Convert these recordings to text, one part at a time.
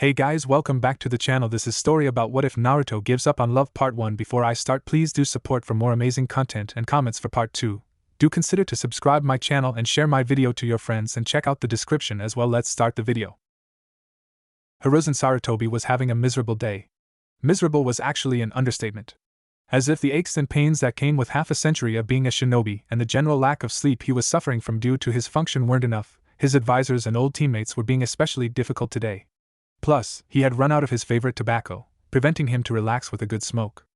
Hey guys, welcome back to the channel. This is story about what if Naruto gives up on love part 1. Before I start, please do support for more amazing content and comments for part 2. Do consider to subscribe my channel and share my video to your friends and check out the description as well. Let's start the video. Hiruzen Sarutobi was having a miserable day. Miserable was actually an understatement. As if the aches and pains that came with half a century of being a shinobi and the general lack of sleep he was suffering from due to his function weren't enough, his advisors and old teammates were being especially difficult today. Plus, he had run out of his favorite tobacco, preventing him to relax with a good smoke.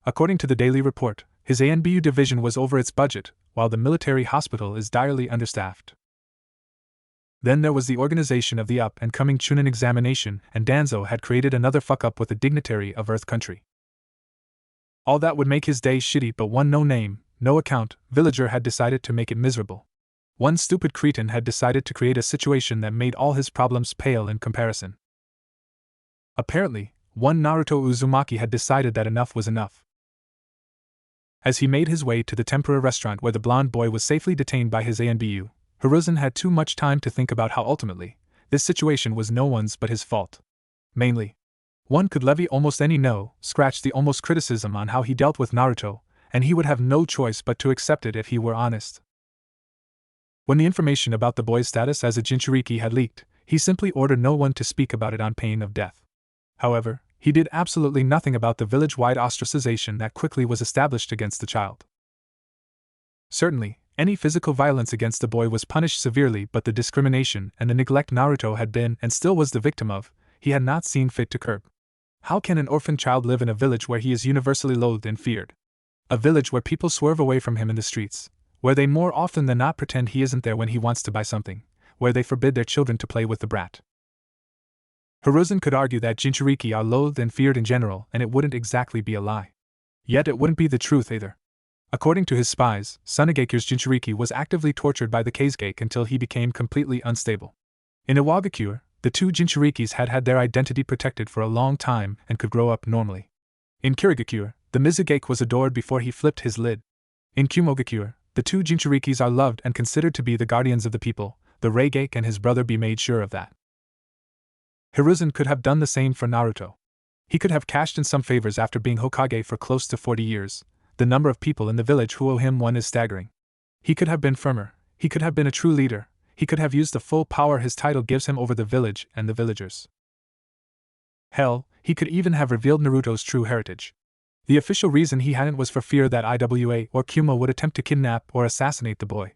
According to the daily report, his ANBU division was over its budget, while the military hospital is direly understaffed. Then there was the organization of the up-and-coming Chunin examination, and Danzo had created another fuck-up with a dignitary of Earth Country. All that would make his day shitty, but one no-name, no-account villager had decided to make it miserable. One stupid cretin had decided to create a situation that made all his problems pale in comparison. Apparently, one Naruto Uzumaki had decided that enough was enough. As he made his way to the tempura restaurant where the blonde boy was safely detained by his ANBU, Hiruzen had too much time to think about how ultimately, this situation was no one's but his fault. Mainly, one could levy almost any scratch the almost criticism on how he dealt with Naruto, and he would have no choice but to accept it if he were honest. When the information about the boy's status as a Jinchuriki had leaked, he simply ordered no one to speak about it on pain of death. However, he did absolutely nothing about the village-wide ostracization that quickly was established against the child. Certainly, any physical violence against the boy was punished severely, but the discrimination and the neglect Naruto had been and still was the victim of, he had not seen fit to curb. How can an orphan child live in a village where he is universally loathed and feared? A village where people swerve away from him in the streets, where they more often than not pretend he isn't there when he wants to buy something, where they forbid their children to play with the brat. Hiruzen could argue that Jinchuriki are loathed and feared in general, and it wouldn't exactly be a lie. Yet it wouldn't be the truth either. According to his spies, Tsunagekire's Jinchuriki was actively tortured by the Kazekage until he became completely unstable. In Iwagakure, the two Jinchurikis had had their identity protected for a long time and could grow up normally. In Kirigakure, the Mizugake was adored before he flipped his lid. In Kumogakure, the two Jinchurikis are loved and considered to be the guardians of the people. The Reigake and his brother be made sure of that. Hiruzen could have done the same for Naruto. He could have cashed in some favors after being Hokage for close to 40 years. The number of people in the village who owe him one is staggering. He could have been firmer, he could have been a true leader, he could have used the full power his title gives him over the village and the villagers. Hell, he could even have revealed Naruto's true heritage. The official reason he hadn't was for fear that IWA or Kuma would attempt to kidnap or assassinate the boy.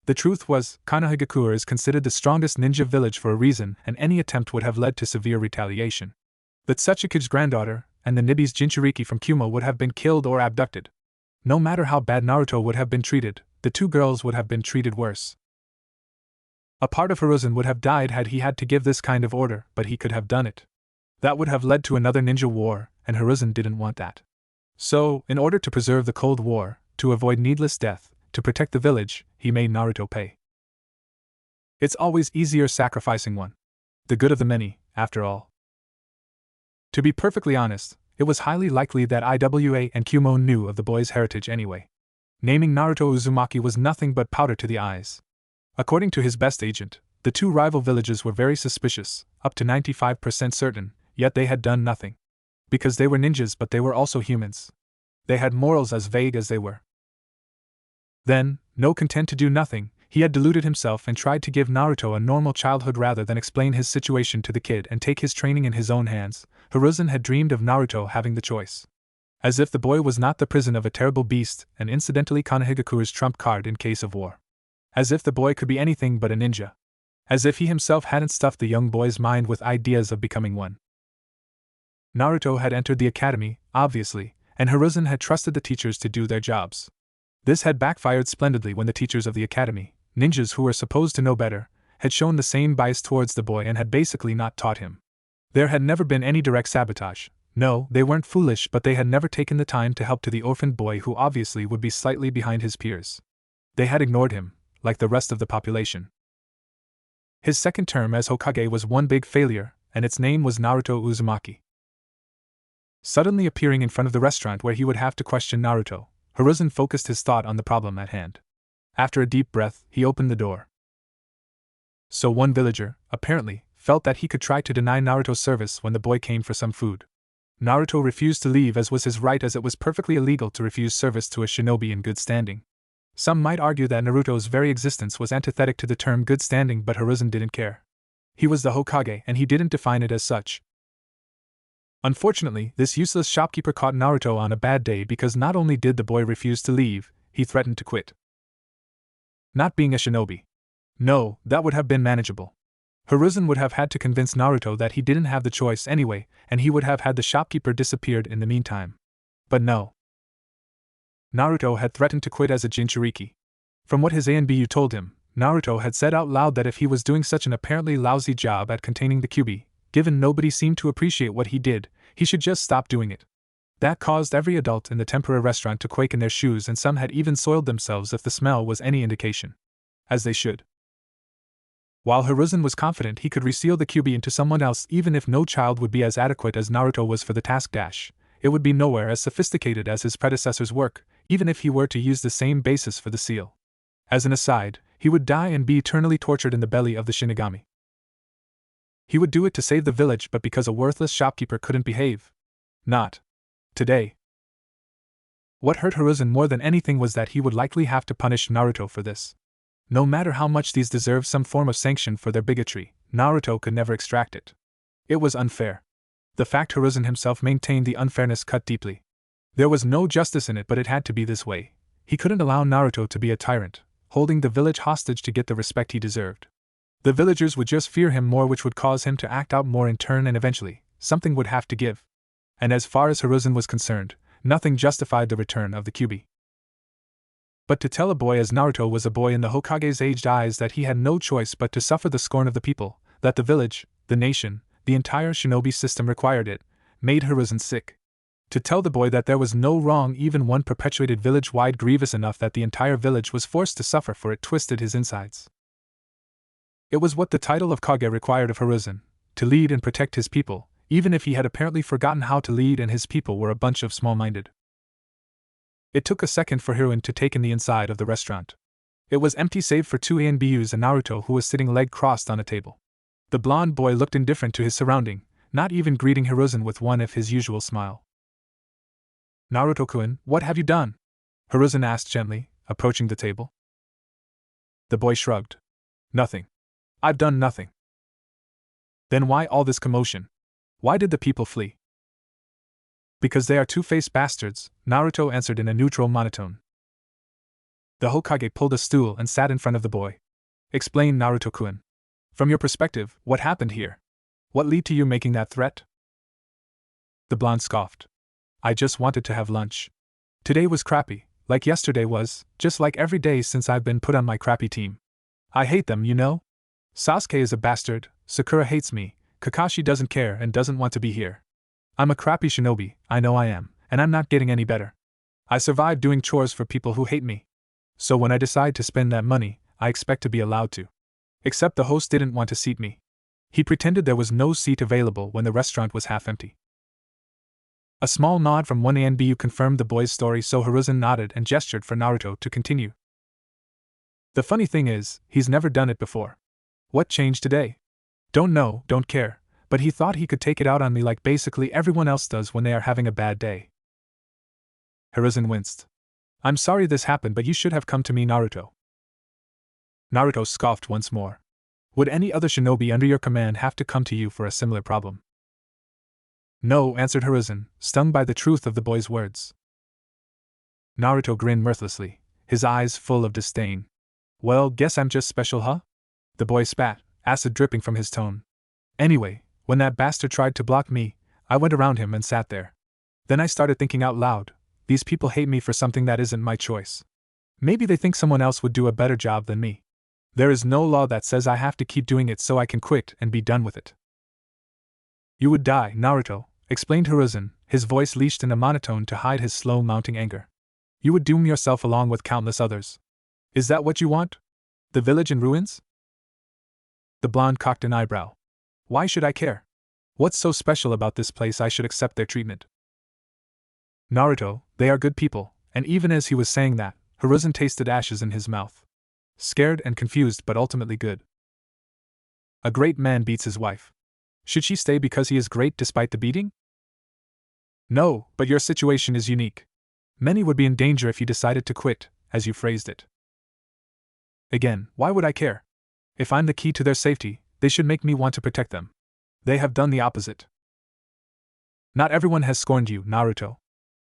The truth was, Konohagakure is considered the strongest ninja village for a reason, and any attempt would have led to severe retaliation. The Tsuchike's granddaughter and the Nibi's Jinchuriki from Kuma would have been killed or abducted. No matter how bad Naruto would have been treated, the two girls would have been treated worse. A part of Hiruzen would have died had he had to give this kind of order, but he could have done it. That would have led to another ninja war, and Hiruzen didn't want that. So, in order to preserve the Cold War, to avoid needless death, to protect the village, he made Naruto pay. It's always easier sacrificing one. The good of the many, after all. To be perfectly honest, it was highly likely that IWA and Kumo knew of the boy's heritage anyway. Naming Naruto Uzumaki was nothing but powder to the eyes. According to his best agent, the two rival villages were very suspicious, up to 95% certain, yet they had done nothing. Because they were ninjas, but they were also humans. They had morals as vague as they were. Then, no content to do nothing, he had deluded himself and tried to give Naruto a normal childhood rather than explain his situation to the kid and take his training in his own hands. Hiruzen had dreamed of Naruto having the choice. As if the boy was not the prison of a terrible beast and incidentally Konohagakure's trump card in case of war. As if the boy could be anything but a ninja. As if he himself hadn't stuffed the young boy's mind with ideas of becoming one. Naruto had entered the academy, obviously, and Hiruzen had trusted the teachers to do their jobs. This had backfired splendidly when the teachers of the academy, ninjas who were supposed to know better, had shown the same bias towards the boy and had basically not taught him. There had never been any direct sabotage. No, they weren't foolish, but they had never taken the time to help to the orphaned boy who obviously would be slightly behind his peers. They had ignored him, like the rest of the population. His second term as Hokage was one big failure, and its name was Naruto Uzumaki. Suddenly appearing in front of the restaurant where he would have to question Naruto, Hiruzen focused his thought on the problem at hand. After a deep breath, he opened the door. So one villager, apparently, felt that he could try to deny Naruto service when the boy came for some food. Naruto refused to leave as was his right, as it was perfectly illegal to refuse service to a shinobi in good standing. Some might argue that Naruto's very existence was antithetic to the term good standing, but Hiruzen didn't care. He was the Hokage and he didn't define it as such. Unfortunately, this useless shopkeeper caught Naruto on a bad day because not only did the boy refuse to leave, he threatened to quit. Not being a shinobi. No, that would have been manageable. Hiruzen would have had to convince Naruto that he didn't have the choice anyway, and he would have had the shopkeeper disappeared in the meantime. But no. Naruto had threatened to quit as a Jinchuriki. From what his ANBU told him, Naruto had said out loud that if he was doing such an apparently lousy job at containing the Kyuubi, given nobody seemed to appreciate what he did, he should just stop doing it. That caused every adult in the tempura restaurant to quake in their shoes, and some had even soiled themselves if the smell was any indication. As they should. While Hiruzen was confident he could reseal the Kyuubi into someone else, even if no child would be as adequate as Naruto was for the task dash, it would be nowhere as sophisticated as his predecessor's work, even if he were to use the same basis for the seal. As an aside, he would die and be eternally tortured in the belly of the Shinigami. He would do it to save the village, but because a worthless shopkeeper couldn't behave. Not today. What hurt Hiruzen more than anything was that he would likely have to punish Naruto for this. No matter how much these deserved some form of sanction for their bigotry, Naruto could never extract it. It was unfair. The fact Hiruzen himself maintained the unfairness cut deeply. There was no justice in it, but it had to be this way. He couldn't allow Naruto to be a tyrant, holding the village hostage to get the respect he deserved. The villagers would just fear him more, which would cause him to act out more in turn, and eventually, something would have to give. And as far as Hiruzen was concerned, nothing justified the return of the Kyuubi. But to tell a boy as Naruto was a boy in the Hokage's aged eyes that he had no choice but to suffer the scorn of the people, that the village, the nation, the entire shinobi system required it, made Hiruzen sick. To tell the boy that there was no wrong, even one perpetuated village-wide, grievous enough that the entire village was forced to suffer for it, twisted his insides. It was what the title of Kage required of Hiruzen, to lead and protect his people, even if he had apparently forgotten how to lead and his people were a bunch of small-minded. It took a second for Hiruzen to take in the inside of the restaurant. It was empty save for two ANBUs and Naruto, who was sitting leg crossed on a table. The blonde boy looked indifferent to his surrounding, not even greeting Hiruzen with one of his usual smile. "Naruto-kun, what have you done?" Hiruzen asked gently, approaching the table. The boy shrugged. "Nothing. I've done nothing." "Then why all this commotion? Why did the people flee?" "Because they are two-faced bastards," Naruto answered in a neutral monotone. The Hokage pulled a stool and sat in front of the boy. "Explain, Naruto-kun. From your perspective, what happened here? What led to you making that threat?" The blonde scoffed. "I just wanted to have lunch. Today was crappy, like yesterday was, just like every day since I've been put on my crappy team. I hate them, you know? Sasuke is a bastard, Sakura hates me, Kakashi doesn't care and doesn't want to be here. I'm a crappy shinobi, I know I am, and I'm not getting any better. I survive doing chores for people who hate me. So when I decide to spend that money, I expect to be allowed to. Except the host didn't want to seat me. He pretended there was no seat available when the restaurant was half empty." A small nod from one ANBU confirmed the boy's story, so Hiruzen nodded and gestured for Naruto to continue. "The funny thing is, he's never done it before. What changed today? Don't know, don't care, but he thought he could take it out on me like basically everyone else does when they are having a bad day." Hiruzen winced. "I'm sorry this happened, but you should have come to me, Naruto." Naruto scoffed once more. "Would any other shinobi under your command have to come to you for a similar problem?" "No," answered Hiruzen, stung by the truth of the boy's words. Naruto grinned mirthlessly, his eyes full of disdain. "Well, guess I'm just special, huh?" The boy spat, acid dripping from his tone. "Anyway, when that bastard tried to block me, I went around him and sat there. Then I started thinking out loud, these people hate me for something that isn't my choice. Maybe they think someone else would do a better job than me. There is no law that says I have to keep doing it, so I can quit and be done with it." "You would die, Naruto," explained Hiruzen, his voice leashed in a monotone to hide his slow mounting anger. "You would doom yourself along with countless others. Is that what you want? The village in ruins?" The blonde cocked an eyebrow. "Why should I care? What's so special about this place I should accept their treatment?" "Naruto, they are good people," and even as he was saying that, Hiruzen tasted ashes in his mouth. Scared and confused, but ultimately good. A great man beats his wife. Should she stay because he is great despite the beating? No, but your situation is unique. Many would be in danger if you decided to quit, as you phrased it. Again, why would I care? If I'm the key to their safety, they should make me want to protect them. They have done the opposite. Not everyone has scorned you, Naruto.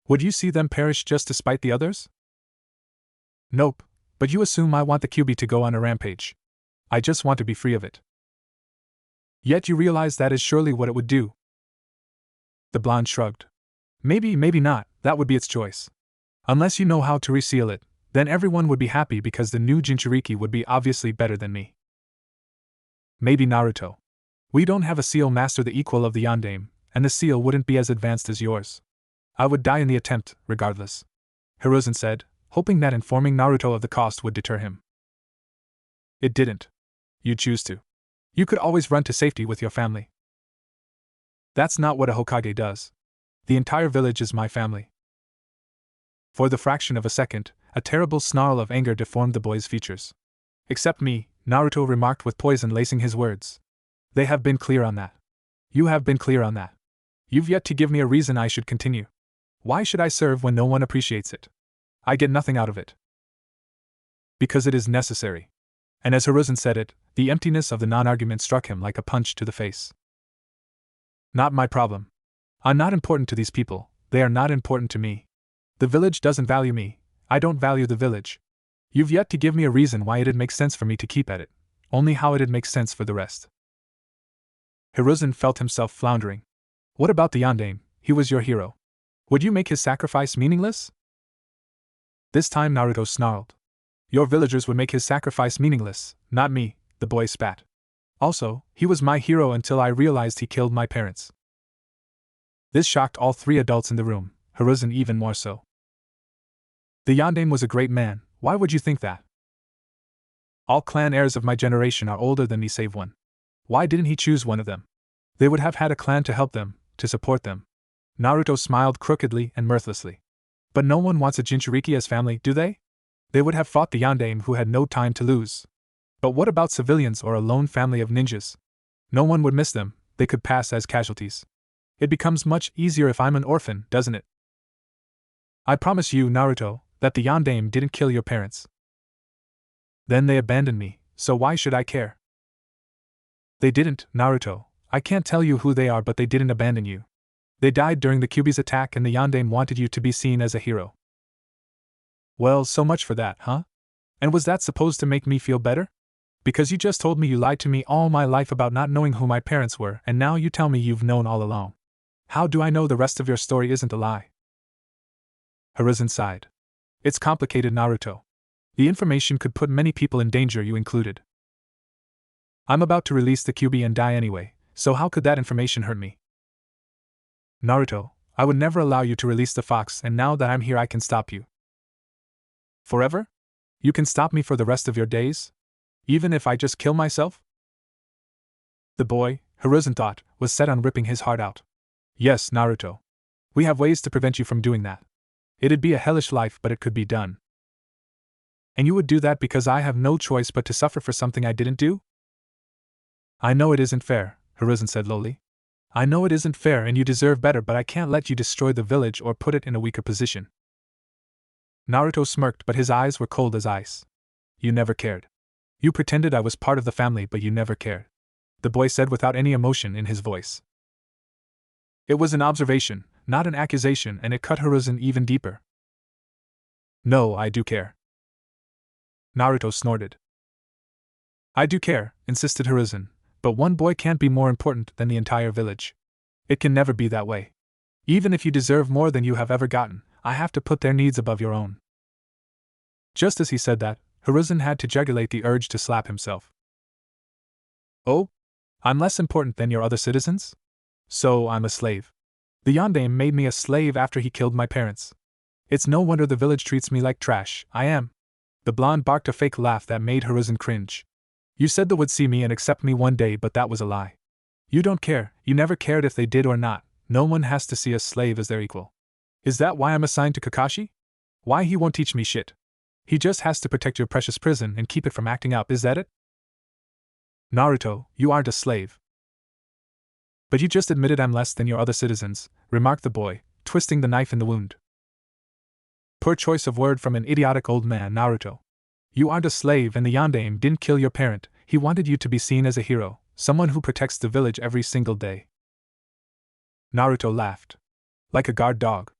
Would you see them perish just to spite the others? Nope, but you assume I want the Kyuubi to go on a rampage. I just want to be free of it. Yet you realize that is surely what it would do. The blonde shrugged. Maybe not, that would be its choice. Unless you know how to reseal it, then everyone would be happy because the new Jinchuriki would be obviously better than me. Maybe Naruto. We don't have a seal master the equal of the Yondaime, and the seal wouldn't be as advanced as yours. I would die in the attempt, regardless. Hiruzen said, hoping that informing Naruto of the cost would deter him. It didn't. You choose to. You could always run to safety with your family. That's not what a Hokage does. The entire village is my family. For the fraction of a second, a terrible snarl of anger deformed the boy's features. Except me, Naruto remarked with poison lacing his words. They have been clear on that. You have been clear on that. You've yet to give me a reason I should continue. Why should I serve when no one appreciates it? I get nothing out of it. Because it is necessary. And as Hiruzen said it, the emptiness of the non-argument struck him like a punch to the face. Not my problem. I'm not important to these people, they are not important to me. The village doesn't value me, I don't value the village. You've yet to give me a reason why it'd make sense for me to keep at it, only how it'd make sense for the rest. Hiruzen felt himself floundering. What about the Yondaime? He was your hero. Would you make his sacrifice meaningless? This time Naruto snarled. Your villagers would make his sacrifice meaningless, not me, the boy spat. Also, he was my hero until I realized he killed my parents. This shocked all three adults in the room, Hiruzen even more so. The Yondaime was a great man, why would you think that? All clan heirs of my generation are older than me save one. Why didn't he choose one of them? They would have had a clan to help them, to support them. Naruto smiled crookedly and mirthlessly. But no one wants a Jinchuriki as family, do they? They would have fought the Yondaime who had no time to lose. But what about civilians or a lone family of ninjas? No one would miss them, they could pass as casualties. It becomes much easier if I'm an orphan, doesn't it? I promise you, Naruto, that the Yondaime didn't kill your parents. Then they abandoned me, so why should I care? They didn't, Naruto. I can't tell you who they are, but they didn't abandon you. They died during the Kyuubi's attack and the Yondaime wanted you to be seen as a hero. Well, so much for that, huh? And was that supposed to make me feel better? Because you just told me you lied to me all my life about not knowing who my parents were, and now you tell me you've known all along. How do I know the rest of your story isn't a lie? Hiruzen sighed. It's complicated, Naruto. The information could put many people in danger, you included. I'm about to release the Kyuubi and die anyway, so how could that information hurt me? Naruto, I would never allow you to release the fox, and now that I'm here I can stop you. Forever? You can stop me for the rest of your days? Even if I just kill myself? The boy, Hiruzen thought, was set on ripping his heart out. Yes, Naruto. We have ways to prevent you from doing that. It'd be a hellish life, but it could be done. And you would do that because I have no choice but to suffer for something I didn't do? I know it isn't fair, Hiruzen said lowly. I know it isn't fair and you deserve better, but I can't let you destroy the village or put it in a weaker position. Naruto smirked, but his eyes were cold as ice. You never cared. You pretended I was part of the family, but you never cared. The boy said without any emotion in his voice. It was an observation, not an accusation, and it cut Hiruzen even deeper. No, I do care. Naruto snorted. I do care, insisted Hiruzen, but one boy can't be more important than the entire village. It can never be that way. Even if you deserve more than you have ever gotten, I have to put their needs above your own. Just as he said that, Hiruzen had to jugulate the urge to slap himself. Oh? I'm less important than your other citizens? So I'm a slave. The Yondaime made me a slave after he killed my parents. It's no wonder the village treats me like trash, I am. The blonde barked a fake laugh that made Hiruzen cringe. You said they would see me and accept me one day, but that was a lie. You don't care, you never cared if they did or not, no one has to see a slave as their equal. Is that why I'm assigned to Kakashi? Why he won't teach me shit? He just has to protect your precious prison and keep it from acting up, is that it? Naruto, you aren't a slave. But you just admitted I'm less than your other citizens, remarked the boy, twisting the knife in the wound. Poor choice of word from an idiotic old man, Naruto. You aren't a slave, and the Yondaime didn't kill your parent. He wanted you to be seen as a hero, someone who protects the village every single day. Naruto laughed. Like a guard dog.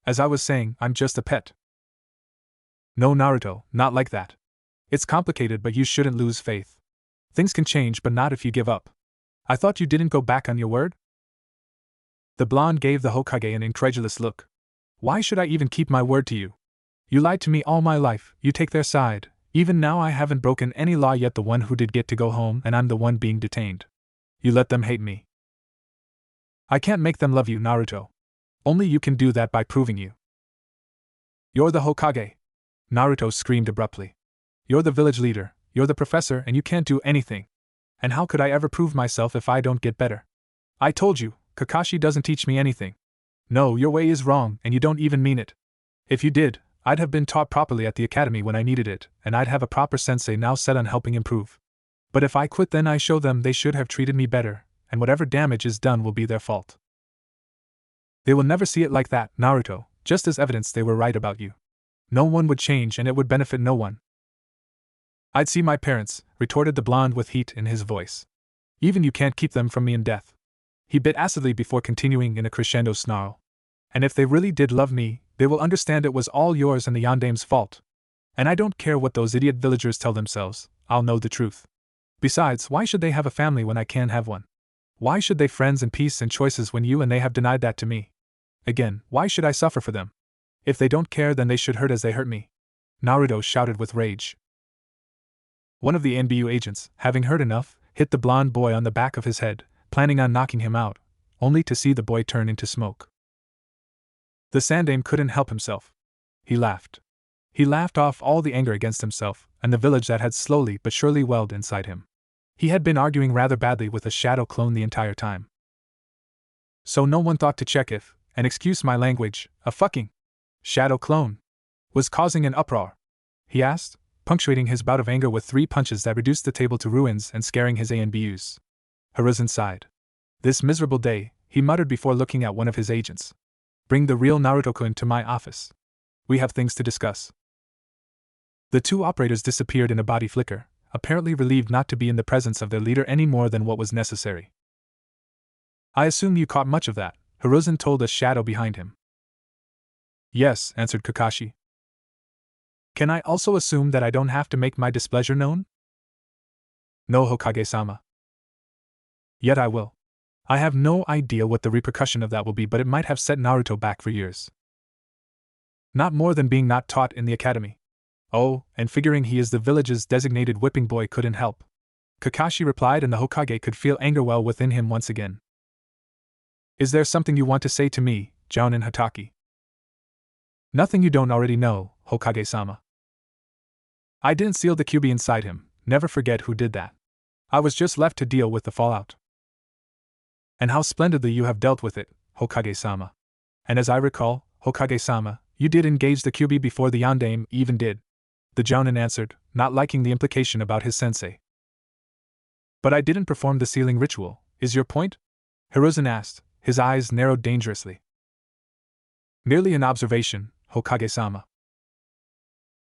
As I was saying, I'm just a pet. No, Naruto, not like that. It's complicated, but you shouldn't lose faith. Things can change, but not if you give up. I thought you didn't go back on your word? The blonde gave the Hokage an incredulous look. Why should I even keep my word to you? You lied to me all my life, you take their side. Even now I haven't broken any law yet, the one who did get to go home, and I'm the one being detained. You let them hate me. I can't make them love you, Naruto. Only you can do that by proving you. You're the Hokage. Naruto screamed abruptly. You're the village leader, you're the professor, and you can't do anything. And how could I ever prove myself if I don't get better? I told you, Kakashi doesn't teach me anything. No, your way is wrong, and you don't even mean it. If you did, I'd have been taught properly at the academy when I needed it, and I'd have a proper sensei now set on helping improve. But if I quit, then I show them they should have treated me better, and whatever damage is done will be their fault. They will never see it like that, Naruto, just as evidence they were right about you. No one would change, and it would benefit no one. I'd see my parents, retorted the blonde with heat in his voice. Even you can't keep them from me in death. He bit acidly before continuing in a crescendo snarl. And if they really did love me, they will understand it was all yours and the Yondaime's fault. And I don't care what those idiot villagers tell themselves, I'll know the truth. Besides, why should they have a family when I can't have one? Why should they friends and peace and choices when you and they have denied that to me? Again, why should I suffer for them? If they don't care, then they should hurt as they hurt me. Naruto shouted with rage. One of the NBU agents, having heard enough, hit the blonde boy on the back of his head, planning on knocking him out, only to see the boy turn into smoke. The Sandaime couldn't help himself. He laughed. He laughed off all the anger against himself and the village that had slowly but surely welled inside him. He had been arguing rather badly with a shadow clone the entire time. So no one thought to check if, and excuse my language, a fucking shadow clone was causing an uproar? He asked, punctuating his bout of anger with 3 punches that reduced the table to ruins and scaring his ANBUs. Hiruzen sighed. This miserable day, he muttered before looking at one of his agents. Bring the real Naruto-kun to my office. We have things to discuss. The 2 operators disappeared in a body flicker, apparently relieved not to be in the presence of their leader any more than what was necessary. I assume you caught much of that, Hiruzen told a shadow behind him. Yes, answered Kakashi. Can I also assume that I don't have to make my displeasure known? No, Hokage-sama. Yet I will. I have no idea what the repercussion of that will be, but it might have set Naruto back for years. Not more than being not taught in the academy. Oh, and figuring he is the village's designated whipping boy couldn't help. Kakashi replied, and the Hokage could feel anger well within him once again. Is there something you want to say to me, Jounin Hatake? Nothing you don't already know, Hokage-sama. I didn't seal the QB inside him, never forget who did that. I was just left to deal with the fallout. And how splendidly you have dealt with it, Hokage-sama. And as I recall, Hokage-sama, you did engage the QB before the Yondaime even did. The Jounin answered, not liking the implication about his sensei. But I didn't perform the sealing ritual, is your point? Hiruzen asked, his eyes narrowed dangerously. Merely an observation, Hokage-sama.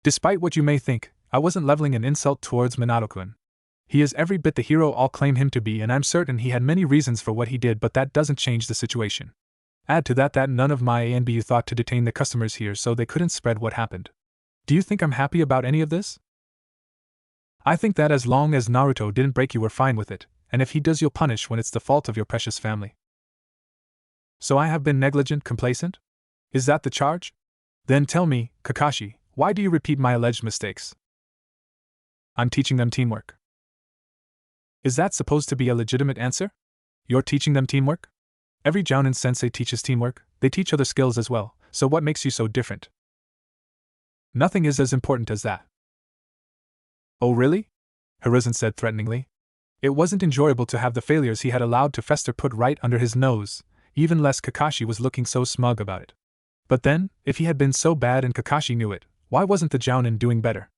Despite what you may think, I wasn't leveling an insult towards Minato-kun. He is every bit the hero all claim him to be, and I'm certain he had many reasons for what he did, but that doesn't change the situation. Add to that none of my ANBU thought to detain the customers here so they couldn't spread what happened. Do you think I'm happy about any of this? I think that as long as Naruto didn't break you, we're fine with it, and if he does, you'll punish when it's the fault of your precious family. So I have been negligent, complacent? Is that the charge? Then tell me, Kakashi, why do you repeat my alleged mistakes? I'm teaching them teamwork. Is that supposed to be a legitimate answer? You're teaching them teamwork? Every Jounin sensei teaches teamwork, they teach other skills as well, so what makes you so different? Nothing is as important as that. Oh really? Hiruzen said threateningly. It wasn't enjoyable to have the failures he had allowed to fester put right under his nose, even less Kakashi was looking so smug about it. But then, if he had been so bad and Kakashi knew it, why wasn't the Jounin doing better?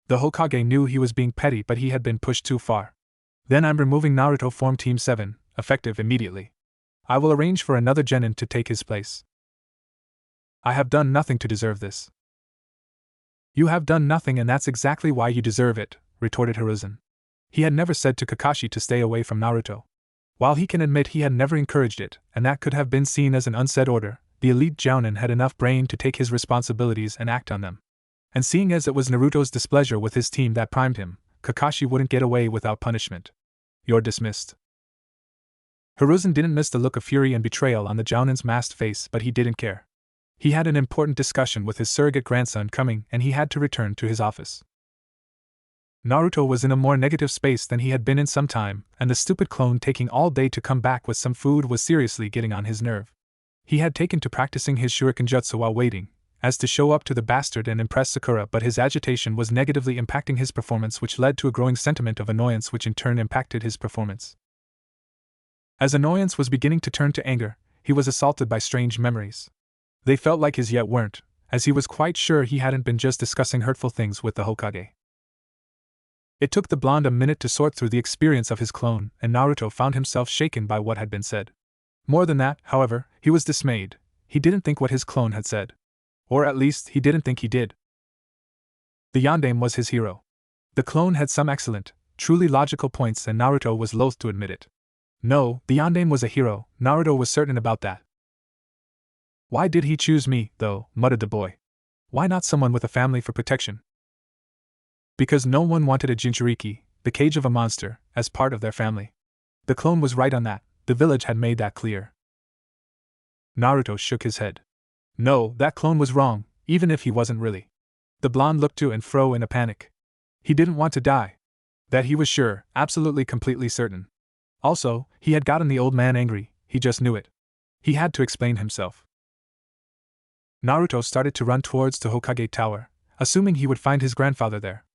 The Hokage knew he was being petty, but he had been pushed too far. Then I'm removing Naruto from Team 7, effective immediately. I will arrange for another genin to take his place. I have done nothing to deserve this. You have done nothing, and that's exactly why you deserve it, retorted Hiruzen. He had never said to Kakashi to stay away from Naruto. While he can admit he had never encouraged it, and that could have been seen as an unsaid order, the elite Jounin had enough brain to take his responsibilities and act on them. And seeing as it was Naruto's displeasure with his team that primed him, Kakashi wouldn't get away without punishment. You're dismissed. Hiruzen didn't miss the look of fury and betrayal on the Jounin's masked face, but he didn't care. He had an important discussion with his surrogate grandson coming, and he had to return to his office. Naruto was in a more negative space than he had been in some time, and the stupid clone taking all day to come back with some food was seriously getting on his nerve. He had taken to practicing his shuriken jutsu while waiting, as to show up to the bastard and impress Sakura, but his agitation was negatively impacting his performance, which led to a growing sentiment of annoyance, which in turn impacted his performance. As annoyance was beginning to turn to anger, he was assaulted by strange memories. They felt like his yet weren't, as he was quite sure he hadn't been just discussing hurtful things with the Hokage. It took the blonde a minute to sort through the experience of his clone, and Naruto found himself shaken by what had been said. More than that, however, he was dismayed. He didn't think what his clone had said. Or at least, he didn't think he did. The yandere was his hero. The clone had some excellent, truly logical points, and Naruto was loath to admit it. No, the yandere was a hero, Naruto was certain about that. Why did he choose me, though, muttered the boy. Why not someone with a family for protection? Because no one wanted a Jinchuriki, the cage of a monster, as part of their family. The clone was right on that, the village had made that clear. Naruto shook his head. No, that clone was wrong, even if he wasn't really. The blonde looked to and fro in a panic. He didn't want to die. That he was sure, absolutely completely certain. Also, he had gotten the old man angry, he just knew it. He had to explain himself. Naruto started to run towards the Hokage Tower, assuming he would find his grandfather there.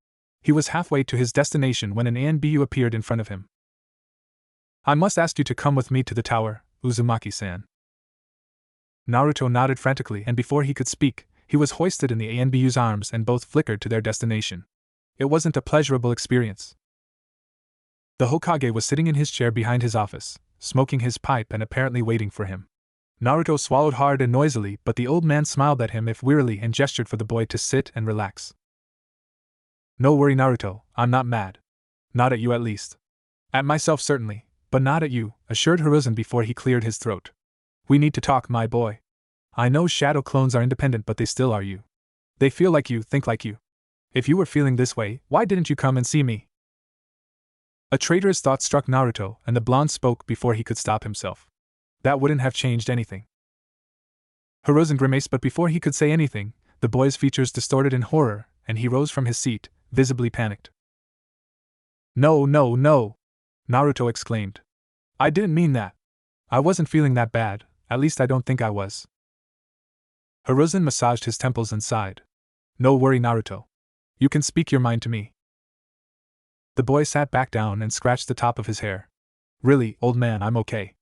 He was halfway to his destination when an Anbu appeared in front of him. I must ask you to come with me to the tower, Uzumaki-san. Naruto nodded frantically, and before he could speak, he was hoisted in the Anbu's arms and both flickered to their destination. It wasn't a pleasurable experience. The Hokage was sitting in his chair behind his office, smoking his pipe and apparently waiting for him. Naruto swallowed hard and noisily, but the old man smiled at him if wearily and gestured for the boy to sit and relax. No worry, Naruto, I'm not mad. Not at you, at least. At myself certainly, but not at you, assured Hiruzen before he cleared his throat. We need to talk, my boy. I know shadow clones are independent, but they still are you. They feel like you, think like you. If you were feeling this way, why didn't you come and see me? A traitorous thought struck Naruto, and the blonde spoke before he could stop himself. That wouldn't have changed anything. Hiruzen grimaced, but before he could say anything, the boy's features distorted in horror, and he rose from his seat, visibly panicked. No, no, no! Naruto exclaimed. I didn't mean that. I wasn't feeling that bad, at least I don't think I was. Hiruzen massaged his temples and sighed. No worry, Naruto. You can speak your mind to me. The boy sat back down and scratched the top of his hair. Really, old man, I'm okay.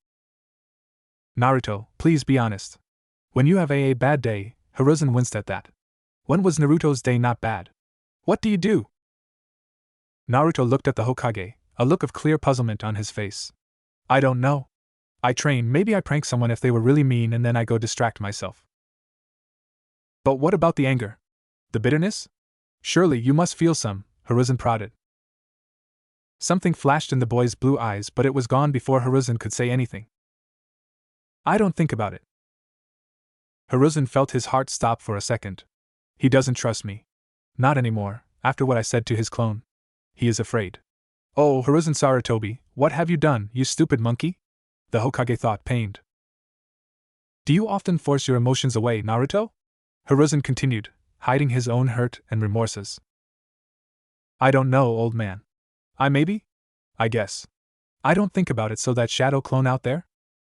Naruto, please be honest. When you have a bad day, Hiruzen winced at that. When was Naruto's day not bad? What do you do? Naruto looked at the Hokage, a look of clear puzzlement on his face. I don't know. I train, maybe I prank someone if they were really mean, and then I go distract myself. But what about the anger? The bitterness? Surely you must feel some, Hiruzen prodded. Something flashed in the boy's blue eyes, but it was gone before Hiruzen could say anything. I don't think about it. Hiruzen felt his heart stop for a second. He doesn't trust me. Not anymore, after what I said to his clone. He is afraid. Oh, Hiruzen Sarutobi, what have you done, you stupid monkey? The Hokage thought, pained. Do you often force your emotions away, Naruto? Hiruzen continued, hiding his own hurt and remorses. I don't know, old man. I guess. I don't think about it, so that shadow clone out there?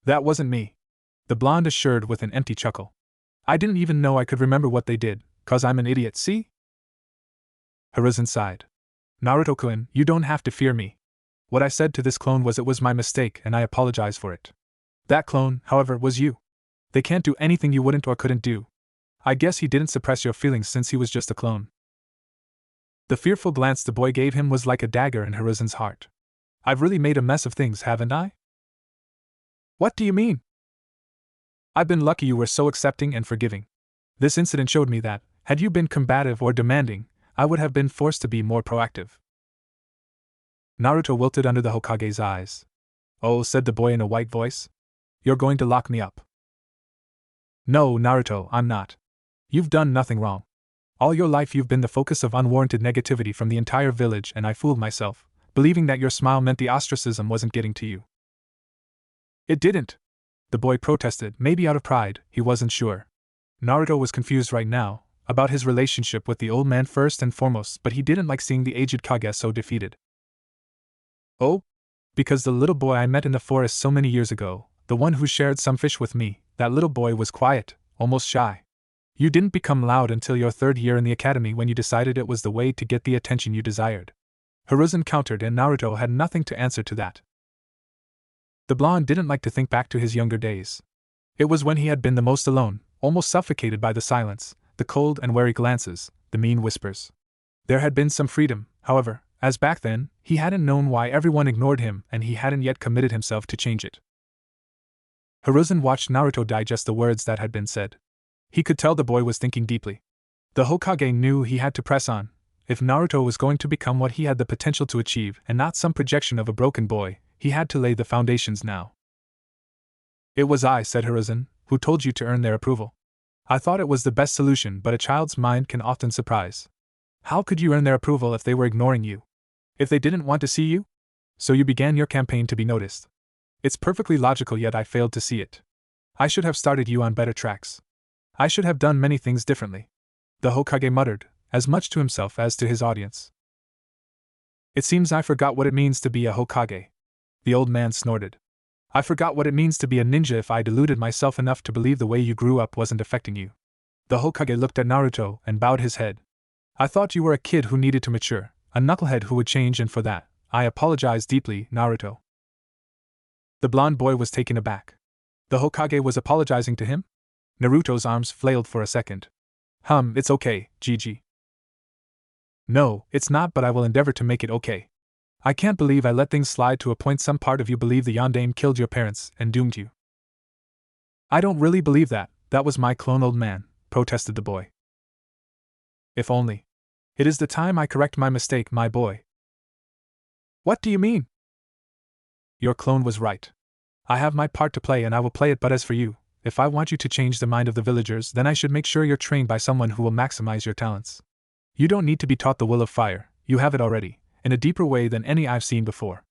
That wasn't me. The blonde assured with an empty chuckle. I didn't even know I could remember what they did, 'cause I'm an idiot, see? Hiruzen sighed. Naruto-kun, you don't have to fear me. What I said to this clone was it was my mistake and I apologize for it. That clone, however, was you. They can't do anything you wouldn't or couldn't do. I guess he didn't suppress your feelings since he was just a clone. The fearful glance the boy gave him was like a dagger in Hiruzen's heart. I've really made a mess of things, haven't I? What do you mean? I've been lucky you were so accepting and forgiving. This incident showed me that, had you been combative or demanding, I would have been forced to be more proactive. Naruto wilted under the Hokage's eyes. Oh, said the boy in a white voice. You're going to lock me up. No, Naruto, I'm not. You've done nothing wrong. All your life you've been the focus of unwarranted negativity from the entire village, and I fooled myself, believing that your smile meant the ostracism wasn't getting to you. It didn't. The boy protested, maybe out of pride, he wasn't sure. Naruto was confused right now, about his relationship with the old man first and foremost, but he didn't like seeing the aged Kage so defeated. Oh? Because the little boy I met in the forest so many years ago, the one who shared some fish with me, that little boy was quiet, almost shy. You didn't become loud until your 3rd year in the academy when you decided it was the way to get the attention you desired. Hiruzen countered, and Naruto had nothing to answer to that. The blonde didn't like to think back to his younger days. It was when he had been the most alone, almost suffocated by the silence, the cold and wary glances, the mean whispers. There had been some freedom, however, as back then, he hadn't known why everyone ignored him and he hadn't yet committed himself to change it. Hiruzen watched Naruto digest the words that had been said. He could tell the boy was thinking deeply. The Hokage knew he had to press on. If Naruto was going to become what he had the potential to achieve and not some projection of a broken boy, he had to lay the foundations now. It was I, said Hiruzen, who told you to earn their approval. I thought it was the best solution, but a child's mind can often surprise. How could you earn their approval if they were ignoring you? If they didn't want to see you? So you began your campaign to be noticed. It's perfectly logical, yet I failed to see it. I should have started you on better tracks. I should have done many things differently. The Hokage muttered, as much to himself as to his audience. It seems I forgot what it means to be a Hokage. The old man snorted. I forgot what it means to be a ninja if I deluded myself enough to believe the way you grew up wasn't affecting you. The Hokage looked at Naruto and bowed his head. I thought you were a kid who needed to mature, a knucklehead who would change, and for that, I apologize deeply, Naruto. The blonde boy was taken aback. The Hokage was apologizing to him? Naruto's arms flailed for a second. It's okay, Gigi. No, it's not, but I will endeavor to make it okay. I can't believe I let things slide to a point some part of you believe the Yondaime killed your parents and doomed you. I don't really believe that, that was my clone, old man, protested the boy. If only. It is the time I correct my mistake, my boy. What do you mean? Your clone was right. I have my part to play and I will play it, but as for you, if I want you to change the mind of the villagers, then I should make sure you're trained by someone who will maximize your talents. You don't need to be taught the will of fire, you have it already, in a deeper way than any I've seen before.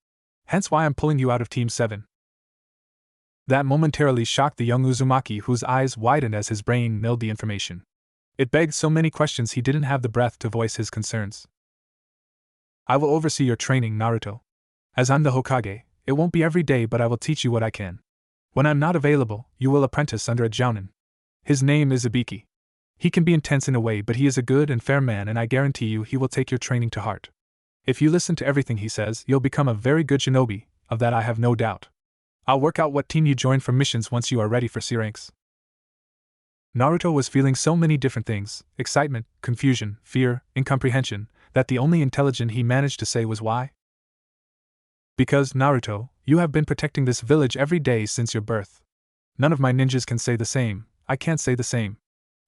Hence why I'm pulling you out of Team 7. That momentarily shocked the young Uzumaki, whose eyes widened as his brain milled the information. It begged so many questions he didn't have the breath to voice his concerns. I will oversee your training, Naruto. As I'm the Hokage, it won't be every day, but I will teach you what I can. When I'm not available, you will apprentice under a jounin. His name is Ibiki. He can be intense in a way, but he is a good and fair man, and I guarantee you he will take your training to heart. If you listen to everything he says, you'll become a very good shinobi, of that I have no doubt. I'll work out what team you join for missions once you are ready for C ranks. Naruto was feeling so many different things, excitement, confusion, fear, incomprehension, that the only intelligent he managed to say was why? Because, Naruto, you have been protecting this village every day since your birth. None of my ninjas can say the same, I can't say the same.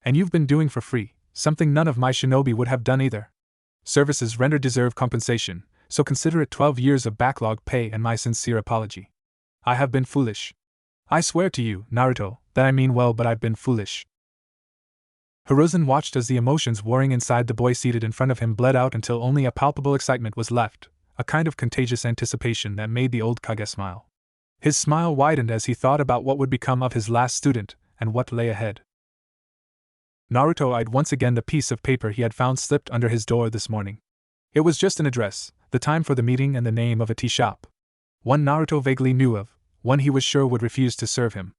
And you've been doing for free, something none of my shinobi would have done either. Services rendered deserve compensation, so consider it 12 years of backlog pay and my sincere apology. I have been foolish. I swear to you, Naruto, that I mean well, but I've been foolish. Hiruzen watched as the emotions warring inside the boy seated in front of him bled out until only a palpable excitement was left, a kind of contagious anticipation that made the old Kage smile. His smile widened as he thought about what would become of his last student, and what lay ahead. Naruto eyed once again the piece of paper he had found slipped under his door this morning. It was just an address, the time for the meeting, and the name of a tea shop. One Naruto vaguely knew of, one he was sure would refuse to serve him.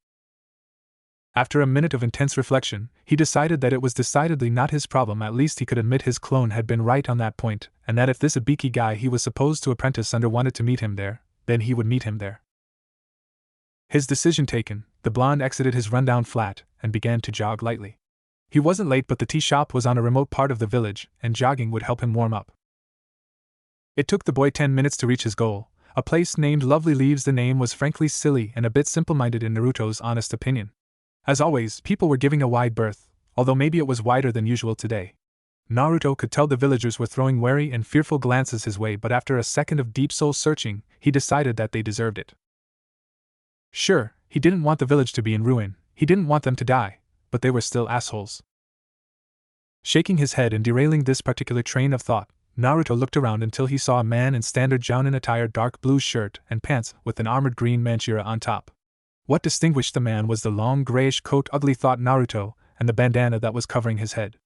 After a minute of intense reflection, he decided that it was decidedly not his problem. At least he could admit his clone had been right on that point, and that if this Ibiki guy he was supposed to apprentice under wanted to meet him there, then he would meet him there. His decision taken, the blonde exited his rundown flat and began to jog lightly. He wasn't late, but the tea shop was on a remote part of the village, and jogging would help him warm up. It took the boy 10 minutes to reach his goal, A place named Lovely Leaves. The name was frankly silly and a bit simple-minded in Naruto's honest opinion. As always, people were giving a wide berth, although maybe it was wider than usual today. Naruto could tell the villagers were throwing wary and fearful glances his way, but after a second of deep soul searching, he decided that they deserved it. Sure, he didn't want the village to be in ruin, he didn't want them to die, but they were still assholes. Shaking his head and derailing this particular train of thought, Naruto looked around until he saw a man in standard jounin attire, dark blue shirt and pants with an armored green manchira on top. What distinguished the man was the long grayish coat, ugly thought Naruto, and the bandana that was covering his head.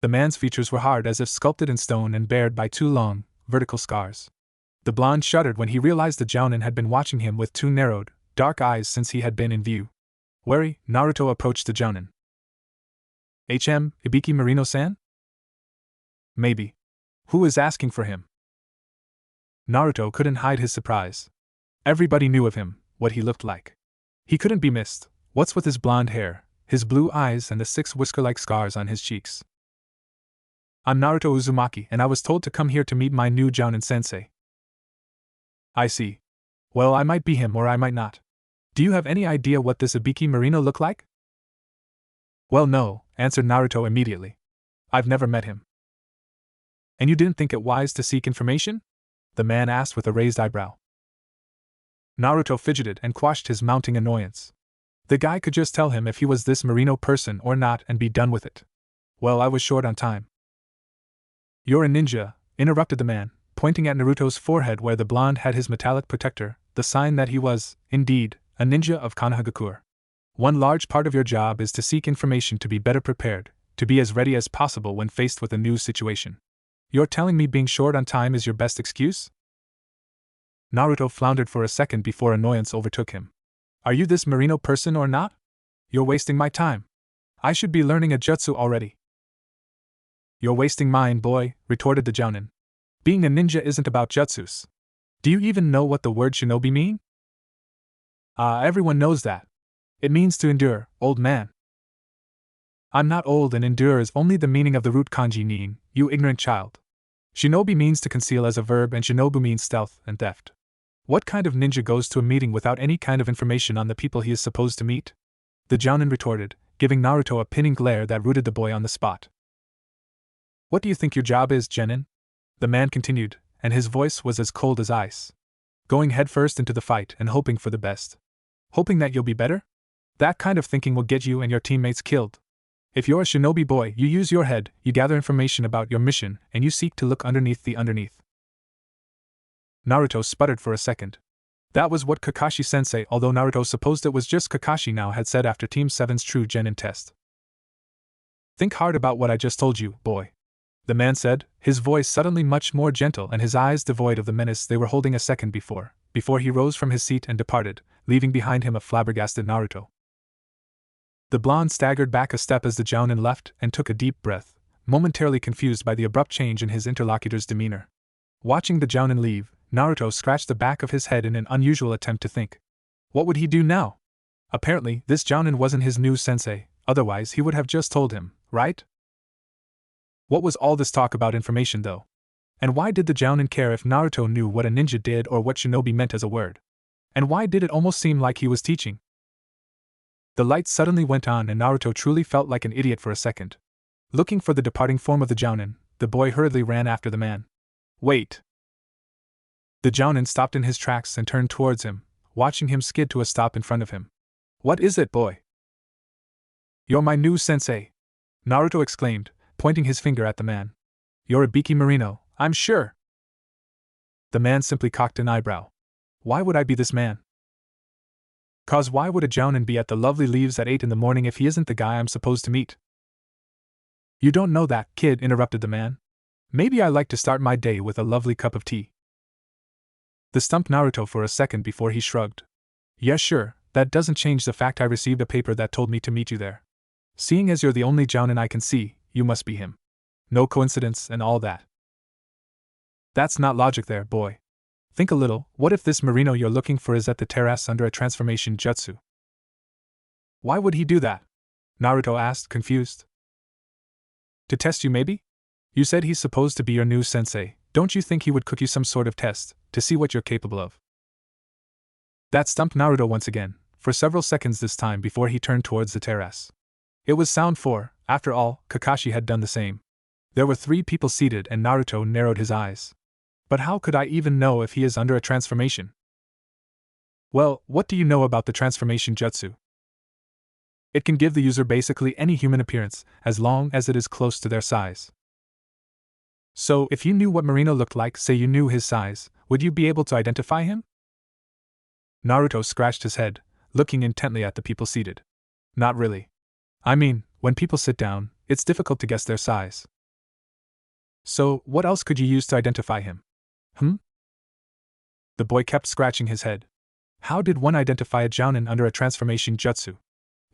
The man's features were hard as if sculpted in stone and bared by two long, vertical scars. The blonde shuddered when he realized the jounin had been watching him with two narrowed, dark eyes since he had been in view. Wary, Naruto approached the jounin. Ibiki Marino-san? Maybe. Who is asking for him? Naruto couldn't hide his surprise. Everybody knew of him, what he looked like. He couldn't be missed, what's with his blonde hair, his blue eyes and the 6 whisker-like scars on his cheeks. I'm Naruto Uzumaki and I was told to come here to meet my new jounin sensei. I see. Well, I might be him or I might not. Do you have any idea what this Ibiki Marino look like? Well, no, answered Naruto immediately. I've never met him. And you didn't think it wise to seek information? The man asked with a raised eyebrow. Naruto fidgeted and quashed his mounting annoyance. The guy could just tell him if he was this Marino person or not and be done with it. Well, I was short on time. You're a ninja, interrupted the man, pointing at Naruto's forehead where the blonde had his metallic protector, the sign that he was, indeed, a ninja of Konohagakure. One large part of your job is to seek information to be better prepared, to be as ready as possible when faced with a new situation. You're telling me being short on time is your best excuse? Naruto floundered for a second before annoyance overtook him. Are you this Marino person or not? You're wasting my time. I should be learning a jutsu already. You're wasting mine, boy, retorted the jounin. Being a ninja isn't about jutsus. Do you even know what the word shinobi mean? Everyone knows that. It means to endure, old man. I'm not old and endure is only the meaning of the root kanji nin, you ignorant child. Shinobi means to conceal as a verb and shinobu means stealth and theft. What kind of ninja goes to a meeting without any kind of information on the people he is supposed to meet? The jounin retorted, giving Naruto a pinning glare that rooted the boy on the spot. What do you think your job is, genin? The man continued, and his voice was as cold as ice. Going headfirst into the fight and hoping for the best. Hoping that you'll be better? That kind of thinking will get you and your teammates killed. If you're a shinobi boy, you use your head, you gather information about your mission, and you seek to look underneath the underneath. Naruto sputtered for a second. That was what Kakashi-sensei, although Naruto supposed it was just Kakashi now, had said after Team 7's true genin test. Think hard about what I just told you, boy. The man said, his voice suddenly much more gentle and his eyes devoid of the menace they were holding a second before he rose from his seat and departed, leaving behind him a flabbergasted Naruto. The blonde staggered back a step as the jounin left and took a deep breath, momentarily confused by the abrupt change in his interlocutor's demeanor. Watching the jounin leave, Naruto scratched the back of his head in an unusual attempt to think. What would he do now? Apparently, this jounin wasn't his new sensei, otherwise he would have just told him, right? What was all this talk about information, though? And why did the jounin care if Naruto knew what a ninja did or what shinobi meant as a word? And why did it almost seem like he was teaching? The light suddenly went on and Naruto truly felt like an idiot for a second. Looking for the departing form of the jounin, the boy hurriedly ran after the man. Wait! The jounin stopped in his tracks and turned towards him, watching him skid to a stop in front of him. What is it, boy? You're my new sensei! Naruto exclaimed, pointing his finger at the man. You're Ibiki Marino, I'm sure! The man simply cocked an eyebrow. Why would I be this man? 'Cause why would a jounin be at the Lovely Leaves at 8 in the morning if he isn't the guy I'm supposed to meet? You don't know that, kid, interrupted the man. Maybe I like to start my day with a lovely cup of tea. This stumped Naruto for a second before he shrugged. Yeah, sure, that doesn't change the fact I received a paper that told me to meet you there. Seeing as you're the only jounin I can see, you must be him. No coincidence and all that. That's not logic there, boy. Think a little, what if this Marino you're looking for is at the terrace under a transformation jutsu? Why would he do that? Naruto asked, confused. To test you maybe? You said he's supposed to be your new sensei, Don't you think he would cook you some sort of test, to see what you're capable of? That stumped Naruto once again, for several seconds this time before he turned towards the terrace. It was sound for, after all, Kakashi had done the same. There were 3 people seated and Naruto narrowed his eyes. But how could I even know if he is under a transformation? Well, what do you know about the transformation jutsu? It can give the user basically any human appearance, as long as it is close to their size. So, if you knew what Marino looked like, say you knew his size, would you be able to identify him? Naruto scratched his head, looking intently at the people seated. Not really. I mean, when people sit down, it's difficult to guess their size. So, what else could you use to identify him? The boy kept scratching his head. How did one identify a jounin under a transformation jutsu?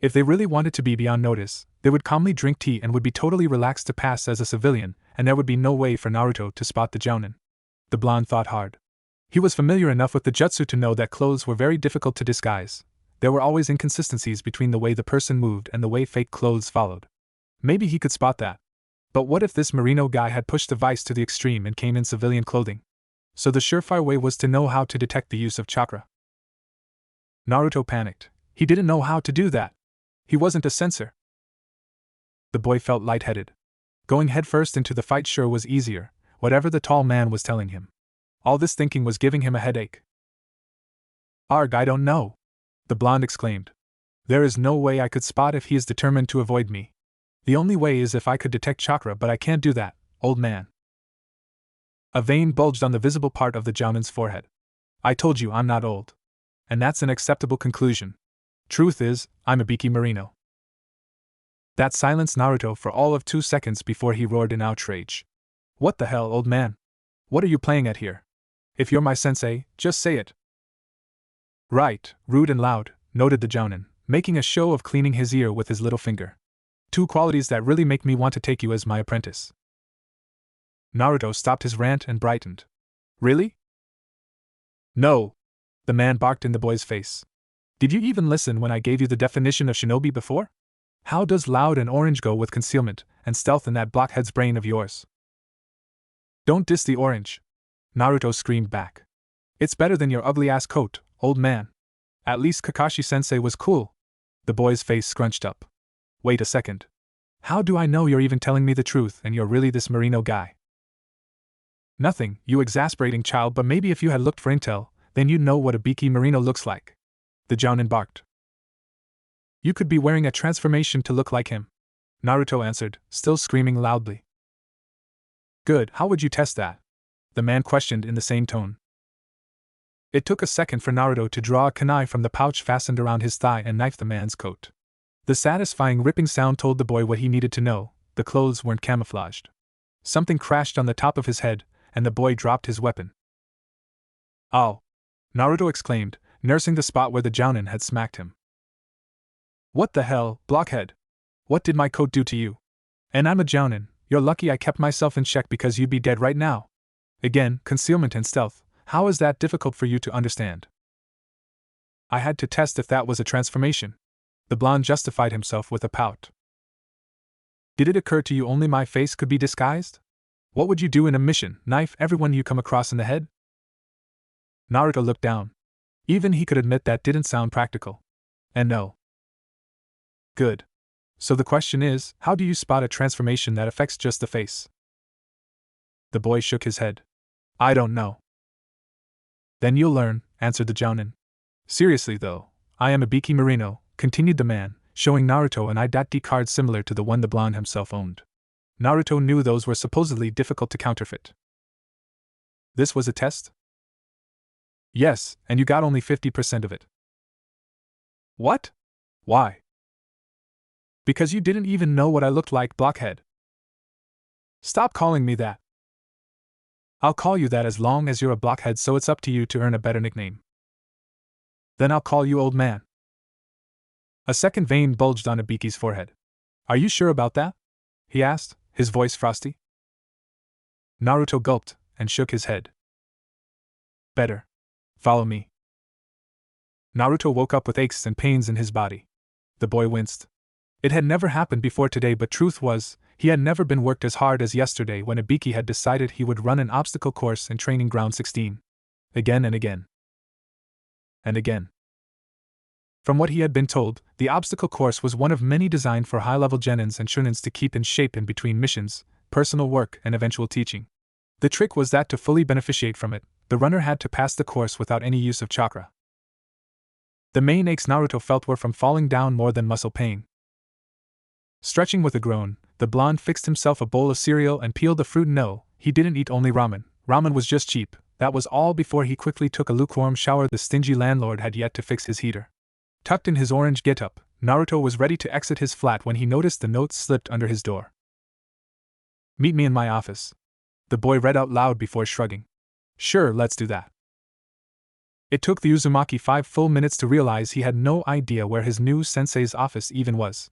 If they really wanted to be beyond notice, they would calmly drink tea and would be totally relaxed to pass as a civilian, and there would be no way for Naruto to spot the jounin. The blonde thought hard. He was familiar enough with the jutsu to know that clothes were very difficult to disguise. There were always inconsistencies between the way the person moved and the way fake clothes followed. Maybe he could spot that. But what if this Marino guy had pushed the vice to the extreme and came in civilian clothing? So the surefire way was to know how to detect the use of chakra. Naruto panicked. He didn't know how to do that. He wasn't a censor. The boy felt lightheaded. Going headfirst into the fight sure was easier, whatever the tall man was telling him. All this thinking was giving him a headache. Arg, I don't know, the blonde exclaimed. There is no way I could spot if he is determined to avoid me. The only way is if I could detect chakra, but I can't do that, old man. A vein bulged on the visible part of the jounin's forehead. I told you I'm not old. And that's an acceptable conclusion. Truth is, I'm a Biki Marino. That silenced Naruto for all of 2 seconds before he roared in outrage. What the hell, old man? What are you playing at here? If you're my sensei, just say it. Right, rude and loud, noted the jounin, making a show of cleaning his ear with his little finger. 2 qualities that really make me want to take you as my apprentice. Naruto stopped his rant and brightened. Really? No, the man barked in the boy's face. Did you even listen when I gave you the definition of shinobi before? How does loud and orange go with concealment and stealth in that blockhead's brain of yours? Don't diss the orange, Naruto screamed back. It's better than your ugly-ass coat, old man. At least Kakashi-sensei was cool. The boy's face scrunched up. Wait a second. How do I know you're even telling me the truth and you're really this Marino guy? Nothing, you exasperating child, but maybe if you had looked for intel, then you'd know what a Biki Marino looks like. The jounin barked. You could be wearing a transformation to look like him, Naruto answered, still screaming loudly. Good, how would you test that? The man questioned in the same tone. It took a second for Naruto to draw a kunai from the pouch fastened around his thigh and knife the man's coat. The satisfying ripping sound told the boy what he needed to know. The clothes weren't camouflaged. Something crashed on the top of his head, and the boy dropped his weapon. Ow! Naruto exclaimed, nursing the spot where the jounin had smacked him. What the hell, blockhead? What did my coat do to you? And I'm a jounin, you're lucky I kept myself in check because you'd be dead right now. Again, concealment and stealth, how is that difficult for you to understand? I had to test if that was a transformation. The blonde justified himself with a pout. Did it occur to you only my face could be disguised? What would you do in a mission, knife everyone you come across in the head? Naruto looked down. Even he could admit that didn't sound practical. And no. Good. So the question is, how do you spot a transformation that affects just the face? The boy shook his head. I don't know. Then you'll learn, answered the jounin. Seriously though, I am a Biki Marino, continued the man, showing Naruto an ID card similar to the one the blonde himself owned. Naruto knew those were supposedly difficult to counterfeit. This was a test? Yes, and you got only 50% of it. What? Why? Because you didn't even know what I looked like, blockhead. Stop calling me that. I'll call you that as long as you're a blockhead, so it's up to you to earn a better nickname. Then I'll call you old man. A second vein bulged on Ibiki's forehead. Are you sure about that? He asked, his voice frosty. Naruto gulped and shook his head. Better. Follow me. Naruto woke up with aches and pains in his body. The boy winced. It had never happened before today, but truth was, He had never been worked as hard as yesterday when Ibiki had decided he would run an obstacle course in Training Ground 16. Again and again. And again. From what he had been told, the obstacle course was one of many designed for high-level genins and shunins to keep in shape in between missions, personal work, and eventual teaching. The trick was that to fully beneficiate from it, the runner had to pass the course without any use of chakra. The main aches Naruto felt were from falling down more than muscle pain. Stretching with a groan, the blonde fixed himself a bowl of cereal and peeled the fruit. No, he didn't eat only ramen. Ramen was just cheap. That was all before he quickly took a lukewarm shower. The stingy landlord had yet to fix his heater. Tucked in his orange get-up, Naruto was ready to exit his flat when he noticed the note slipped under his door. "Meet me in my office," the boy read out loud before shrugging. "Sure, let's do that." It took the Uzumaki 5 full minutes to realize he had no idea where his new sensei's office even was.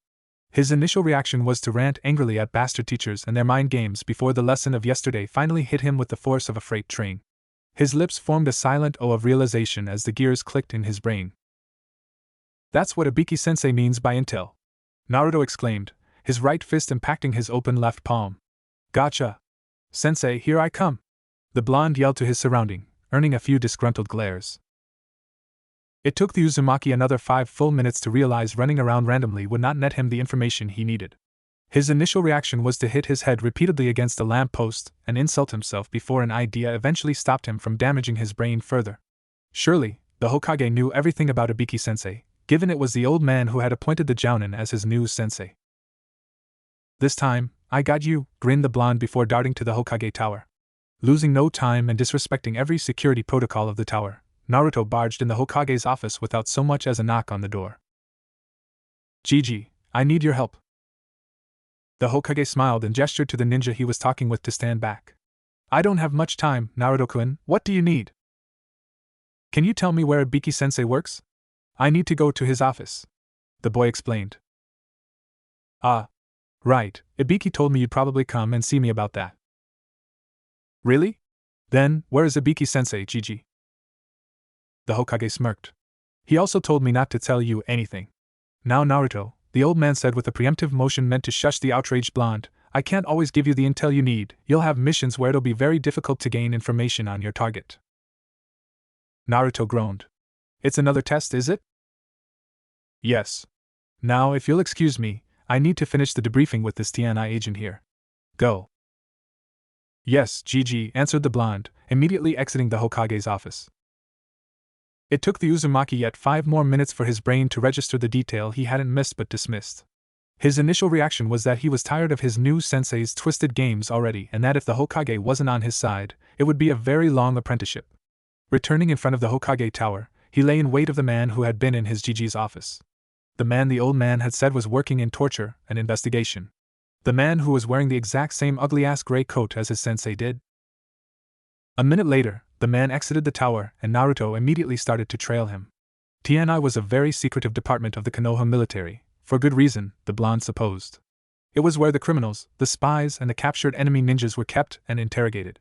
His initial reaction was to rant angrily at bastard teachers and their mind games before the lesson of yesterday finally hit him with the force of a freight train. His lips formed a silent O of realization as the gears clicked in his brain. "That's what Ibiki-sensei means by intel," Naruto exclaimed, his right fist impacting his open left palm. "Gotcha! Sensei, here I come!" the blonde yelled to his surrounding, earning a few disgruntled glares. It took the Uzumaki another 5 full minutes to realize running around randomly would not net him the information he needed. His initial reaction was to hit his head repeatedly against a lamp post and insult himself before an idea eventually stopped him from damaging his brain further. Surely, the Hokage knew everything about Ibiki-sensei, given it was the old man who had appointed the Jounin as his new sensei. "This time, I got you," grinned the blonde before darting to the Hokage tower. Losing no time and disrespecting every security protocol of the tower, Naruto barged in the Hokage's office without so much as a knock on the door. "Gigi, I need your help." The Hokage smiled and gestured to the ninja he was talking with to stand back. "I don't have much time, Naruto-kun, what do you need?" "Can you tell me where Ibiki-sensei works? I need to go to his office," the boy explained. "Ah. Right, Ibiki told me you'd probably come and see me about that." "Really? Then, where is Ibiki-sensei, Gigi?" The Hokage smirked. "He also told me not to tell you anything." "Now Naruto," the old man said with a preemptive motion meant to shush the outraged blonde, "I can't always give you the intel you need. You'll have missions where it'll be very difficult to gain information on your target." Naruto groaned. "It's another test, is it?" "Yes. Now, if you'll excuse me, I need to finish the debriefing with this TNI agent here. Go." "Yes, Gigi," answered the blonde, immediately exiting the Hokage's office. It took the Uzumaki yet 5 more minutes for his brain to register the detail he hadn't missed but dismissed. His initial reaction was that he was tired of his new sensei's twisted games already and that if the Hokage wasn't on his side, it would be a very long apprenticeship. Returning in front of the Hokage tower, he lay in wait of the man who had been in his Gigi's office. The man the old man had said was working in torture and investigation. The man who was wearing the exact same ugly-ass gray coat as his sensei did. A minute later, the man exited the tower and Naruto immediately started to trail him. TNI was a very secretive department of the Konoha military, for good reason, the blonde supposed. It was where the criminals, the spies, and the captured enemy ninjas were kept and interrogated.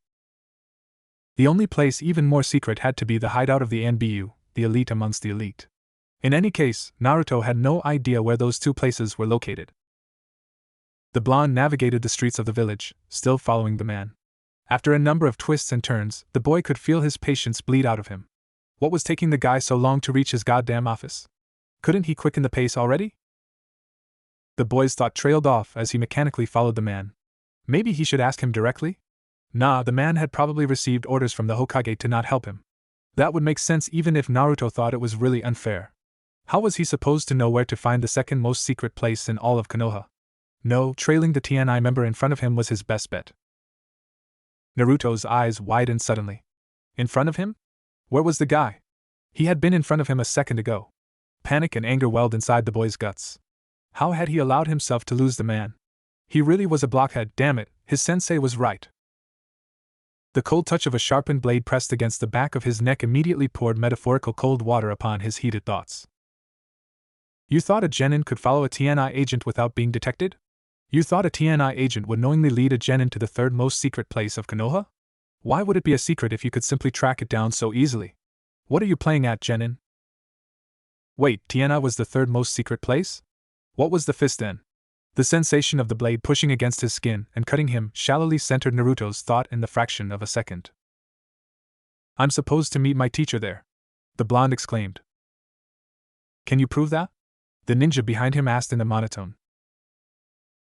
The only place even more secret had to be the hideout of the ANBU, the elite amongst the elite. In any case, Naruto had no idea where those two places were located. The blonde navigated the streets of the village, still following the man. After a number of twists and turns, the boy could feel his patience bleed out of him. What was taking the guy so long to reach his goddamn office? Couldn't he quicken the pace already? The boy's thought trailed off as he mechanically followed the man. Maybe he should ask him directly? Nah, the man had probably received orders from the Hokage to not help him. That would make sense even if Naruto thought it was really unfair. How was he supposed to know where to find the second most secret place in all of Konoha? No, trailing the TNI member in front of him was his best bet. Naruto's eyes widened suddenly. In front of him? Where was the guy? He had been in front of him a second ago. Panic and anger welled inside the boy's guts. How had he allowed himself to lose the man? He really was a blockhead, damn it, his sensei was right. The cold touch of a sharpened blade pressed against the back of his neck immediately poured metaphorical cold water upon his heated thoughts. You thought a genin could follow a TNI agent without being detected? You thought a TNI agent would knowingly lead a genin to the third most secret place of Konoha? Why would it be a secret if you could simply track it down so easily? What are you playing at, genin? Wait, TNI was the third most secret place? What was the fifth then? The sensation of the blade pushing against his skin and cutting him shallowly centered Naruto's thought in the fraction of a second. I'm supposed to meet my teacher there, the blonde exclaimed. Can you prove that? The ninja behind him asked in a monotone.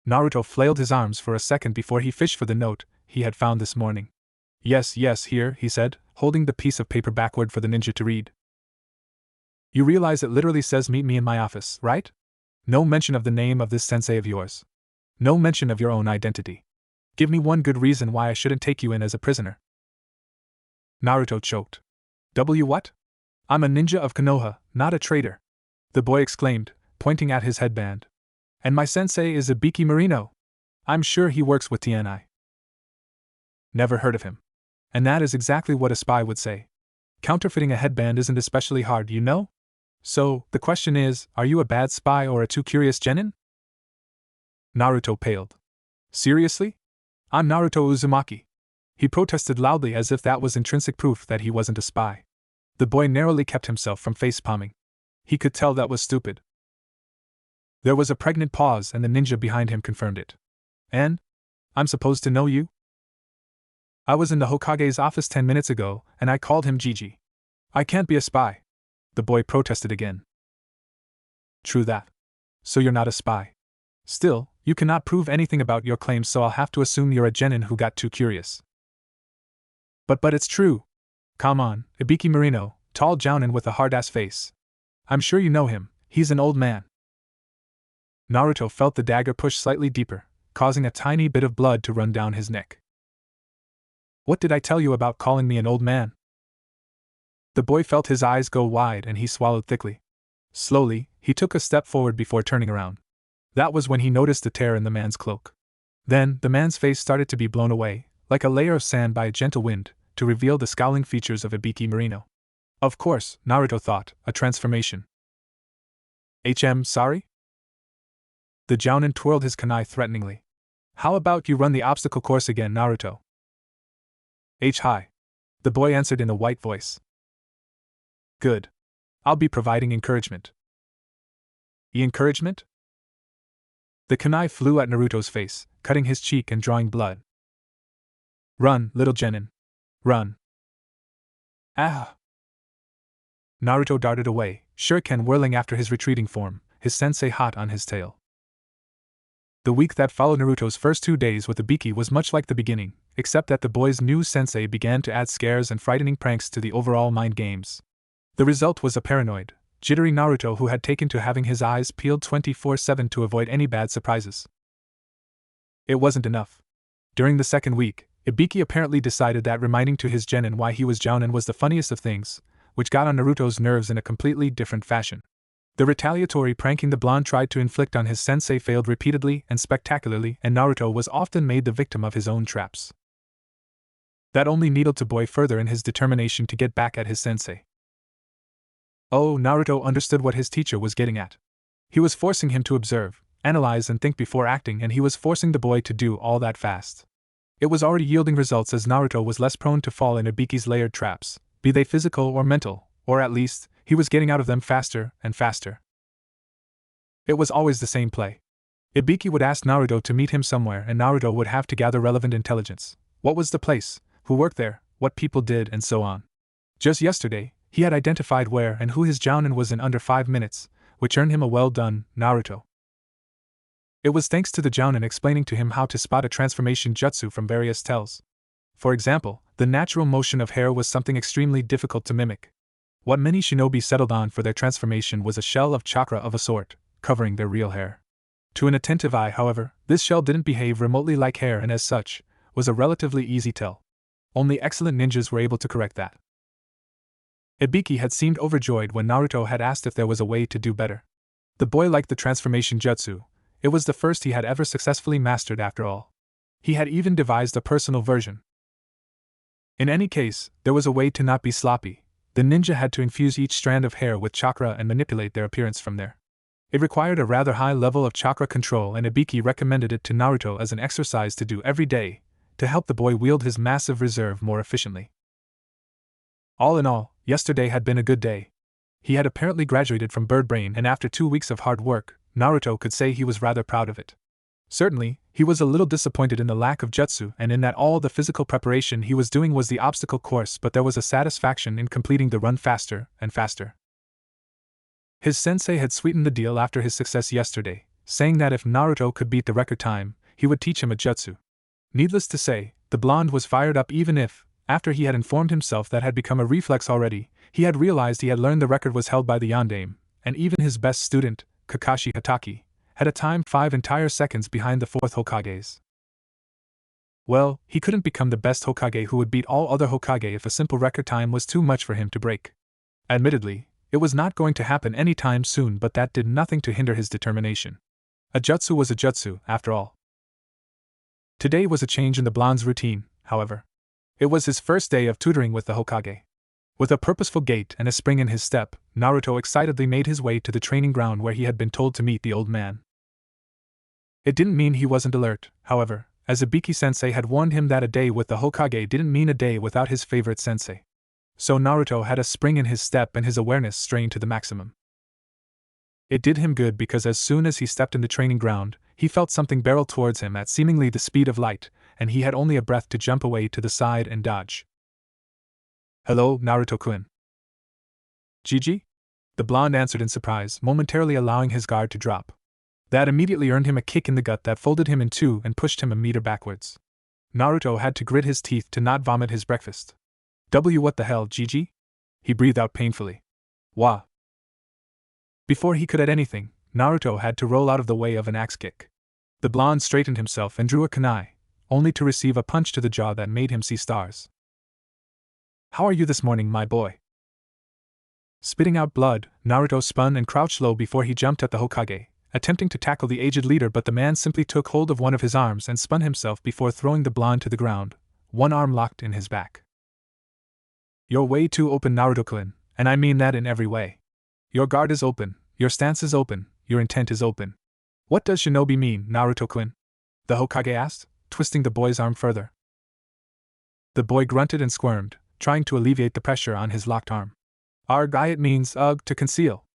Naruto flailed his arms for a second before he fished for the note he had found this morning. Yes, here, he said, holding the piece of paper backward for the ninja to read. You realize it literally says meet me in my office, right? No mention of the name of this sensei of yours. No mention of your own identity. Give me one good reason why I shouldn't take you in as a prisoner. Naruto choked. What? I'm a ninja of Konoha, not a traitor, the boy exclaimed, pointing at his headband. And my sensei is Ibiki Marino. I'm sure he works with TNI. Never heard of him. And that is exactly what a spy would say. Counterfeiting a headband isn't especially hard, you know? So, the question is, are you a bad spy or a too curious genin? Naruto paled. Seriously? I'm Naruto Uzumaki. He protested loudly as if that was intrinsic proof that he wasn't a spy. The boy narrowly kept himself from face-palming. He could tell that was stupid. There was a pregnant pause and the ninja behind him confirmed it. And? I'm supposed to know you? I was in the Hokage's office 10 minutes ago, and I called him Gigi. I can't be a spy. The boy protested again. True that. So you're not a spy. Still, you cannot prove anything about your claims, so I'll have to assume you're a genin who got too curious. But it's true. Come on, Ibiki Marino, tall jounin with a hard-ass face. I'm sure you know him, he's an old man. Naruto felt the dagger push slightly deeper, causing a tiny bit of blood to run down his neck. What did I tell you about calling me an old man? The boy felt his eyes go wide and he swallowed thickly. Slowly, he took a step forward before turning around. That was when he noticed the tear in the man's cloak. Then, the man's face started to be blown away, like a layer of sand by a gentle wind, to reveal the scowling features of Ibiki Marino. Of course, Naruto thought, a transformation. Sorry? The jounin twirled his kunai threateningly. How about you run the obstacle course again, Naruto? Hi. The boy answered in a white voice. Good. I'll be providing encouragement. Encouragement? The kunai flew at Naruto's face, cutting his cheek and drawing blood. Run, little genin. Run. Ah! Naruto darted away, shuriken whirling after his retreating form, his sensei hot on his tail. The week that followed Naruto's first 2 days with Ibiki was much like the beginning, except that the boy's new sensei began to add scares and frightening pranks to the overall mind games. The result was a paranoid, jittery Naruto who had taken to having his eyes peeled 24/7 to avoid any bad surprises. It wasn't enough. During the second week, Ibiki apparently decided that reminding to his genin why he was jounin was the funniest of things, which got on Naruto's nerves in a completely different fashion. The retaliatory pranking the blonde tried to inflict on his sensei failed repeatedly and spectacularly, and Naruto was often made the victim of his own traps. That only needled to boy further in his determination to get back at his sensei. Oh, Naruto understood what his teacher was getting at. He was forcing him to observe, analyze and think before acting, and he was forcing the boy to do all that fast. It was already yielding results as Naruto was less prone to fall in Ibiki's layered traps, be they physical or mental, or at least, he was getting out of them faster and faster. It was always the same play. Ibiki would ask Naruto to meet him somewhere and Naruto would have to gather relevant intelligence. What was the place, who worked there, what people did, and so on. Just yesterday, he had identified where and who his jounin was in under 5 minutes, which earned him a well done, Naruto. It was thanks to the jounin explaining to him how to spot a transformation jutsu from various tells. For example, the natural motion of hair was something extremely difficult to mimic. What many shinobi settled on for their transformation was a shell of chakra of a sort, covering their real hair. To an attentive eye, however, this shell didn't behave remotely like hair and as such, was a relatively easy tell. Only excellent ninjas were able to correct that. Ibiki had seemed overjoyed when Naruto had asked if there was a way to do better. The boy liked the transformation jutsu. It was the first he had ever successfully mastered after all. He had even devised a personal version. In any case, there was a way to not be sloppy. The ninja had to infuse each strand of hair with chakra and manipulate their appearance from there. It required a rather high level of chakra control, and Ibiki recommended it to Naruto as an exercise to do every day, to help the boy wield his massive reserve more efficiently. All in all, yesterday had been a good day. He had apparently graduated from bird brain, and after 2 weeks of hard work, Naruto could say he was rather proud of it. Certainly, he was a little disappointed in the lack of jutsu and in that all the physical preparation he was doing was the obstacle course, but there was a satisfaction in completing the run faster and faster. His sensei had sweetened the deal after his success yesterday, saying that if Naruto could beat the record time, he would teach him a jutsu. Needless to say, the blonde was fired up even if, after he had informed himself that had become a reflex already, he had realized he had learned the record was held by the Yondaime, and even his best student, Kakashi Hatake, had a time 5 entire seconds behind the 4th Hokage's. Well, he couldn't become the best Hokage who would beat all other Hokage if a simple record time was too much for him to break. Admittedly, it was not going to happen any time soon, but that did nothing to hinder his determination. A jutsu was a jutsu, after all. Today was a change in the blonde's routine, however. It was his first day of tutoring with the Hokage. With a purposeful gait and a spring in his step, Naruto excitedly made his way to the training ground where he had been told to meet the old man. It didn't mean he wasn't alert, however, as Ibiki-sensei had warned him that a day with the Hokage didn't mean a day without his favorite sensei. So Naruto had a spring in his step and his awareness strained to the maximum. It did him good because as soon as he stepped in the training ground, he felt something barrel towards him at seemingly the speed of light, and he had only a breath to jump away to the side and dodge. "Hello, Naruto-kun." "Gigi?" The blonde answered in surprise, momentarily allowing his guard to drop. That immediately earned him a kick in the gut that folded him in two and pushed him a meter backwards. Naruto had to grit his teeth to not vomit his breakfast. What the hell, Gigi?" He breathed out painfully. "Wah." Before he could add anything, Naruto had to roll out of the way of an axe kick. The blonde straightened himself and drew a kunai, only to receive a punch to the jaw that made him see stars. "How are you this morning, my boy?" Spitting out blood, Naruto spun and crouched low before he jumped at the Hokage, attempting to tackle the aged leader, but the man simply took hold of one of his arms and spun himself before throwing the blonde to the ground, one arm locked in his back. "You're way too open, Naruto-kun, and I mean that in every way. Your guard is open, your stance is open, your intent is open. What does shinobi mean, Naruto-kun?" the Hokage asked, twisting the boy's arm further. The boy grunted and squirmed, trying to alleviate the pressure on his locked arm. "Arg, it means, to conceal."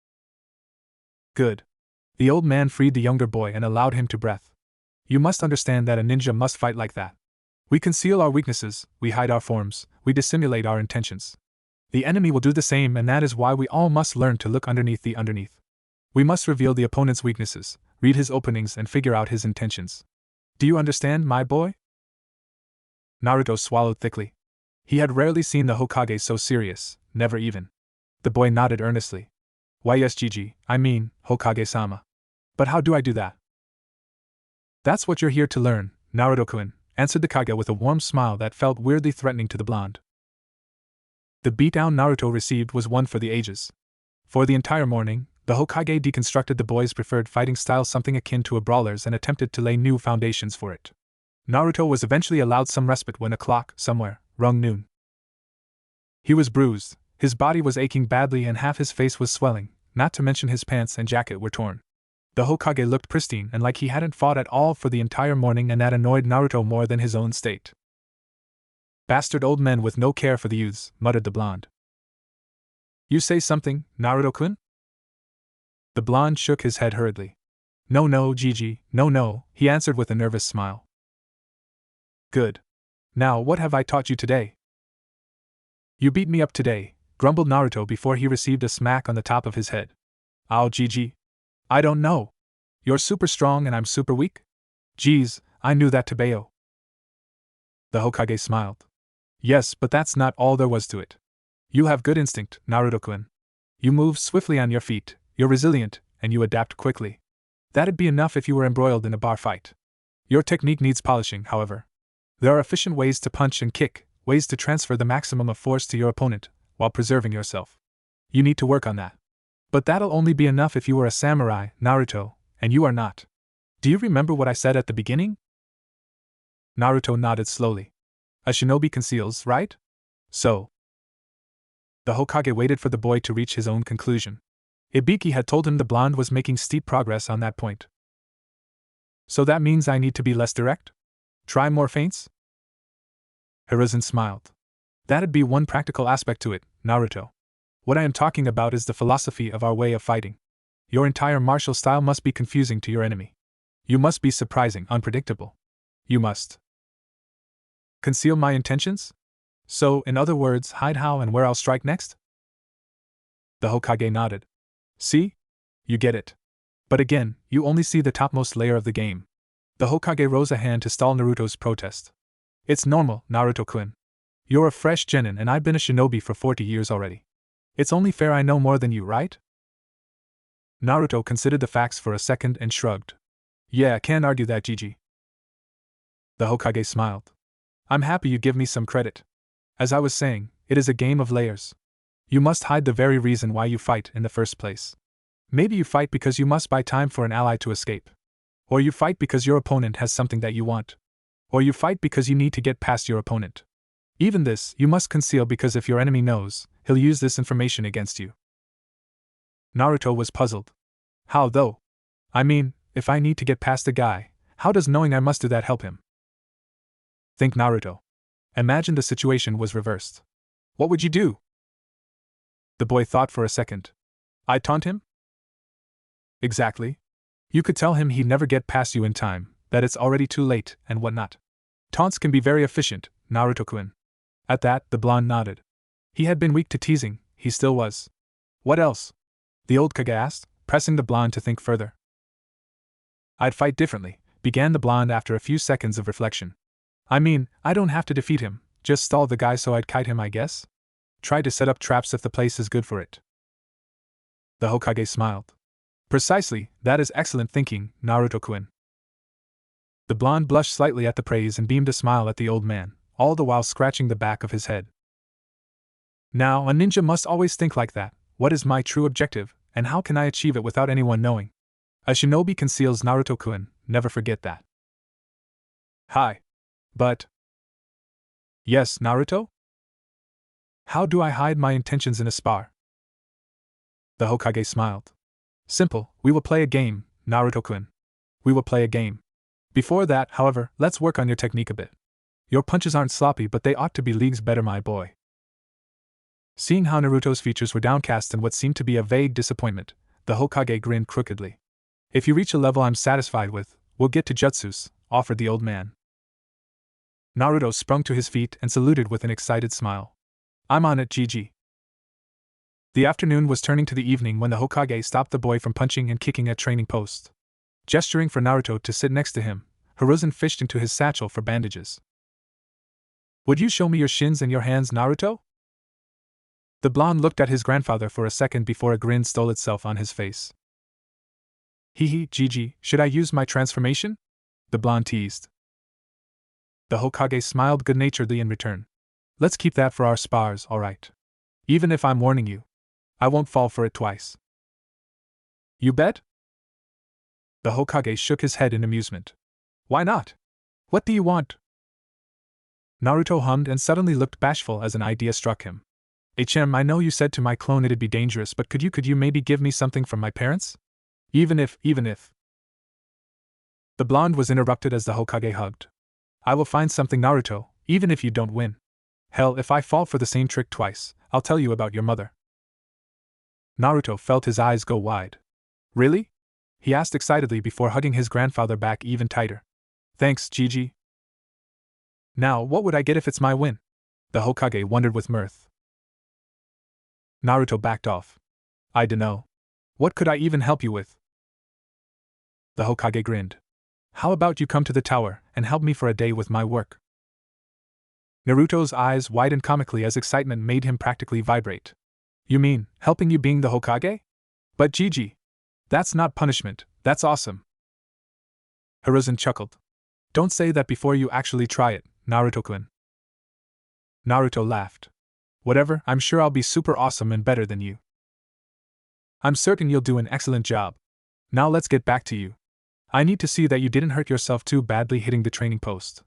"Good." The old man freed the younger boy and allowed him to breathe. "You must understand that a ninja must fight like that. We conceal our weaknesses, we hide our forms, we dissimulate our intentions. The enemy will do the same, and that is why we all must learn to look underneath the underneath. We must reveal the opponent's weaknesses, read his openings, and figure out his intentions. Do you understand, my boy?" Naruto swallowed thickly. He had rarely seen the Hokage so serious, never even. The boy nodded earnestly. "Why yes, Gigi, I mean, Hokage-sama. But how do I do that?" "That's what you're here to learn, Naruto-kun," answered the Kage with a warm smile that felt weirdly threatening to the blonde. The beatdown Naruto received was one for the ages. For the entire morning, the Hokage deconstructed the boy's preferred fighting style, something akin to a brawler's, and attempted to lay new foundations for it. Naruto was eventually allowed some respite when a clock, somewhere, rung noon. He was bruised, his body was aching badly, and half his face was swelling, not to mention his pants and jacket were torn. The Hokage looked pristine and like he hadn't fought at all for the entire morning, and that annoyed Naruto more than his own state. "Bastard old men with no care for the youths," muttered the blonde. "You say something, Naruto-kun?" The blonde shook his head hurriedly. No, Gigi, no," he answered with a nervous smile. "Good. Now what have I taught you today?" "You beat me up today," grumbled Naruto before he received a smack on the top of his head. "Ow, Gigi. I don't know. You're super strong and I'm super weak? Geez, I knew that Tabayo." The Hokage smiled. "Yes, but that's not all there was to it. You have good instinct, Naruto-kun. You move swiftly on your feet, you're resilient, and you adapt quickly. That'd be enough if you were embroiled in a bar fight. Your technique needs polishing, however. There are efficient ways to punch and kick, ways to transfer the maximum of force to your opponent, while preserving yourself. You need to work on that. But that'll only be enough if you were a samurai, Naruto, and you are not. Do you remember what I said at the beginning?" Naruto nodded slowly. "A shinobi conceals, right? So." The Hokage waited for the boy to reach his own conclusion. Ibiki had told him the blonde was making steep progress on that point. "So that means I need to be less direct? Try more feints?" Hiruzen smiled. "That'd be one practical aspect to it, Naruto. What I am talking about is the philosophy of our way of fighting. Your entire martial style must be confusing to your enemy. You must be surprising, unpredictable. You must conceal my intentions? So, in other words, hide how and where I'll strike next? The Hokage nodded. See? You get it. But again, you only see the topmost layer of the game. The Hokage rose a hand to stall Naruto's protest. It's normal, Naruto-kun. You're a fresh genin and I've been a shinobi for 40 years already. It's only fair I know more than you, right? Naruto considered the facts for a second and shrugged. Yeah, can't argue that, Gigi. The Hokage smiled. I'm happy you give me some credit. As I was saying, it is a game of layers. You must hide the very reason why you fight in the first place. Maybe you fight because you must buy time for an ally to escape. Or you fight because your opponent has something that you want. Or you fight because you need to get past your opponent. Even this, you must conceal because if your enemy knows, he'll use this information against you. Naruto was puzzled. How though? I mean, if I need to get past a guy, how does knowing I must do that help him? Think, Naruto. Imagine the situation was reversed. What would you do? The boy thought for a second. I'd taunt him? Exactly. You could tell him he'd never get past you in time, that it's already too late, and whatnot. Taunts can be very efficient, Naruto-kun. At that, the blonde nodded. He had been weak to teasing, he still was. What else? The old Kage asked, pressing the blonde to think further. I'd fight differently, began the blonde after a few seconds of reflection. I mean, I don't have to defeat him, just stall the guy so I'd kite him, I guess? Try to set up traps if the place is good for it. The Hokage smiled. Precisely, that is excellent thinking, Naruto-kun. The blonde blushed slightly at the praise and beamed a smile at the old man, all the while scratching the back of his head. Now, a ninja must always think like that. What is my true objective, and how can I achieve it without anyone knowing? A shinobi conceals, Naruto-kun, never forget that. Hi. But. Yes, Naruto? How do I hide my intentions in a spar? The Hokage smiled. Simple, we will play a game, Naruto-kun. We will play a game. Before that, however, let's work on your technique a bit. Your punches aren't sloppy, but they ought to be leagues better, my boy. Seeing how Naruto's features were downcast in what seemed to be a vague disappointment, the Hokage grinned crookedly. If you reach a level I'm satisfied with, we'll get to jutsus, offered the old man. Naruto sprung to his feet and saluted with an excited smile. I'm on it, GG. The afternoon was turning to the evening when the Hokage stopped the boy from punching and kicking at training post. Gesturing for Naruto to sit next to him, Hiruzen fished into his satchel for bandages. Would you show me your shins and your hands, Naruto? The blonde looked at his grandfather for a second before a grin stole itself on his face. Hee, Gigi, should I use my transformation? The blonde teased. The Hokage smiled good-naturedly in return. Let's keep that for our spars, alright. Even if I'm warning you, I won't fall for it twice. You bet? The Hokage shook his head in amusement. Why not? What do you want? Naruto hummed and suddenly looked bashful as an idea struck him. HM, I know you said to my clone it'd be dangerous, but could you maybe give me something from my parents? Even if. The blonde was interrupted as the Hokage hugged. I will find something, Naruto, even if you don't win. Hell, if I fall for the same trick twice, I'll tell you about your mother. Naruto felt his eyes go wide. Really? He asked excitedly before hugging his grandfather back even tighter. Thanks, Gigi. Now, what would I get if it's my win? The Hokage wondered with mirth. Naruto backed off. I dunno. What could I even help you with? The Hokage grinned. How about you come to the tower and help me for a day with my work? Naruto's eyes widened comically as excitement made him practically vibrate. You mean, helping you being the Hokage? But Gigi, that's not punishment, that's awesome. Hiruzen chuckled. Don't say that before you actually try it, Naruto-kun. Naruto laughed. Whatever, I'm sure I'll be super awesome and better than you. I'm certain you'll do an excellent job. Now let's get back to you. I need to see that you didn't hurt yourself too badly hitting the training post.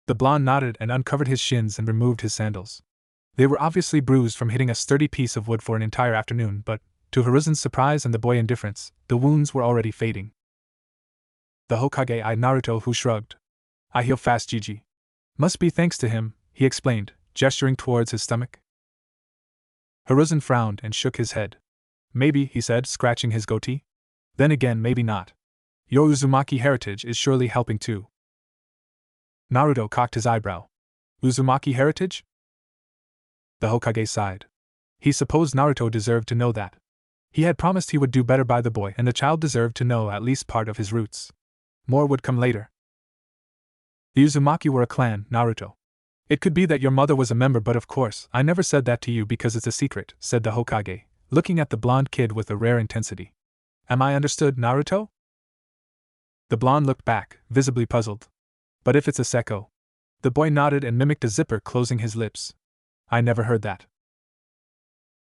The blonde nodded and uncovered his shins and removed his sandals. They were obviously bruised from hitting a sturdy piece of wood for an entire afternoon, but, to Hiruzen's surprise and the boy's indifference, the wounds were already fading. The Hokage eyed Naruto, who shrugged. I heal fast, Gigi. Must be thanks to him, he explained, gesturing towards his stomach. Hiruzen frowned and shook his head. Maybe, he said, scratching his goatee. Then again, maybe not. Your Uzumaki heritage is surely helping too. Naruto cocked his eyebrow. Uzumaki heritage? The Hokage sighed. He supposed Naruto deserved to know that. He had promised he would do better by the boy, and the child deserved to know at least part of his roots. More would come later. The Uzumaki were a clan, Naruto. It could be that your mother was a member, but of course, I never said that to you because it's a secret, said the Hokage, looking at the blonde kid with a rare intensity. Am I understood, Naruto? The blonde looked back, visibly puzzled. But if it's a Seko? The boy nodded and mimicked a zipper closing his lips. I never heard that.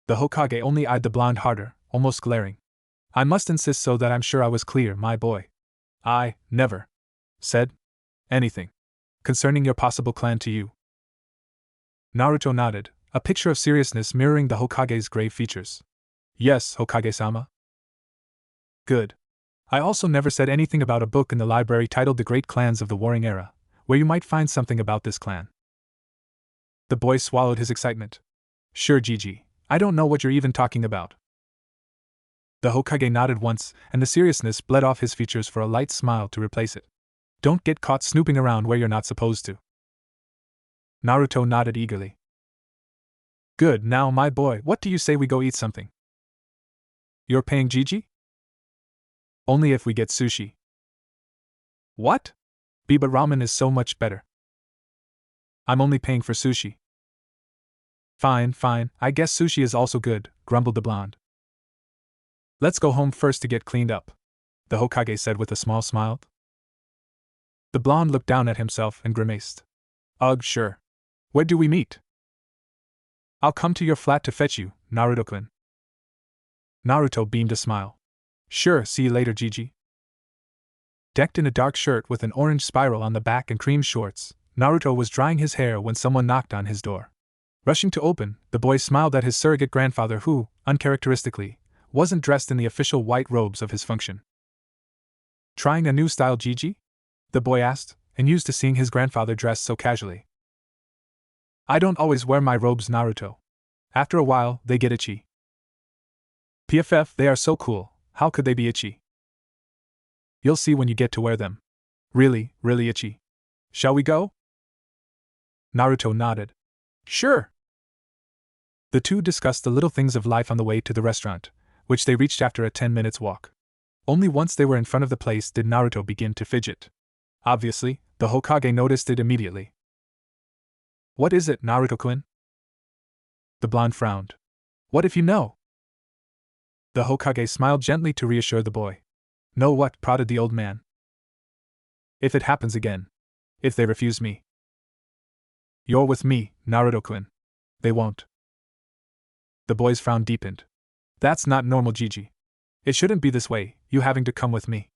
The Hokage only eyed the blonde harder, almost glaring. I must insist so that I'm sure I was clear, my boy. I never said anything concerning your possible clan to you. Naruto nodded, a picture of seriousness mirroring the Hokage's grave features. Yes, Hokage-sama. Good. I also never said anything about a book in the library titled The Great Clans of the Warring Era, where you might find something about this clan. The boy swallowed his excitement. Sure, Gigi, I don't know what you're even talking about. The Hokage nodded once, and the seriousness bled off his features for a light smile to replace it. Don't get caught snooping around where you're not supposed to. Naruto nodded eagerly. Good, now my boy, what do you say we go eat something? You're paying Gigi? Only if we get sushi. What? But ramen is so much better. I'm only paying for sushi. Fine, I guess sushi is also good, grumbled the blonde. Let's go home first to get cleaned up, the Hokage said with a small smile. The blonde looked down at himself and grimaced. Ugh, sure. Where do we meet? I'll come to your flat to fetch you, Naruto-kun. Naruto beamed a smile. Sure, see you later, Gigi. Decked in a dark shirt with an orange spiral on the back and cream shorts, Naruto was drying his hair when someone knocked on his door. Rushing to open, the boy smiled at his surrogate grandfather who, uncharacteristically, wasn't dressed in the official white robes of his function. Trying a new style, Gigi? The boy asked, amused to seeing his grandfather dressed so casually. I don't always wear my robes, Naruto. After a while, they get itchy. PFF, they are so cool, how could they be itchy? You'll see when you get to wear them. Really itchy. Shall we go? Naruto nodded. Sure. The two discussed the little things of life on the way to the restaurant, which they reached after a 10 minutes walk. Only once they were in front of the place did Naruto begin to fidget. Obviously, the Hokage noticed it immediately. What is it, Naruto-kun? The blonde frowned. What if you know? The Hokage smiled gently to reassure the boy. Know what? Prodded the old man. If it happens again. If they refuse me. You're with me, Naruto-kun. They won't. The boy's frown deepened. That's not normal, Gigi. It shouldn't be this way, you having to come with me.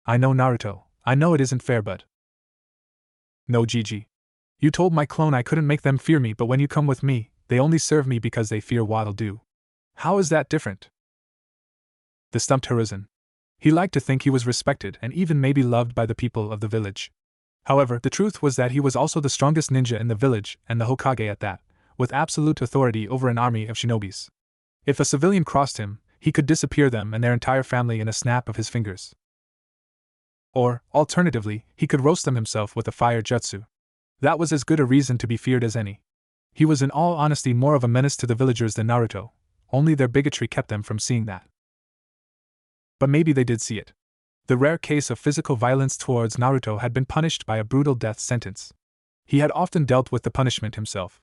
I know, Naruto, I know it isn't fair, but... No, Gigi. You told my clone I couldn't make them fear me, but when you come with me, they only serve me because they fear what I'll do. How is that different? The stumped Hiruzen. He liked to think he was respected and even maybe loved by the people of the village. However, the truth was that he was also the strongest ninja in the village, and the Hokage at that, with absolute authority over an army of shinobis. If a civilian crossed him, he could disappear them and their entire family in a snap of his fingers. Or, alternatively, he could roast them himself with a fire jutsu. That was as good a reason to be feared as any. He was in all honesty more of a menace to the villagers than Naruto, only their bigotry kept them from seeing that. But maybe they did see it. The rare case of physical violence towards Naruto had been punished by a brutal death sentence. He had often dealt with the punishment himself.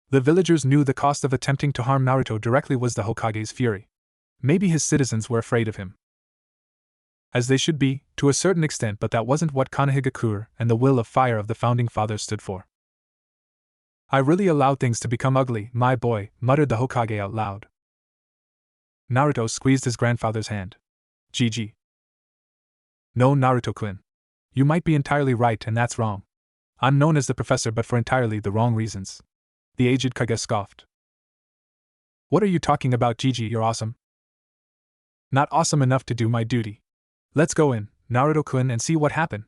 The villagers knew the cost of attempting to harm Naruto directly was the Hokage's fury. Maybe his citizens were afraid of him. As they should be, to a certain extent, but that wasn't what Konohagakure and the will of fire of the founding fathers stood for. I really allowed things to become ugly, my boy, muttered the Hokage out loud. Naruto squeezed his grandfather's hand. Gigi. No, Naruto-kun. You might be entirely right, and that's wrong. I'm known as the professor, but for entirely the wrong reasons. The aged Kage scoffed. What are you talking about, Gigi? You're awesome. Not awesome enough to do my duty. Let's go in, Naruto-kun, and see what happened.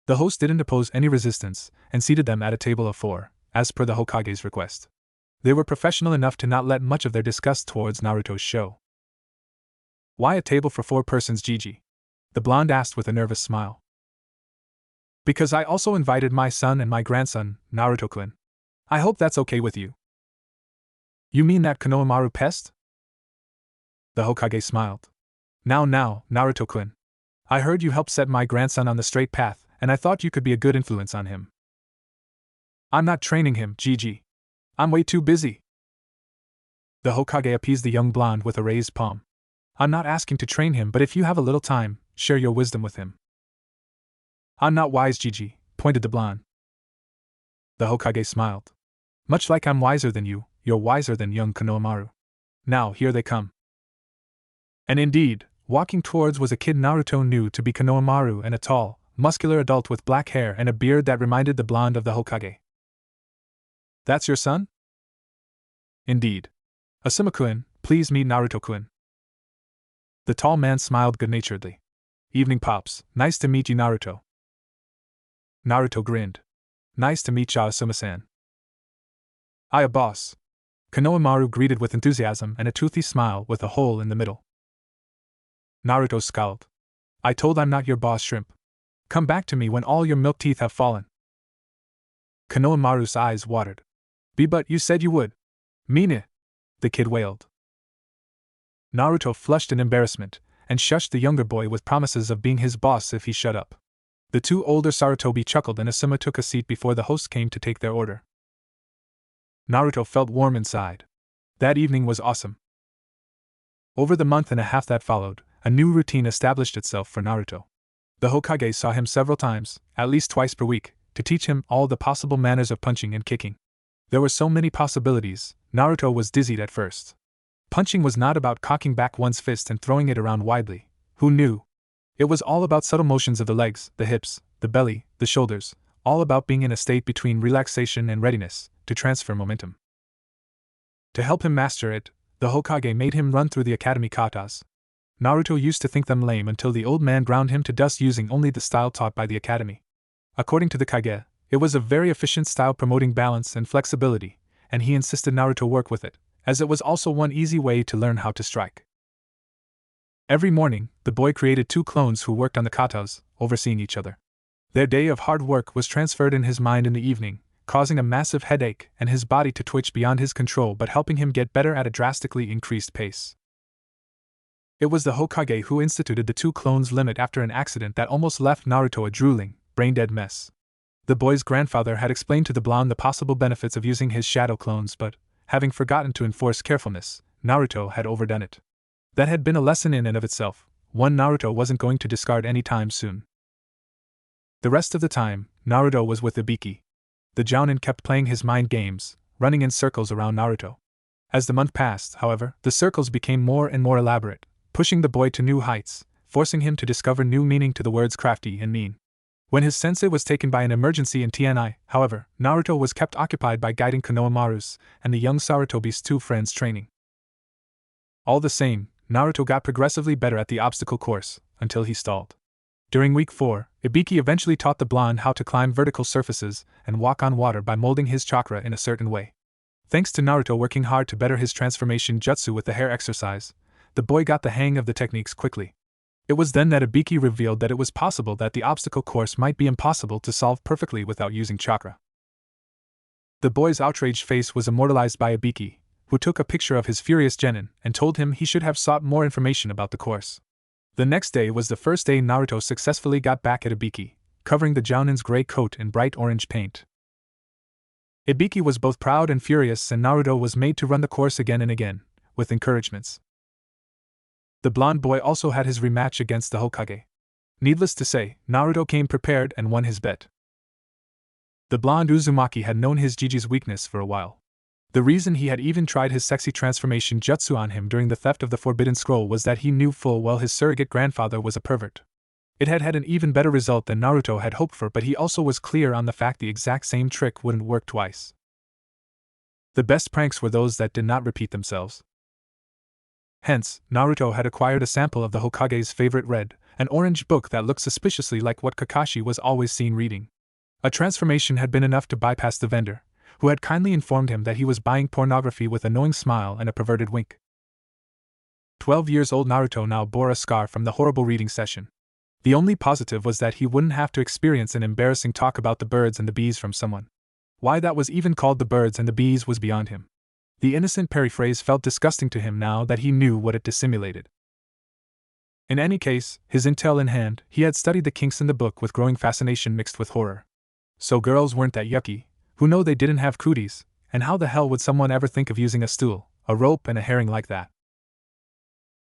The host didn't oppose any resistance, and seated them at a table of 4, as per the Hokage's request. They were professional enough to not let much of their disgust towards Naruto's show. Why a table for 4 persons, Gigi? the blonde asked with a nervous smile. Because I also invited my son and my grandson, Naruto-kun. I hope that's okay with you. You mean that Konohamaru pest? The Hokage smiled. Now, Naruto-kun. I heard you helped set my grandson on the straight path, and I thought you could be a good influence on him. I'm not training him, Gigi. I'm way too busy. The Hokage appeased the young blonde with a raised palm. I'm not asking to train him, but if you have a little time, share your wisdom with him. I'm not wise, Gigi, pointed the blonde. The Hokage smiled. Much like I'm wiser than you, you're wiser than young Konohamaru. Now, here they come. And indeed, walking towards was a kid Naruto knew to be Konohamaru, and a tall, muscular adult with black hair and a beard that reminded the blonde of the Hokage. That's your son? Indeed. Asuma-kun, please meet Naruto-kun. The tall man smiled good-naturedly. Evening, Pops. Nice to meet you, Naruto. Naruto grinned. Nice to meet ya, Asuma-san. Aye, boss. Konohamaru greeted with enthusiasm and a toothy smile with a hole in the middle. Naruto scowled. I told I'm not your boss, shrimp. Come back to me when all your milk teeth have fallen. Konohamaru's eyes watered. But you said you would. Mean it? The kid wailed. Naruto flushed in embarrassment, and shushed the younger boy with promises of being his boss if he shut up. The two older Sarutobi chuckled and Asuma took a seat before the host came to take their order. Naruto felt warm inside. That evening was awesome. Over the month and a half that followed, a new routine established itself for Naruto. The Hokage saw him several times, at least twice per week, to teach him all the possible manners of punching and kicking. There were so many possibilities, Naruto was dizzied at first. Punching was not about cocking back one's fist and throwing it around widely. Who knew? It was all about subtle motions of the legs, the hips, the belly, the shoulders, all about being in a state between relaxation and readiness to transfer momentum. To help him master it, the Hokage made him run through the academy katas. Naruto used to think them lame until the old man ground him to dust using only the style taught by the academy. According to the Kage, it was a very efficient style promoting balance and flexibility, and he insisted Naruto work with it, as it was also one easy way to learn how to strike. Every morning, the boy created two clones who worked on the katas, overseeing each other. Their day of hard work was transferred in his mind in the evening, causing a massive headache and his body to twitch beyond his control but helping him get better at a drastically increased pace. It was the Hokage who instituted the two clones limit after an accident that almost left Naruto a drooling, brain-dead mess. The boy's grandfather had explained to the blonde the possible benefits of using his shadow clones, but, having forgotten to enforce carefulness, Naruto had overdone it. That had been a lesson in and of itself, one Naruto wasn't going to discard any time soon. The rest of the time, Naruto was with Ibiki. The Jounin kept playing his mind games, running in circles around Naruto. As the month passed, however, the circles became more and more elaborate, pushing the boy to new heights, forcing him to discover new meaning to the words crafty and mean. When his sensei was taken by an emergency in TNI, however, Naruto was kept occupied by guiding Konohamaru's and the young Sarutobi's two friends' training. All the same, Naruto got progressively better at the obstacle course, until he stalled. During week 4, Ibiki eventually taught the blonde how to climb vertical surfaces and walk on water by molding his chakra in a certain way. Thanks to Naruto working hard to better his transformation jutsu with the hair exercise, the boy got the hang of the techniques quickly. It was then that Ibiki revealed that it was possible that the obstacle course might be impossible to solve perfectly without using chakra. The boy's outraged face was immortalized by Ibiki, who took a picture of his furious genin and told him he should have sought more information about the course. The next day was the first day Naruto successfully got back at Ibiki, covering the Jounin's gray coat in bright orange paint. Ibiki was both proud and furious, and Naruto was made to run the course again and again, with encouragements. The blonde boy also had his rematch against the Hokage. Needless to say, Naruto came prepared and won his bet. The blonde Uzumaki had known his Jiji's weakness for a while. The reason he had even tried his sexy transformation jutsu on him during the theft of the Forbidden Scroll was that he knew full well his surrogate grandfather was a pervert. It had had an even better result than Naruto had hoped for, but he also was clear on the fact the exact same trick wouldn't work twice. The best pranks were those that did not repeat themselves. Hence, Naruto had acquired a sample of the Hokage's favorite red and orange book that looked suspiciously like what Kakashi was always seen reading. A transformation had been enough to bypass the vendor, who had kindly informed him that he was buying pornography with a knowing smile and a perverted wink. 12 years old Naruto now bore a scar from the horrible reading session. The only positive was that he wouldn't have to experience an embarrassing talk about the birds and the bees from someone. Why that was even called the birds and the bees was beyond him. The innocent periphrase felt disgusting to him now that he knew what it dissimulated. In any case, his intel in hand, he had studied the kinks in the book with growing fascination mixed with horror. So girls weren't that yucky, who know they didn't have cooties, and how the hell would someone ever think of using a stool, a rope and a herring like that?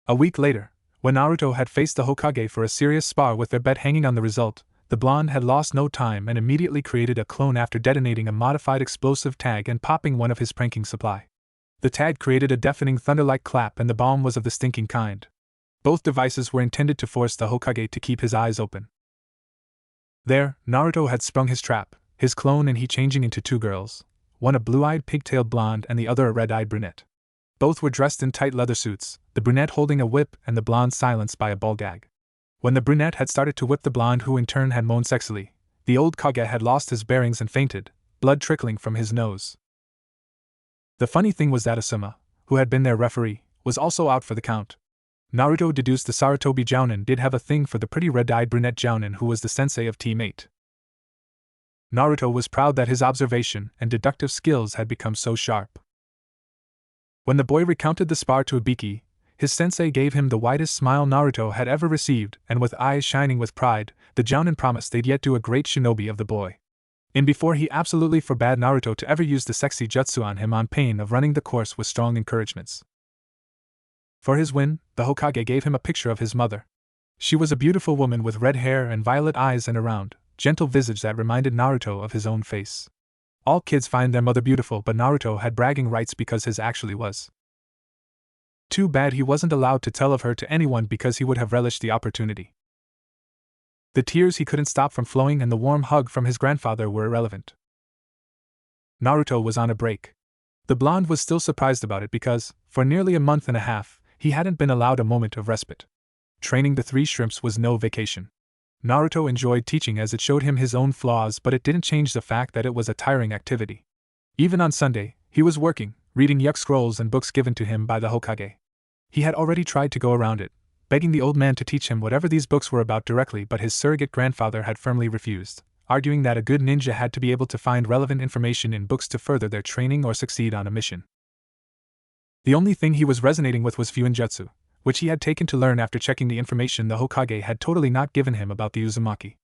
A week later, when Naruto had faced the Hokage for a serious spar with their bet hanging on the result, the blonde had lost no time and immediately created a clone after detonating a modified explosive tag and popping one of his pranking supply. The tag created a deafening thunder-like clap and the bomb was of the stinking kind. Both devices were intended to force the Hokage to keep his eyes open. There, Naruto had sprung his trap, his clone and he changing into two girls, one a blue-eyed pigtailed blonde and the other a red-eyed brunette. Both were dressed in tight leather suits, the brunette holding a whip and the blonde silenced by a ball gag. When the brunette had started to whip the blonde who in turn had moaned sexily, the old Kage had lost his bearings and fainted, blood trickling from his nose. The funny thing was that Asuma, who had been their referee, was also out for the count. Naruto deduced the Sarutobi Jounin did have a thing for the pretty red-eyed brunette Jounin who was the sensei of Team 8. Naruto was proud that his observation and deductive skills had become so sharp. When the boy recounted the spar to Ibiki, his sensei gave him the widest smile Naruto had ever received, and with eyes shining with pride, the Jounin promised they'd yet do a great shinobi of the boy. And before he absolutely forbade Naruto to ever use the sexy jutsu on him on pain of running the course with strong encouragements. For his win, the Hokage gave him a picture of his mother. She was a beautiful woman with red hair and violet eyes and a round, gentle visage that reminded Naruto of his own face. All kids find their mother beautiful, but Naruto had bragging rights because his actually was. Too bad he wasn't allowed to tell of her to anyone because he would have relished the opportunity. The tears he couldn't stop from flowing and the warm hug from his grandfather were irrelevant. Naruto was on a break. The blonde was still surprised about it because, for nearly a month and a half, he hadn't been allowed a moment of respite. Training the three shrimps was no vacation. Naruto enjoyed teaching as it showed him his own flaws, but it didn't change the fact that it was a tiring activity. Even on Sunday, he was working, reading yuck scrolls and books given to him by the Hokage. He had already tried to go around it, begging the old man to teach him whatever these books were about directly, but his surrogate grandfather had firmly refused, arguing that a good ninja had to be able to find relevant information in books to further their training or succeed on a mission. The only thing he was resonating with was Fuinjutsu, which he had taken to learn after checking the information the Hokage had totally not given him about the Uzumaki.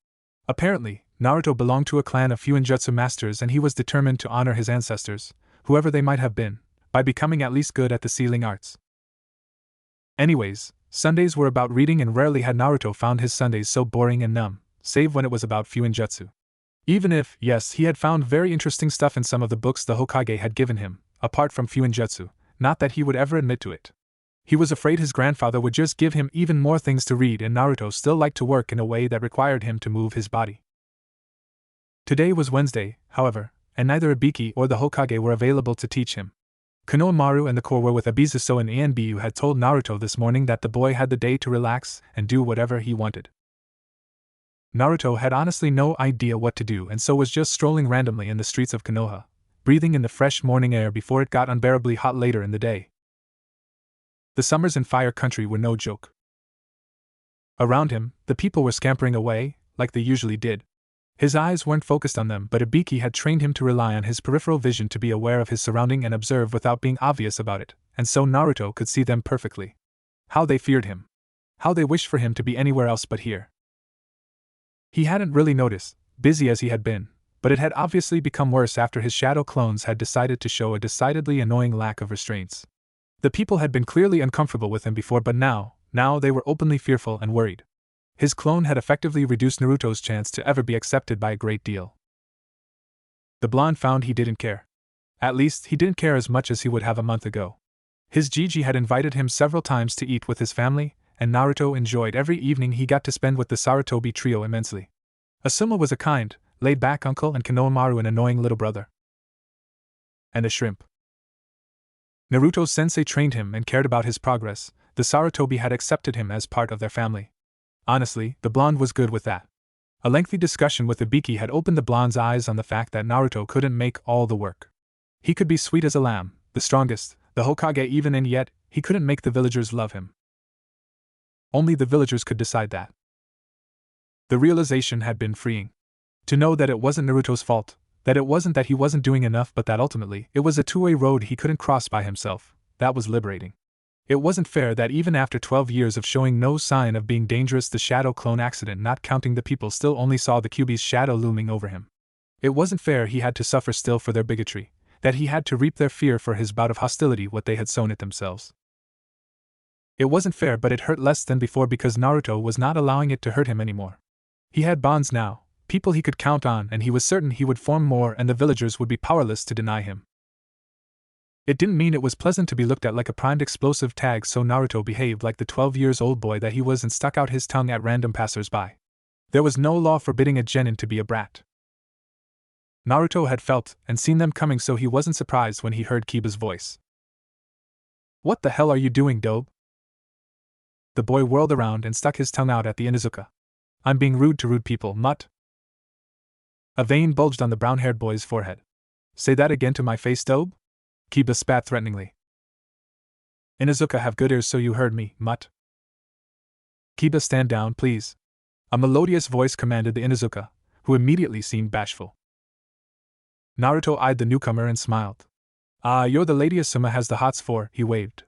Apparently, Naruto belonged to a clan of Fuinjutsu masters and he was determined to honor his ancestors, whoever they might have been, by becoming at least good at the sealing arts. Anyways, Sundays were about reading and rarely had Naruto found his Sundays so boring and numb, save when it was about Fuinjutsu. Even if, yes, he had found very interesting stuff in some of the books the Hokage had given him, apart from Fuinjutsu, not that he would ever admit to it. He was afraid his grandfather would just give him even more things to read, and Naruto still liked to work in a way that required him to move his body. Today was Wednesday, however, and neither Ibiki or the Hokage were available to teach him. Konohamaru and the Corps were with Abizuso, and Anbu had told Naruto this morning that the boy had the day to relax and do whatever he wanted. Naruto had honestly no idea what to do and so was just strolling randomly in the streets of Konoha, breathing in the fresh morning air before it got unbearably hot later in the day. The summers in Fire Country were no joke. Around him, the people were scampering away, like they usually did. His eyes weren't focused on them, but Ibiki had trained him to rely on his peripheral vision to be aware of his surrounding and observe without being obvious about it, and so Naruto could see them perfectly. How they feared him. How they wished for him to be anywhere else but here. He hadn't really noticed, busy as he had been, but it had obviously become worse after his shadow clones had decided to show a decidedly annoying lack of restraints. The people had been clearly uncomfortable with him before, but now they were openly fearful and worried. His clone had effectively reduced Naruto's chance to ever be accepted by a great deal. The blonde found he didn't care. At least, he didn't care as much as he would have a month ago. His Gigi had invited him several times to eat with his family, and Naruto enjoyed every evening he got to spend with the Sarutobi trio immensely. Asuma was a kind, laid-back uncle and Konohamaru an annoying little brother. And a shrimp. Naruto's sensei trained him and cared about his progress. The Sarutobi had accepted him as part of their family. Honestly, the blonde was good with that. A lengthy discussion with Ibiki had opened the blonde's eyes on the fact that Naruto couldn't make all the work. He could be sweet as a lamb, the strongest, the Hokage even, and yet, he couldn't make the villagers love him. Only the villagers could decide that. The realization had been freeing. To know that it wasn't Naruto's fault, that it wasn't that he wasn't doing enough but that ultimately it was a two-way road he couldn't cross by himself, that was liberating. It wasn't fair that even after 12 years of showing no sign of being dangerous, the shadow clone accident, not counting the people, still only saw the Kyuubi's shadow looming over him. It wasn't fair he had to suffer still for their bigotry, that he had to reap their fear for his bout of hostility, what they had sown it themselves. It wasn't fair, but it hurt less than before because Naruto was not allowing it to hurt him anymore. He had bonds now, people he could count on, and he was certain he would form more and the villagers would be powerless to deny him. It didn't mean it was pleasant to be looked at like a primed explosive tag, so Naruto behaved like the 12-year-old boy that he was and stuck out his tongue at random passers-by. There was no law forbidding a genin to be a brat. Naruto had felt and seen them coming, so he wasn't surprised when he heard Kiba's voice. "What the hell are you doing, Dobe?" The boy whirled around and stuck his tongue out at the Inuzuka. "I'm being rude to rude people, mutt." A vein bulged on the brown-haired boy's forehead. "Say that again to my face, Dobe?" Kiba spat threateningly. "Inuzuka have good ears, so you heard me, mutt." "Kiba, stand down, please," a melodious voice commanded the Inuzuka, who immediately seemed bashful. Naruto eyed the newcomer and smiled. "Ah, you're the lady Asuma has the hots for," he waved.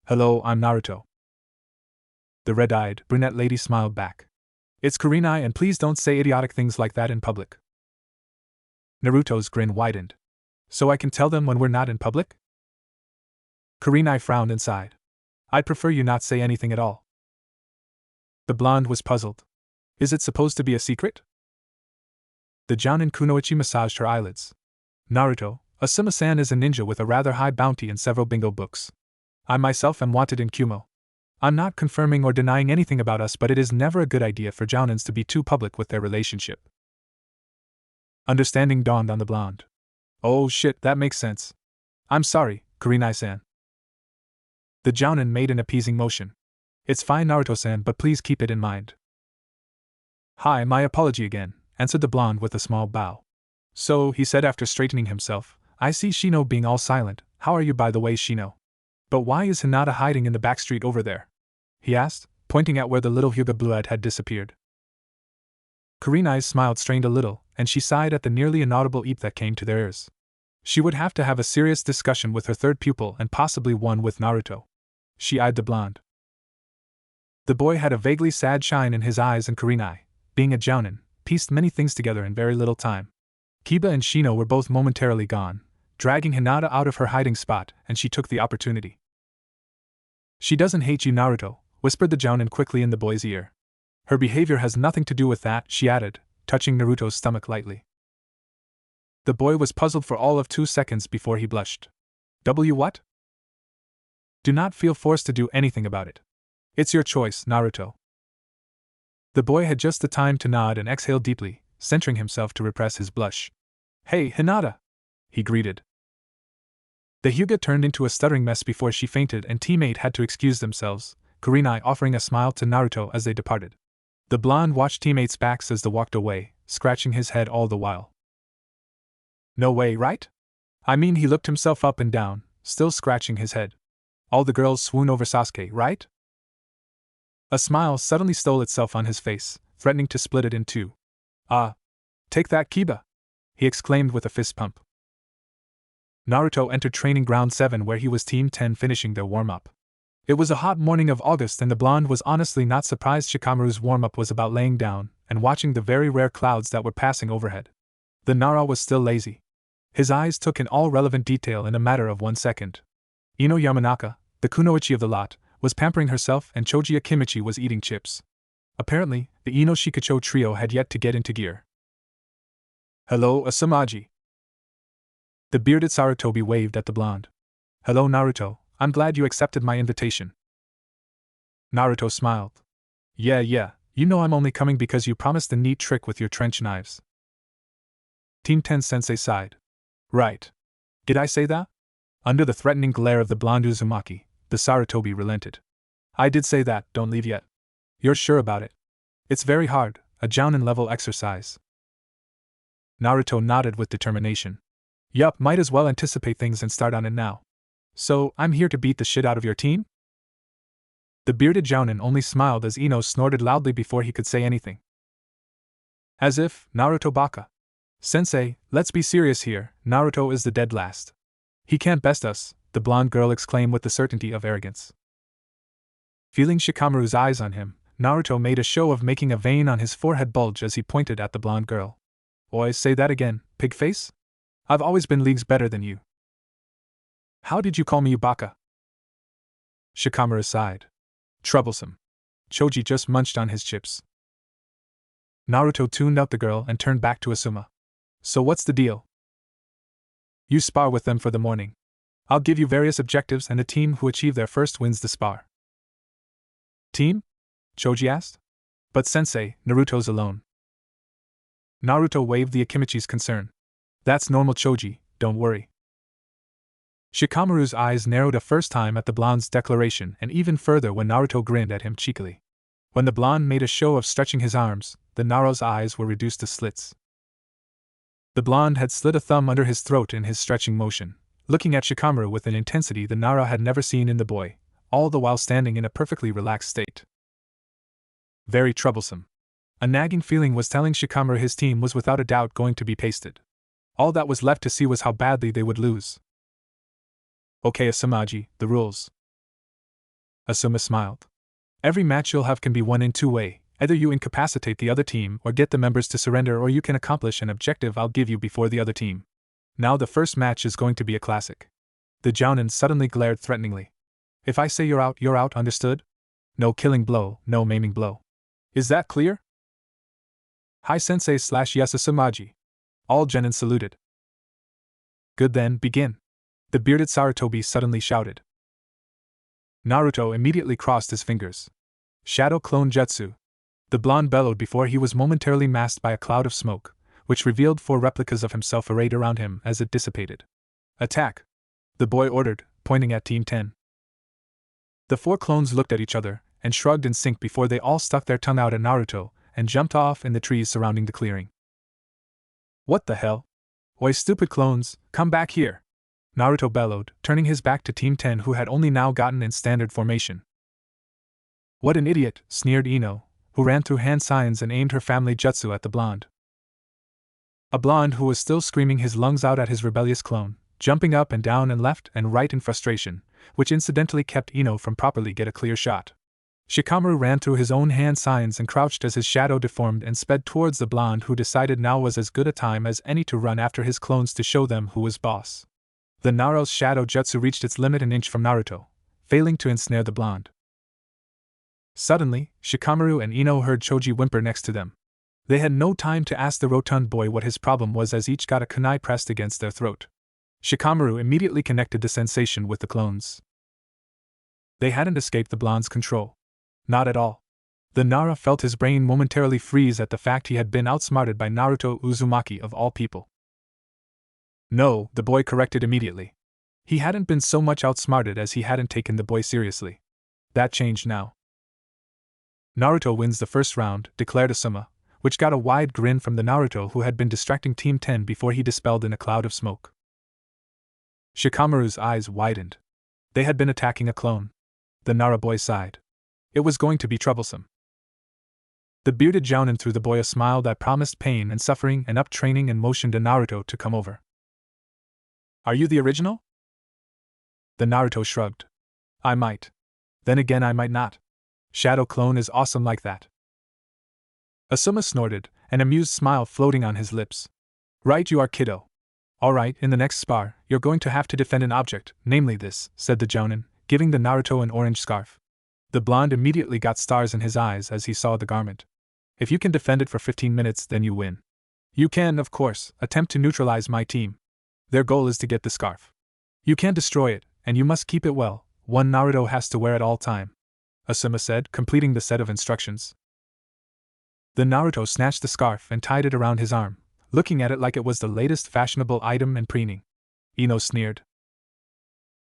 "Hello, I'm Naruto." The red-eyed, brunette lady smiled back. "It's Kurenai, and please don't say idiotic things like that in public." Naruto's grin widened. "So I can tell them when we're not in public?" Kurenai frowned and sighed. "I'd prefer you not say anything at all." The blonde was puzzled. "Is it supposed to be a secret?" The Jounin kunoichi massaged her eyelids. "Naruto, Asuma-san is a ninja with a rather high bounty and several bingo books. I myself am wanted in Kumo. I'm not confirming or denying anything about us, but it is never a good idea for Jounins to be too public with their relationship." Understanding dawned on the blonde. "Oh shit, that makes sense. I'm sorry, Kurenai-san." The Jounin made an appeasing motion. "It's fine, Naruto-san, but please keep it in mind." "Hi, my apology again," answered the blonde with a small bow. "So," he said after straightening himself, "I see Shino being all silent. How are you, by the way, Shino? But why is Hinata hiding in the back street over there?" he asked, pointing at where the little Hyuga Bluette had disappeared. Kurenai's smile strained a little, and she sighed at the nearly inaudible eep that came to their ears. She would have to have a serious discussion with her third pupil and possibly one with Naruto. She eyed the blonde. The boy had a vaguely sad shine in his eyes, and Kurenai, being a Jounin, pieced many things together in very little time. Kiba and Shino were both momentarily gone, dragging Hinata out of her hiding spot, and she took the opportunity. "She doesn't hate you, Naruto," whispered the Jounin quickly in the boy's ear. "Her behavior has nothing to do with that," she added, touching Naruto's stomach lightly. The boy was puzzled for all of 2 seconds before he blushed. What? "Do not feel forced to do anything about it. It's your choice, Naruto." The boy had just the time to nod and exhale deeply, centering himself to repress his blush. "Hey, Hinata!" he greeted. The Hyuga turned into a stuttering mess before she fainted, and teammate had to excuse themselves, Kurenai offering a smile to Naruto as they departed. The blonde watched teammates' backs as they walked away, scratching his head all the while. "No way, right? I mean," he looked himself up and down, still scratching his head. "All the girls swoon over Sasuke, right?" A smile suddenly stole itself on his face, threatening to split it in two. Take that, Kiba!" he exclaimed with a fist pump. Naruto entered Training Ground 7, where he was Team 10 finishing their warm-up. It was a hot morning of August, and the blonde was honestly not surprised. Shikamaru's warm-up was about laying down and watching the very rare clouds that were passing overhead. The Nara was still lazy. His eyes took in all relevant detail in a matter of 1 second. Ino Yamanaka, the kunoichi of the lot, was pampering herself, and Choji Akimichi was eating chips. Apparently, the Ino Shikacho trio had yet to get into gear. "Hello, Asamaji." The bearded Sarutobi waved at the blonde. "Hello, Naruto, I'm glad you accepted my invitation." Naruto smiled. Yeah, you know I'm only coming because you promised a neat trick with your trench knives." Team 10 sensei sighed. "Right. Did I say that?" Under the threatening glare of the blonde Uzumaki, the Sarutobi relented. "I did say that, don't leave yet." "You're sure about it?" "It's very hard, a Jounin-level exercise." Naruto nodded with determination. "Yup, might as well anticipate things and start on it now. So, I'm here to beat the shit out of your team?" The bearded Jounin only smiled as Ino snorted loudly before he could say anything. As if, Naruto baka. Sensei, let's be serious here, Naruto is the dead last. He can't best us, the blonde girl exclaimed with the certainty of arrogance. Feeling Shikamaru's eyes on him, Naruto made a show of making a vein on his forehead bulge as he pointed at the blonde girl. Oi, say that again, pig face? I've always been leagues better than you. How did you call me Yubaka? Shikamaru sighed. Troublesome. Choji just munched on his chips. Naruto tuned out the girl and turned back to Asuma. So what's the deal? You spar with them for the morning. I'll give you various objectives and the team who achieve their first wins the spar. Team? Choji asked. But sensei, Naruto's alone. Naruto waved the Akimichi's concern. That's normal Choji, don't worry. Shikamaru's eyes narrowed a first time at the blonde's declaration and even further when Naruto grinned at him cheekily. When the blonde made a show of stretching his arms, the Naruto's eyes were reduced to slits. The blonde had slid a thumb under his throat in his stretching motion, looking at Shikamaru with an intensity the Naruto had never seen in the boy, all the while standing in a perfectly relaxed state. Very troublesome. A nagging feeling was telling Shikamaru his team was without a doubt going to be pasted. All that was left to see was how badly they would lose. Okay, Asumaji, the rules. Asuma smiled. Every match you'll have can be won in two ways. Either you incapacitate the other team or get the members to surrender, or you can accomplish an objective I'll give you before the other team. Now the first match is going to be a classic. The Jounin suddenly glared threateningly. If I say you're out, understood? No killing blow, no maiming blow. Is that clear? Hi sensei / yes Asumaji. All genin saluted. Good then, begin. The bearded Sarutobi suddenly shouted. Naruto immediately crossed his fingers. Shadow Clone Jutsu. The blonde bellowed before he was momentarily masked by a cloud of smoke, which revealed 4 replicas of himself arrayed around him as it dissipated. Attack! The boy ordered, pointing at Team 10. The 4 clones looked at each other and shrugged in sync before they all stuck their tongue out at Naruto and jumped off in the trees surrounding the clearing. What the hell? Oi, stupid clones, come back here! Naruto bellowed, turning his back to Team 10 who had only now gotten in standard formation. What an idiot, sneered Ino, who ran through hand signs and aimed her family jutsu at the blonde. A blonde who was still screaming his lungs out at his rebellious clone, jumping up and down and left and right in frustration, which incidentally kept Ino from properly get a clear shot. Shikamaru ran through his own hand signs and crouched as his shadow deformed and sped towards the blonde who decided now was as good a time as any to run after his clones to show them who was boss. The Naruto's shadow jutsu reached its limit an inch from Naruto, failing to ensnare the blonde. Suddenly, Shikamaru and Ino heard Choji whimper next to them. They had no time to ask the rotund boy what his problem was as each got a kunai pressed against their throat. Shikamaru immediately connected the sensation with the clones. They hadn't escaped the blonde's control. Not at all. The Nara felt his brain momentarily freeze at the fact he had been outsmarted by Naruto Uzumaki of all people. No, the boy corrected immediately. He hadn't been so much outsmarted as he hadn't taken the boy seriously. That changed now. Naruto wins the first round, declared Asuma, which got a wide grin from the Naruto who had been distracting Team 10 before he dispelled in a cloud of smoke. Shikamaru's eyes widened. They had been attacking a clone. The Nara boy sighed. It was going to be troublesome. The bearded Jounin threw the boy a smile that promised pain and suffering and up-training and motioned to Naruto to come over. Are you the original? The Naruto shrugged. I might. Then again I might not. Shadow Clone is awesome like that. Asuma snorted, an amused smile floating on his lips. Right you are, kiddo. Alright, in the next spar, you're going to have to defend an object, namely this, said the Jounin, giving the Naruto an orange scarf. The blonde immediately got stars in his eyes as he saw the garment. If you can defend it for 15 minutes, then you win. You can, of course, attempt to neutralize my team. Their goal is to get the scarf. You can't destroy it, and you must keep it well. One Naruto has to wear it all time, Asuma said, completing the set of instructions. The Naruto snatched the scarf and tied it around his arm, looking at it like it was the latest fashionable item and preening. Ino sneered.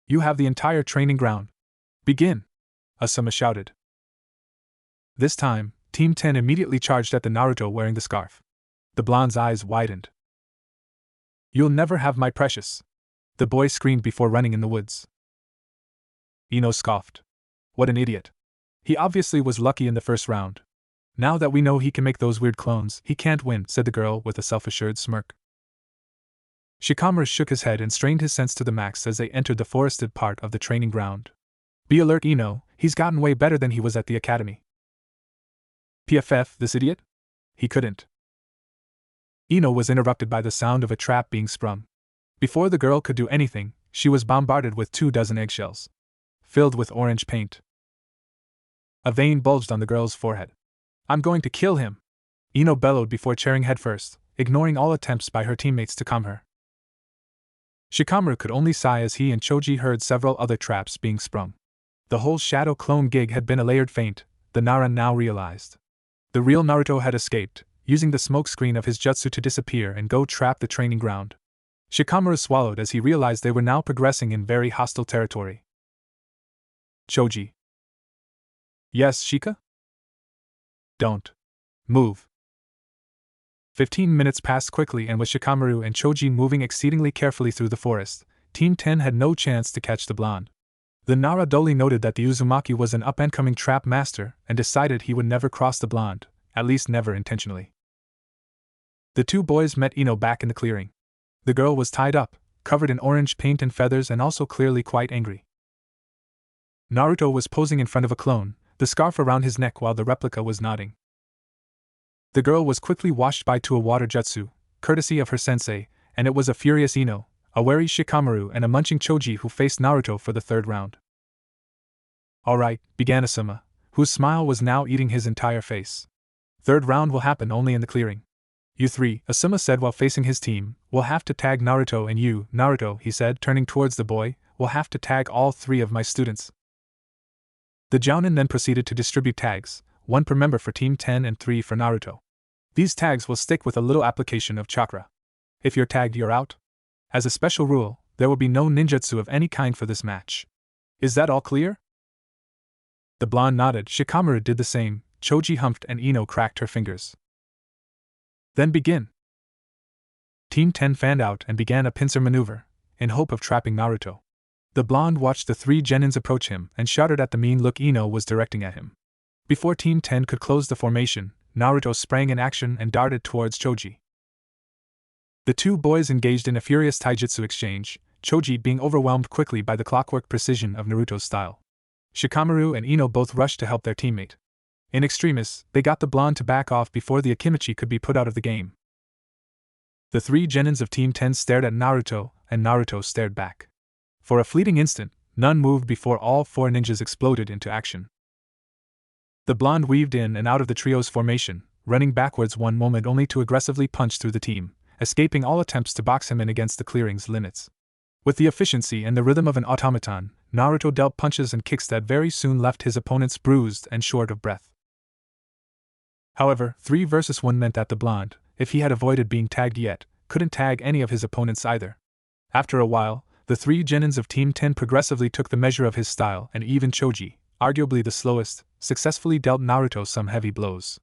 You have the entire training ground. Begin, Asuma shouted. This time, Team 10 immediately charged at the Naruto wearing the scarf. The blonde's eyes widened. You'll never have my precious, the boy screamed before running in the woods. Ino scoffed. What an idiot. He obviously was lucky in the first round. Now that we know he can make those weird clones, he can't win, said the girl with a self-assured smirk. Shikamaru shook his head and strained his sense to the max as they entered the forested part of the training ground. Be alert, Ino, he's gotten way better than he was at the academy. PFF, this idiot? He couldn't. Ino was interrupted by the sound of a trap being sprung. Before the girl could do anything, she was bombarded with 24 eggshells, filled with orange paint. A vein bulged on the girl's forehead. I'm going to kill him! Ino bellowed before charging headfirst, ignoring all attempts by her teammates to calm her. Shikamaru could only sigh as he and Choji heard several other traps being sprung. The whole shadow clone gig had been a layered feint, the Nara now realized. The real Naruto had escaped, using the smoke screen of his jutsu to disappear and go trap the training ground. Shikamaru swallowed as he realized they were now progressing in very hostile territory. Choji. Yes, Shika? Don't move. 15 minutes passed quickly, and with Shikamaru and Choji moving exceedingly carefully through the forest, Team 10 had no chance to catch the blonde. The Nara dully noted that the Uzumaki was an up-and-coming trap master and decided he would never cross the blonde, at least never intentionally. The two boys met Ino back in the clearing. The girl was tied up, covered in orange paint and feathers, and also clearly quite angry. Naruto was posing in front of a clone, the scarf around his neck while the replica was nodding. The girl was quickly washed by to a water jutsu, courtesy of her sensei, and it was a furious Ino, a wary Shikamaru, and a munching Choji who faced Naruto for the third round. Alright, began Asuma, whose smile was now eating his entire face. Third round will happen only in the clearing. You three, Asuma said while facing his team, will have to tag Naruto, and you, Naruto, he said turning towards the boy, will have to tag all 3 of my students. The Jounin then proceeded to distribute tags, 1 per member for Team 10 and 3 for Naruto. These tags will stick with a little application of chakra. If you're tagged, you're out. As a special rule, there will be no ninjutsu of any kind for this match. Is that all clear? The blonde nodded, Shikamaru did the same, Choji humphed, and Ino cracked her fingers. Then begin. Team 10 fanned out and began a pincer maneuver, in hope of trapping Naruto. The blonde watched the 3 genins approach him and shuddered at the mean look Ino was directing at him. Before Team 10 could close the formation, Naruto sprang in action and darted towards Choji. The 2 boys engaged in a furious taijutsu exchange, Choji being overwhelmed quickly by the clockwork precision of Naruto's style. Shikamaru and Ino both rushed to help their teammate. In extremis, they got the blonde to back off before the Akimichi could be put out of the game. The 3 genins of Team 10 stared at Naruto, and Naruto stared back. For a fleeting instant, none moved before all 4 ninjas exploded into action. The blonde weaved in and out of the trio's formation, running backwards one moment only to aggressively punch through the team, escaping all attempts to box him in against the clearing's limits. With the efficiency and the rhythm of an automaton, Naruto dealt punches and kicks that very soon left his opponents bruised and short of breath. However, 3 versus 1 meant that the blonde, if he had avoided being tagged yet, couldn't tag any of his opponents either. After a while, the 3 genins of Team 10 progressively took the measure of his style, and even Choji, arguably the slowest, successfully dealt Naruto some heavy blows.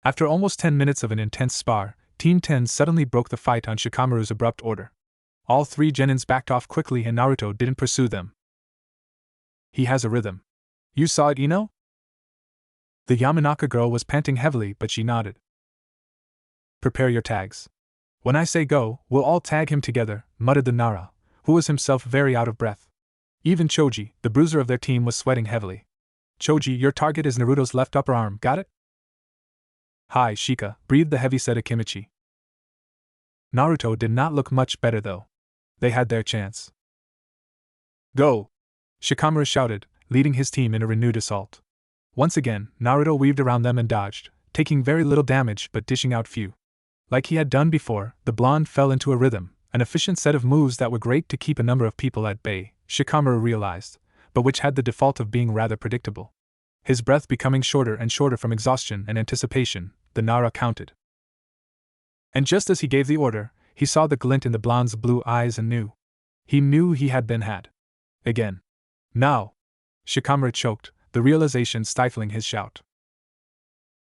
After almost 10 minutes of an intense spar, Team 10 suddenly broke the fight on Shikamaru's abrupt order. All 3 genins backed off quickly and Naruto didn't pursue them. He has a rhythm. You saw it, Ino? The Yamanaka girl was panting heavily, but she nodded. Prepare your tags. When I say go, we'll all tag him together, muttered the Nara, who was himself very out of breath. Even Choji, the bruiser of their team, was sweating heavily. Choji, your target is Naruto's left upper arm, got it? Hi, Shika, breathed the heavy-set Akimichi. Naruto did not look much better though. They had their chance. Go! Shikamaru shouted, leading his team in a renewed assault. Once again, Naruto weaved around them and dodged, taking very little damage but dishing out few. Like he had done before, the blonde fell into a rhythm, an efficient set of moves that were great to keep a number of people at bay, Shikamaru realized, but which had the default of being rather predictable. His breath becoming shorter and shorter from exhaustion and anticipation, the Nara counted. And just as he gave the order, he saw the glint in the blonde's blue eyes and knew. He knew he had been had. Again. Now! Shikamaru choked, the realization stifling his shout.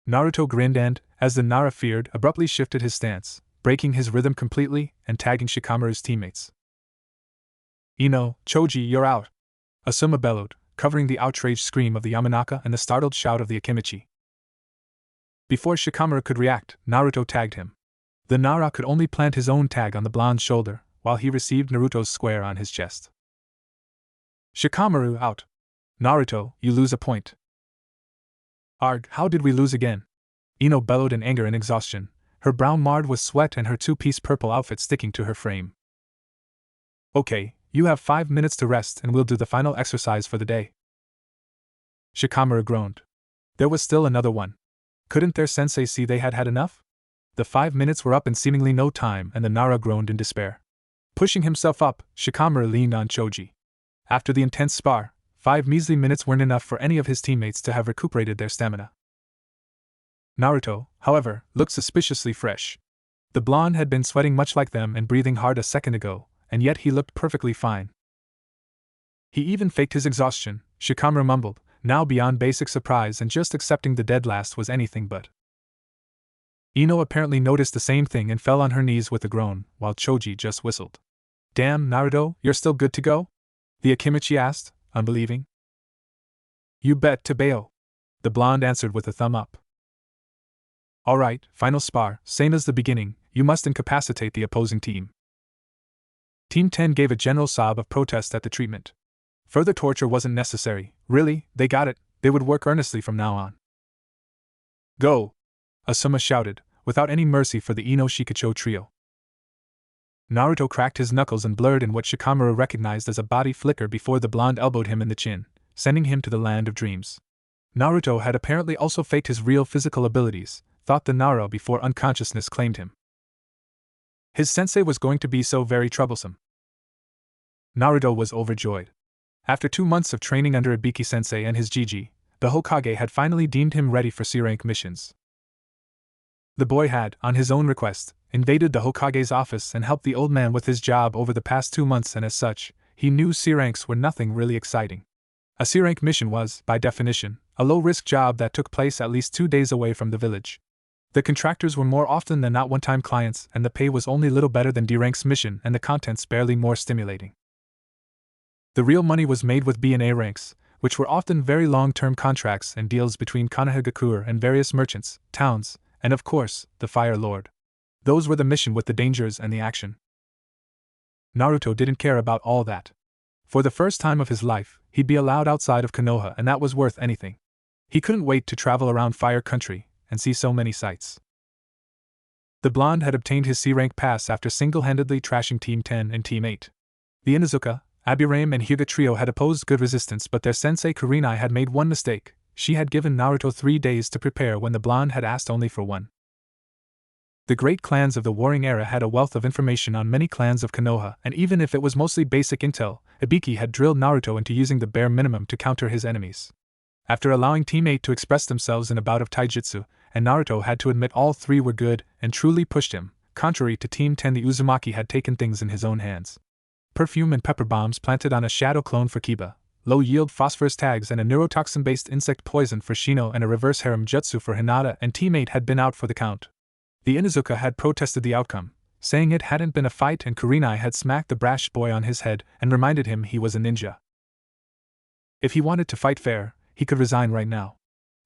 Naruto grinned and, as the Nara feared, abruptly shifted his stance, breaking his rhythm completely and tagging Shikamaru's teammates. Ino, Choji, you're out! Asuma bellowed, covering the outraged scream of the Yamanaka and the startled shout of the Akimichi. Before Shikamaru could react, Naruto tagged him. The Nara could only plant his own tag on the blonde's shoulder, while he received Naruto's square on his chest. Shikamaru out. Naruto, you lose a point. Arg, how did we lose again? Ino bellowed in anger and exhaustion, her brow marred with sweat and her two-piece purple outfit sticking to her frame. Okay, you have 5 minutes to rest and we'll do the final exercise for the day. Shikamaru groaned. There was still another one. Couldn't their sensei see they had had enough? The 5 minutes were up in seemingly no time and the Nara groaned in despair. Pushing himself up, Shikamaru leaned on Choji. After the intense spar, 5 measly minutes weren't enough for any of his teammates to have recuperated their stamina. Naruto, however, looked suspiciously fresh. The blonde had been sweating much like them and breathing hard a second ago, and yet he looked perfectly fine. He even faked his exhaustion, Shikamaru mumbled, now beyond basic surprise and just accepting the dead last was anything but. Ino apparently noticed the same thing and fell on her knees with a groan, while Choji just whistled. Damn, Naruto, you're still good to go? The Akimichi asked, unbelieving. You bet, Tabeo. The blonde answered with a thumb up. Alright, final spar, same as the beginning, you must incapacitate the opposing team. Team 10 gave a general sob of protest at the treatment. Further torture wasn't necessary, really, they got it, they would work earnestly from now on. Go! Asuma shouted, without any mercy for the Ino Shikacho trio. Naruto cracked his knuckles and blurred in what Shikamaru recognized as a body flicker before the blonde elbowed him in the chin, sending him to the land of dreams. Naruto had apparently also faked his real physical abilities, thought the Nara before unconsciousness claimed him. His sensei was going to be so very troublesome. Naruto was overjoyed. After 2 months of training under Ibiki-sensei and his Jiji, the Hokage had finally deemed him ready for C-rank missions. The boy had, on his own request, invaded the Hokage's office and helped the old man with his job over the past 2 months, and as such, he knew C-ranks were nothing really exciting. A C-rank mission was, by definition, a low-risk job that took place at least 2 days away from the village. The contractors were more often than not one-time clients, and the pay was only little better than D-rank's mission and the contents barely more stimulating. The real money was made with B and A ranks, which were often very long-term contracts and deals between Konohagakure and various merchants, towns, and of course, the Fire Lord. Those were the mission with the dangers and the action. Naruto didn't care about all that. For the first time of his life, he'd be allowed outside of Konoha, and that was worth anything. He couldn't wait to travel around Fire Country and see so many sights. The blonde had obtained his C-rank pass after single-handedly trashing Team 10 and Team 8. The Inuzuka, Abirame and Hyuga trio had opposed good resistance, but their sensei Kurenai had made one mistake. She had given Naruto 3 days to prepare when the blonde had asked only for 1. The great clans of the Warring Era had a wealth of information on many clans of Konoha, and even if it was mostly basic intel, Ibiki had drilled Naruto into using the bare minimum to counter his enemies. After allowing Team 8 to express themselves in a bout of taijutsu, and Naruto had to admit all 3 were good and truly pushed him, contrary to Team 10, the Uzumaki had taken things in his own hands. Perfume and pepper bombs planted on a shadow clone for Kiba, low-yield phosphorus tags and a neurotoxin-based insect poison for Shino and a reverse harem jutsu for Hinata and Team 8 had been out for the count. The Inuzuka had protested the outcome, saying it hadn't been a fight, and Kurenai had smacked the brash boy on his head and reminded him he was a ninja. If he wanted to fight fair, he could resign right now.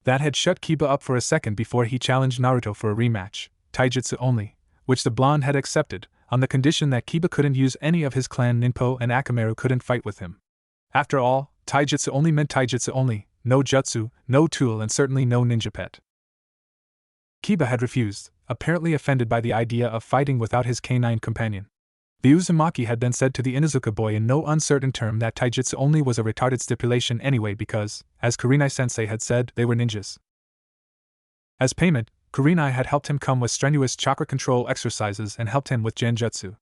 That had shut Kiba up for a second before he challenged Naruto for a rematch, taijutsu only, which the blonde had accepted, on the condition that Kiba couldn't use any of his clan Ninpo and Akamaru couldn't fight with him. After all, taijutsu only meant taijutsu only, no jutsu, no tool, and certainly no ninja pet. Kiba had refused, apparently offended by the idea of fighting without his canine companion. The Uzumaki had then said to the Inuzuka boy in no uncertain term that taijutsu only was a retarded stipulation anyway because, as Kurenai-sensei had said, they were ninjas. As payment, Kurenai had helped him come with strenuous chakra control exercises and helped him with genjutsu.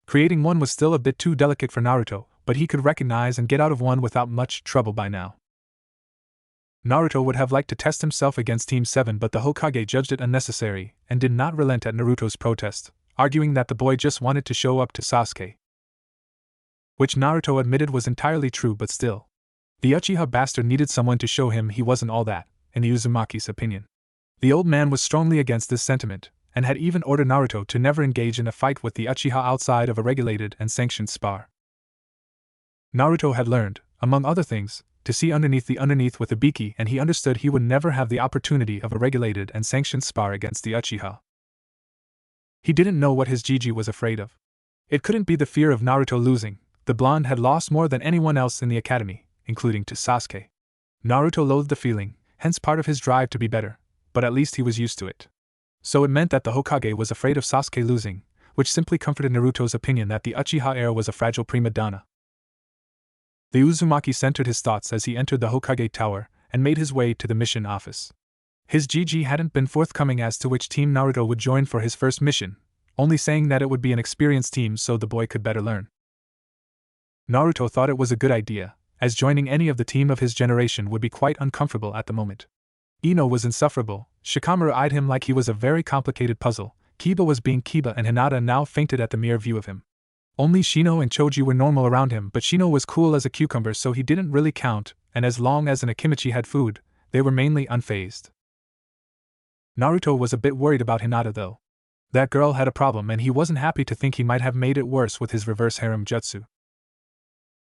Creating one was still a bit too delicate for Naruto, but he could recognize and get out of one without much trouble by now. Naruto would have liked to test himself against Team 7, but the Hokage judged it unnecessary and did not relent at Naruto's protest, arguing that the boy just wanted to show up to Sasuke. Which Naruto admitted was entirely true, but still. The Uchiha bastard needed someone to show him he wasn't all that, in the Uzumaki's opinion. The old man was strongly against this sentiment, and had even ordered Naruto to never engage in a fight with the Uchiha outside of a regulated and sanctioned spar. Naruto had learned, among other things, to see underneath the underneath with Ibiki, and he understood he would never have the opportunity of a regulated and sanctioned spar against the Uchiha. He didn't know what his Gigi was afraid of. It couldn't be the fear of Naruto losing. The blonde had lost more than anyone else in the academy, including to Sasuke. Naruto loathed the feeling, hence part of his drive to be better, but at least he was used to it. So it meant that the Hokage was afraid of Sasuke losing, which simply comforted Naruto's opinion that the Uchiha heir was a fragile prima donna. The Uzumaki centered his thoughts as he entered the Hokage tower and made his way to the mission office. His GG hadn't been forthcoming as to which team Naruto would join for his first mission, only saying that it would be an experienced team so the boy could better learn. Naruto thought it was a good idea, as joining any of the team of his generation would be quite uncomfortable at the moment. Ino was insufferable, Shikamaru eyed him like he was a very complicated puzzle, Kiba was being Kiba, and Hinata now fainted at the mere view of him. Only Shino and Choji were normal around him, but Shino was cool as a cucumber so he didn't really count, and as long as an Akimichi had food, they were mainly unfazed. Naruto was a bit worried about Hinata though. That girl had a problem and he wasn't happy to think he might have made it worse with his reverse harem jutsu.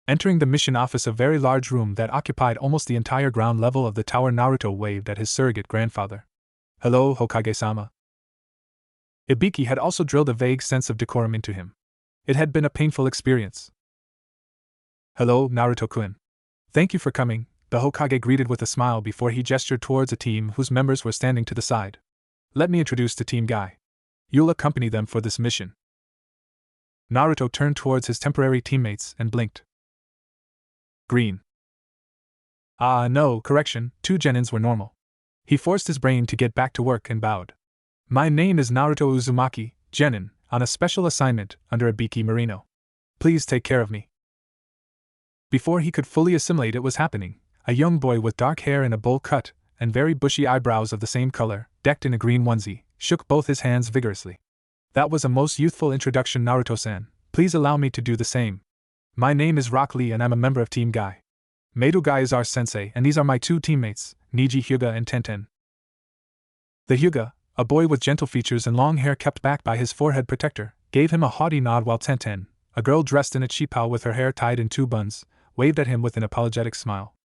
Entering the mission office, a very large room that occupied almost the entire ground level of the tower, Naruto waved at his surrogate grandfather. "Hello, Hokage-sama." Ibiki had also drilled a vague sense of decorum into him. It had been a painful experience. "Hello, Naruto-kun. Thank you for coming," the Hokage greeted with a smile before he gestured towards a team whose members were standing to the side. "Let me introduce to Team Guy. You'll accompany them for this mission." Naruto turned towards his temporary teammates and blinked. Green. No, correction, 2 genins were normal. He forced his brain to get back to work and bowed. "My name is Naruto Uzumaki, genin, on a special assignment under Ibiki Marino. Please take care of me." Before he could fully assimilate it was happening, a young boy with dark hair in a bowl cut and very bushy eyebrows of the same color, decked in a green onesie, shook both his hands vigorously. "That was a most youthful introduction, Naruto-san. Please allow me to do the same. My name is Rock Lee and I'm a member of Team Guy. Meidou Guy is our sensei and these are my 2 teammates, Niji Hyuga and Tenten." The Hyuga, a boy with gentle features and long hair kept back by his forehead protector, gave him a haughty nod, while Tenten, a girl dressed in a chipao with her hair tied in 2 buns, waved at him with an apologetic smile.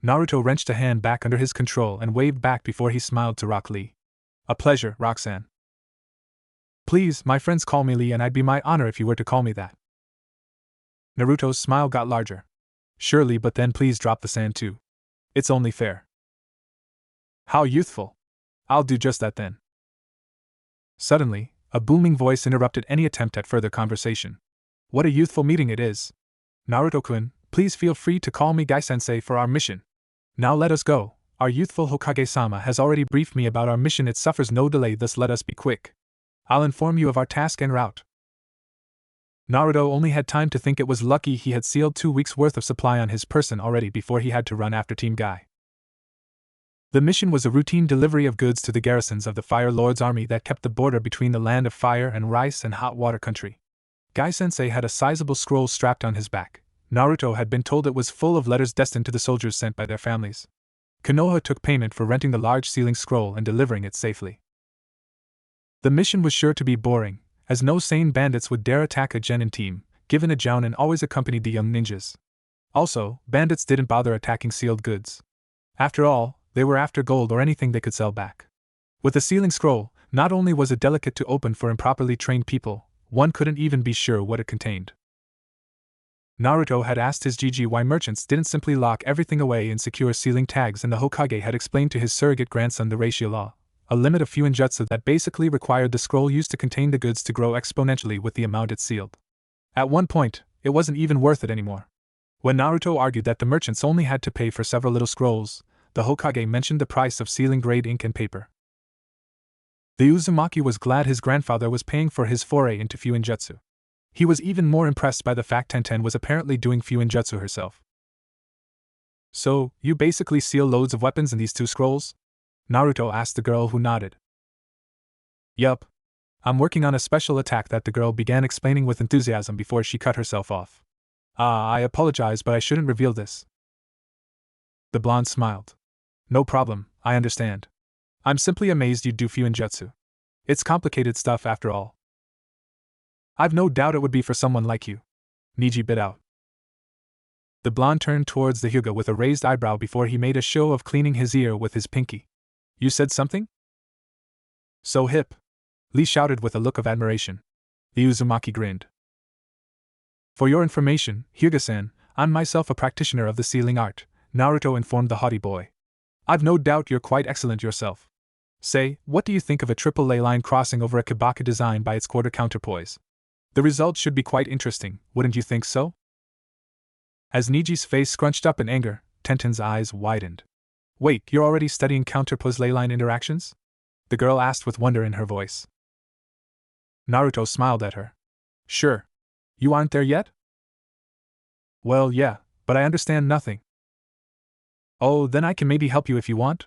Naruto wrenched a hand back under his control and waved back before he smiled to Rock Lee. "A pleasure, Roxanne. Please, my friends call me Lee and I'd be my honor if you were to call me that." Naruto's smile got larger. "Surely, but then please drop the sand too. It's only fair." "How youthful. I'll do just that then." Suddenly, a booming voice interrupted any attempt at further conversation. "What a youthful meeting it is. Naruto-kun, please feel free to call me Guy-sensei for our mission. Now let us go. Our youthful Hokage-sama has already briefed me about our mission. It suffers no delay, thus let us be quick. I'll inform you of our task en route." Naruto only had time to think it was lucky he had sealed 2 weeks' worth of supply on his person already before he had to run after Team Guy. The mission was a routine delivery of goods to the garrisons of the Fire Lord's army that kept the border between the land of fire and rice and hot water country. Guy-sensei had a sizable scroll strapped on his back. Naruto had been told it was full of letters destined to the soldiers sent by their families. Konoha took payment for renting the large sealing scroll and delivering it safely. The mission was sure to be boring, as no sane bandits would dare attack a genin team, given a jounin always accompanied the young ninjas. Also, bandits didn't bother attacking sealed goods. After all, they were after gold or anything they could sell back. With the sealing scroll, not only was it delicate to open for improperly trained people, one couldn't even be sure what it contained. Naruto had asked his GG why merchants didn't simply lock everything away in secure sealing tags, and the Hokage had explained to his surrogate grandson the ratio law, a limit of fuinjutsu that basically required the scroll used to contain the goods to grow exponentially with the amount it sealed. At one point, it wasn't even worth it anymore. When Naruto argued that the merchants only had to pay for several little scrolls, the Hokage mentioned the price of sealing grade ink and paper. The Uzumaki was glad his grandfather was paying for his foray into fuinjutsu. He was even more impressed by the fact Tenten was apparently doing fuinjutsu herself. "So, you basically seal loads of weapons in these 2 scrolls?" Naruto asked the girl, who nodded. "Yup. I'm working on a special attack," that the girl began explaining with enthusiasm before she cut herself off. I apologize, but I shouldn't reveal this." The blonde smiled. "No problem, I understand. I'm simply amazed you do fuinjutsu. It's complicated stuff after all." "I've no doubt it would be for someone like you," Niji bit out. The blonde turned towards the Hyuga with a raised eyebrow before he made a show of cleaning his ear with his pinky. You said something? So hip, Lee shouted with a look of admiration. The Uzumaki grinned. For your information, Hyuga-san, I'm myself a practitioner of the sealing art, Naruto informed the haughty boy. I've no doubt you're quite excellent yourself. Say, what do you think of a triple ley line crossing over a kibaka design by its quarter counterpoise? The result should be quite interesting, wouldn't you think so? As Niji's face scrunched up in anger, Tenten's eyes widened. Wait, you're already studying counterpose ley line interactions? The girl asked with wonder in her voice. Naruto smiled at her. Sure. You aren't there yet? Well, yeah, but I understand nothing. Oh, then I can maybe help you if you want?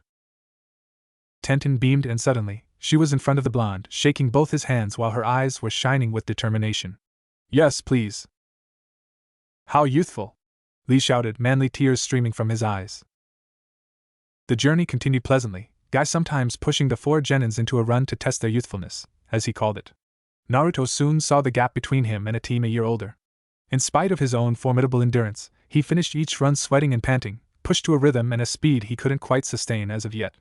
Tenten beamed and suddenly, she was in front of the blonde, shaking both his hands while her eyes were shining with determination. Yes, please. How youthful! Lee shouted, manly tears streaming from his eyes. The journey continued pleasantly, Guy sometimes pushing the 4 genins into a run to test their youthfulness, as he called it. Naruto soon saw the gap between him and a team a year older. In spite of his own formidable endurance, he finished each run sweating and panting, pushed to a rhythm and a speed he couldn't quite sustain as of yet.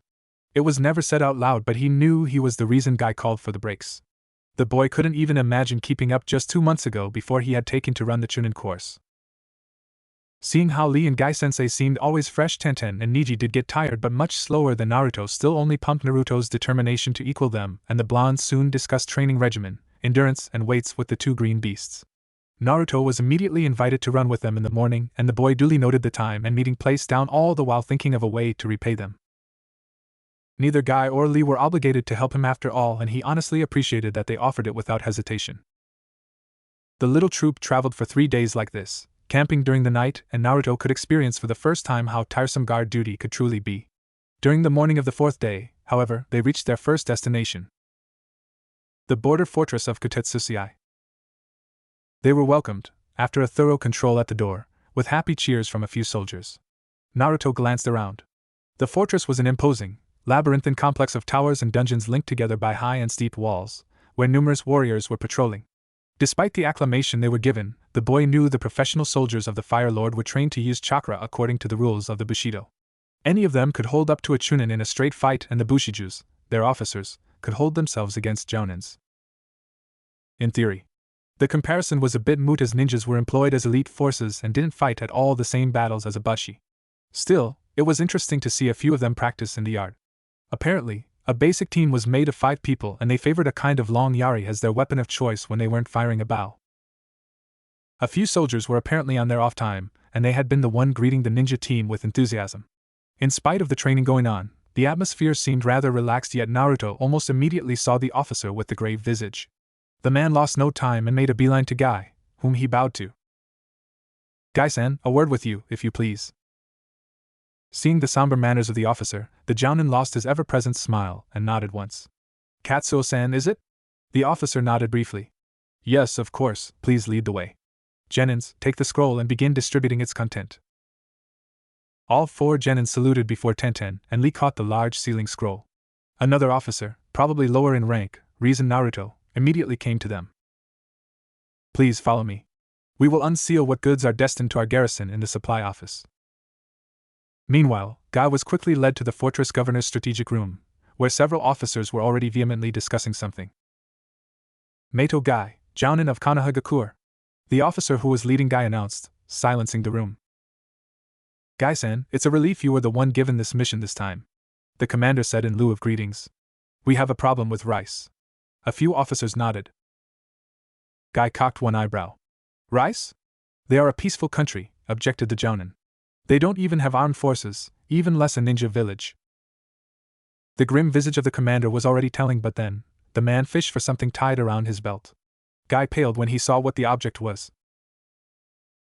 It was never said out loud, but he knew he was the reason Guy called for the brakes. The boy couldn't even imagine keeping up just 2 months ago before he had taken to run the Chunin course. Seeing how Lee and Guy-sensei seemed always fresh, Tenten and Niji did get tired, but much slower than Naruto still only pumped Naruto's determination to equal them, and the blondes soon discussed training regimen, endurance and weights with the 2 green beasts. Naruto was immediately invited to run with them in the morning, and the boy duly noted the time and meeting place down, all the while thinking of a way to repay them. Neither Guy or Lee were obligated to help him after all, and he honestly appreciated that they offered it without hesitation. The little troop traveled for 3 days like this, camping during the night, and Naruto could experience for the first time how tiresome guard duty could truly be. During the morning of the 4th day, however, they reached their first destination, the border fortress of Kutetsusiai. They were welcomed, after a thorough control at the door, with happy cheers from a few soldiers. Naruto glanced around. The fortress was an imposing, labyrinthine complex of towers and dungeons linked together by high and steep walls, where numerous warriors were patrolling. Despite the acclamation they were given, the boy knew the professional soldiers of the Fire Lord were trained to use chakra according to the rules of the Bushido. Any of them could hold up to a Chunin in a straight fight, and the Bushijus, their officers, could hold themselves against Jounins. In theory, the comparison was a bit moot, as ninjas were employed as elite forces and didn't fight at all the same battles as a Bushi. Still, it was interesting to see a few of them practice in the yard. Apparently, a basic team was made of 5 people, and they favored a kind of long yari as their weapon of choice when they weren't firing a bow. A few soldiers were apparently on their off time, and they had been the one greeting the ninja team with enthusiasm. In spite of the training going on, the atmosphere seemed rather relaxed, yet Naruto almost immediately saw the officer with the grave visage. The man lost no time and made a beeline to Guy, whom he bowed to. Guy-san, a word with you, if you please. Seeing the somber manners of the officer, the Jounin lost his ever-present smile and nodded once. Katsuo-san, is it? The officer nodded briefly. Yes, of course, please lead the way. Genins, take the scroll and begin distributing its content. All 4 genins saluted before Tenten, and Lee caught the large sealing scroll. Another officer, probably lower in rank, reasoned Naruto, immediately came to them. Please follow me. We will unseal what goods are destined to our garrison in the supply office. Meanwhile, Guy was quickly led to the fortress governor's strategic room, where several officers were already vehemently discussing something. Meito Guy, Jounin of Konohagakure. The officer who was leading Guy announced, silencing the room. Guy-san, it's a relief you were the one given this mission this time, the commander said in lieu of greetings. We have a problem with rice. A few officers nodded. Guy cocked one eyebrow. Rice? They are a peaceful country, objected the Jounin. They don't even have armed forces, even less a ninja village. The grim visage of the commander was already telling, but then, the man fished for something tied around his belt. Guy paled when he saw what the object was.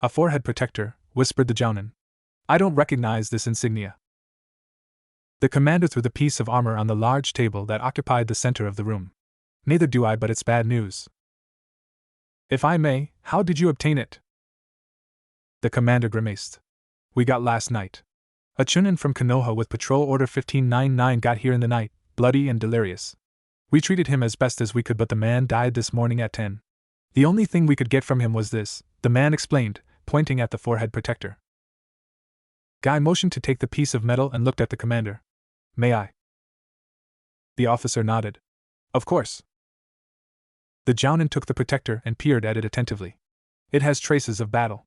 A forehead protector, whispered the Jounin. I don't recognize this insignia. The commander threw the piece of armor on the large table that occupied the center of the room. Neither do I, but it's bad news. If I may, how did you obtain it? The commander grimaced. We got last night. A Chunin from Konoha with Patrol Order 1599 got here in the night, bloody and delirious. We treated him as best as we could, but the man died this morning at 10. The only thing we could get from him was this, the man explained, pointing at the forehead protector. Guy motioned to take the piece of metal and looked at the commander. May I? The officer nodded. Of course. The Jounin took the protector and peered at it attentively. It has traces of battle.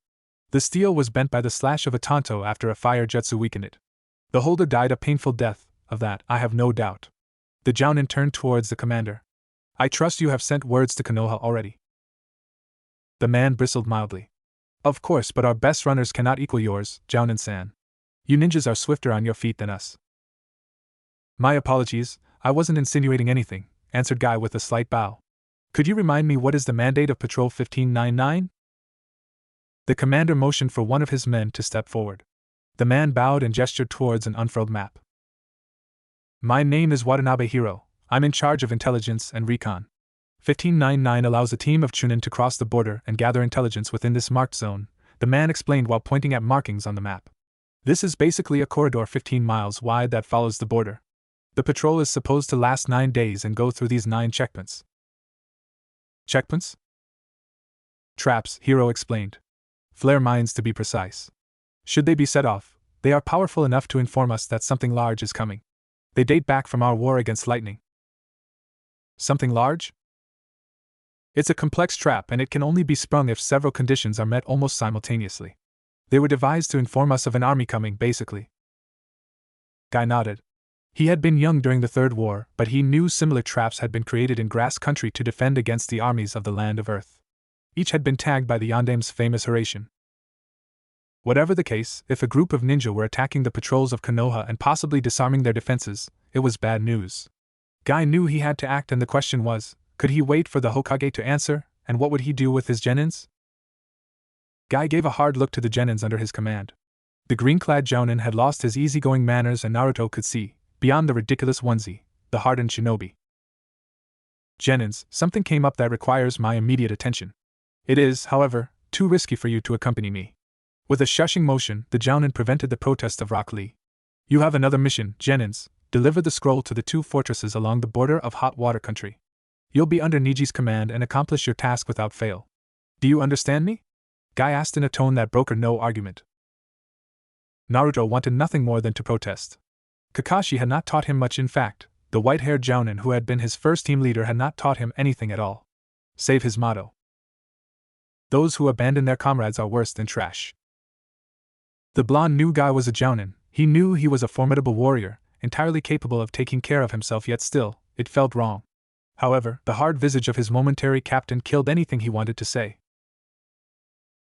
The steel was bent by the slash of a tanto after a fire jutsu weakened it. The holder died a painful death, of that I have no doubt. The Jounin turned towards the commander. I trust you have sent words to Konoha already. The man bristled mildly. Of course, but our best runners cannot equal yours, Jounin-san. You ninjas are swifter on your feet than us. My apologies, I wasn't insinuating anything, answered Guy with a slight bow. Could you remind me what is the mandate of Patrol 1599? The commander motioned for one of his men to step forward. The man bowed and gestured towards an unfurled map. My name is Watanabe Hiro. I'm in charge of intelligence and recon. 1599 allows a team of Chunin to cross the border and gather intelligence within this marked zone, the man explained while pointing at markings on the map. This is basically a corridor 15 miles wide that follows the border. The patrol is supposed to last 9 days and go through these 9 checkpoints. Checkpoints? Traps, Hiro explained. Flare mines to be precise. Should they be set off, they are powerful enough to inform us that something large is coming. They date back from our war against lightning. Something large? It's a complex trap and it can only be sprung if several conditions are met almost simultaneously. They were devised to inform us of an army coming, basically. Guy nodded. He had been young during the Third War, but he knew similar traps had been created in grass country to defend against the armies of the Land of Earth. Each had been tagged by the Yondame's famous Horatian. Whatever the case, if a group of ninja were attacking the patrols of Konoha and possibly disarming their defenses, it was bad news. Guy knew he had to act, and the question was, could he wait for the Hokage to answer, and what would he do with his genins? Guy gave a hard look to the genins under his command. The green-clad Jounin had lost his easygoing manners, and Naruto could see, beyond the ridiculous onesie, the hardened shinobi. Genins, something came up that requires my immediate attention. It is, however, too risky for you to accompany me. With a shushing motion, the Jounin prevented the protest of Rock Lee. You have another mission, genins. Deliver the scroll to the 2 fortresses along the border of hot water country. You'll be under Niji's command and accomplish your task without fail. Do you understand me? Guy asked in a tone that brokered no argument. Naruto wanted nothing more than to protest. Kakashi had not taught him much. In fact, the white-haired Jounin who had been his first team leader had not taught him anything at all. Save his motto. Those who abandon their comrades are worse than trash. The blonde knew Guy was a Jounin. He knew he was a formidable warrior, entirely capable of taking care of himself, yet still, it felt wrong. However, the hard visage of his momentary captain killed anything he wanted to say.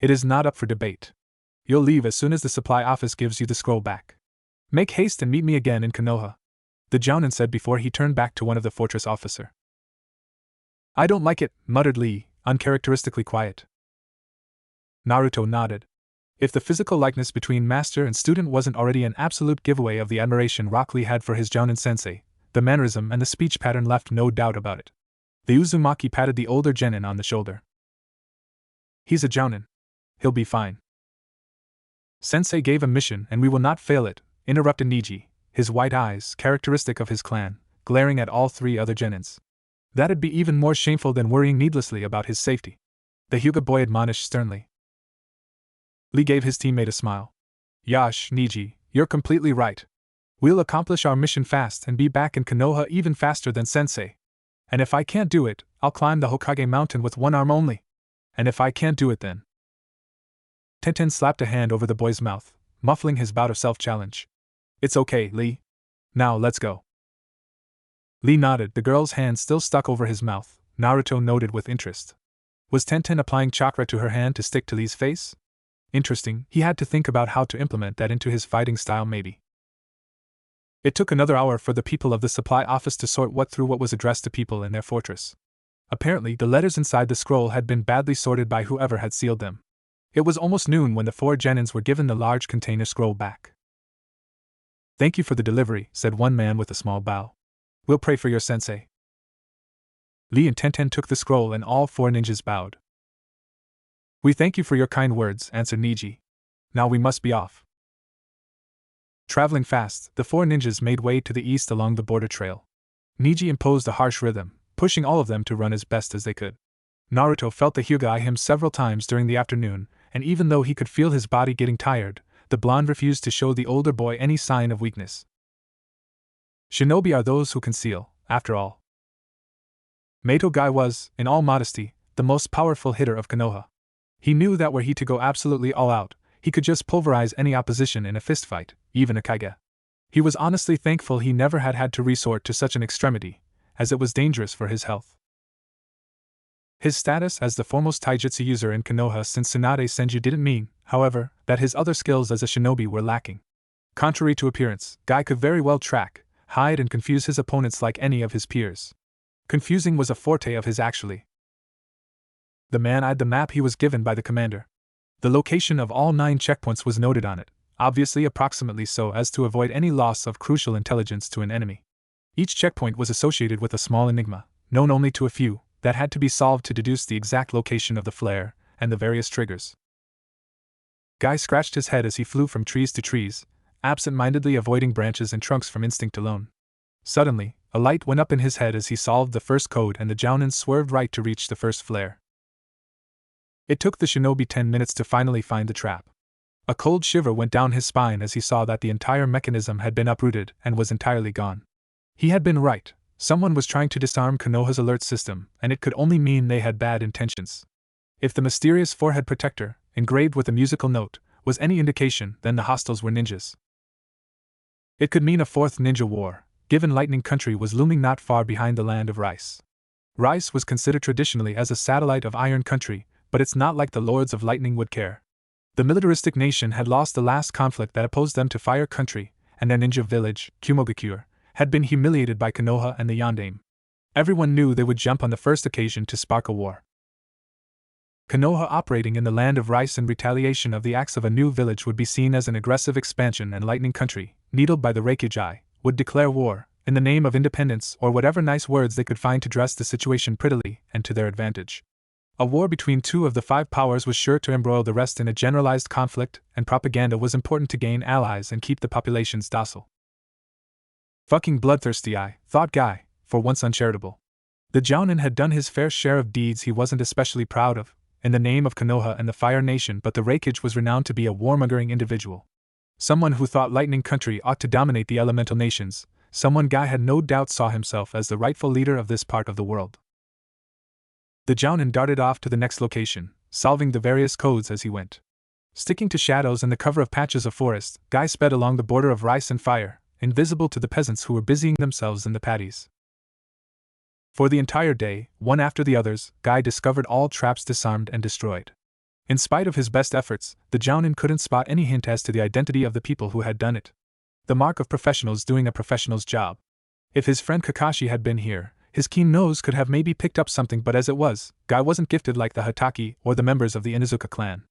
It is not up for debate. You'll leave as soon as the supply office gives you the scroll back. Make haste and meet me again in Konoha, the Jounin said before he turned back to one of the fortress officer. I don't like it, muttered Lee, uncharacteristically quiet. Naruto nodded. If the physical likeness between master and student wasn't already an absolute giveaway of the admiration Rock Lee had for his Jounin sensei, the mannerism and the speech pattern left no doubt about it. The Uzumaki patted the older genin on the shoulder. He's a Jounin. He'll be fine. Sensei gave a mission and we will not fail it, interrupted Niji, his white eyes, characteristic of his clan, glaring at all 3 other genins. That'd be even more shameful than worrying needlessly about his safety. The Hyuga boy admonished sternly. Lee gave his teammate a smile. Yash, Niji, you're completely right. We'll accomplish our mission fast and be back in Konoha even faster than Sensei. And if I can't do it, I'll climb the Hokage mountain with one arm only. And if I can't do it then... Tenten slapped a hand over the boy's mouth, muffling his bout of self-challenge. It's okay, Lee. Now let's go. Lee nodded, the girl's hand still stuck over his mouth. Naruto noted with interest. Was Tenten applying chakra to her hand to stick to Lee's face? Interesting, he had to think about how to implement that into his fighting style maybe. It took another hour for the people of the supply office to sort through what was addressed to people in their fortress. Apparently, the letters inside the scroll had been badly sorted by whoever had sealed them. It was almost noon when the 4 genins were given the large container scroll back. Thank you for the delivery, said one man with a small bow. We'll pray for your sensei. Lee and Tenten took the scroll and all 4 ninjas bowed. We thank you for your kind words, answered Niji. Now we must be off. Traveling fast, the 4 ninjas made way to the east along the border trail. Niji imposed a harsh rhythm, pushing all of them to run as best as they could. Naruto felt the Hyuga eye him several times during the afternoon, and even though he could feel his body getting tired, The blonde refused to show the older boy any sign of weakness. Shinobi are those who conceal, after all. Mato Guy was, in all modesty, the most powerful hitter of Konoha. He knew that were he to go absolutely all out, he could just pulverize any opposition in a fistfight, even a Kage. He was honestly thankful he never had to resort to such an extremity, as it was dangerous for his health. His status as the foremost taijutsu user in Konoha since Tsunade Senju didn't mean, however, that his other skills as a shinobi were lacking. Contrary to appearance, Guy could very well track, hide and confuse his opponents like any of his peers. Confusing was a forte of his actually. The man eyed the map he was given by the commander. The location of all 9 checkpoints was noted on it, obviously approximately so as to avoid any loss of crucial intelligence to an enemy. Each checkpoint was associated with a small enigma, known only to a few, that had to be solved to deduce the exact location of the flare and the various triggers. Guy scratched his head as he flew from trees to trees, absent-mindedly avoiding branches and trunks from instinct alone. Suddenly, a light went up in his head as he solved the first code and the Jounin swerved right to reach the first flare. It took the shinobi 10 minutes to finally find the trap. A cold shiver went down his spine as he saw that the entire mechanism had been uprooted and was entirely gone. He had been right. Someone was trying to disarm Konoha's alert system, and it could only mean they had bad intentions. If the mysterious forehead protector, engraved with a musical note, was any indication, then the hostiles were ninjas. It could mean a fourth ninja war, given Lightning Country was looming not far behind the land of Rice. Rice was considered traditionally as a satellite of Iron Country, but it's not like the Lords of Lightning would care. The militaristic nation had lost the last conflict that opposed them to Fire Country, and their ninja village, Kumogakure, had been humiliated by Konoha and the Yondaime. Everyone knew they would jump on the first occasion to spark a war. Konoha operating in the land of Rice in retaliation of the acts of a new village would be seen as an aggressive expansion, and Lightning Country, needled by the Reikujai, would declare war, in the name of independence or whatever nice words they could find to dress the situation prettily and to their advantage. A war between 2 of the 5 powers was sure to embroil the rest in a generalized conflict, and propaganda was important to gain allies and keep the populations docile. Fucking bloodthirsty thought Guy, for once uncharitable. The Jounin had done his fair share of deeds he wasn't especially proud of, in the name of Konoha and the Fire Nation, but the Reikage was renowned to be a warmongering individual. Someone who thought Lightning Country ought to dominate the elemental nations, someone Guy had no doubt saw himself as the rightful leader of this part of the world. The Jounin darted off to the next location, solving the various codes as he went. Sticking to shadows and the cover of patches of forest, Guy sped along the border of Rice and Fire, invisible to the peasants who were busying themselves in the paddies. For the entire day, one after the others, Guy discovered all traps disarmed and destroyed. In spite of his best efforts, the Jounin couldn't spot any hint as to the identity of the people who had done it. The mark of professionals doing a professional's job. If his friend Kakashi had been here, his keen nose could have maybe picked up something, but as it was, Guy wasn't gifted like the Hataki or the members of the Inuzuka clan.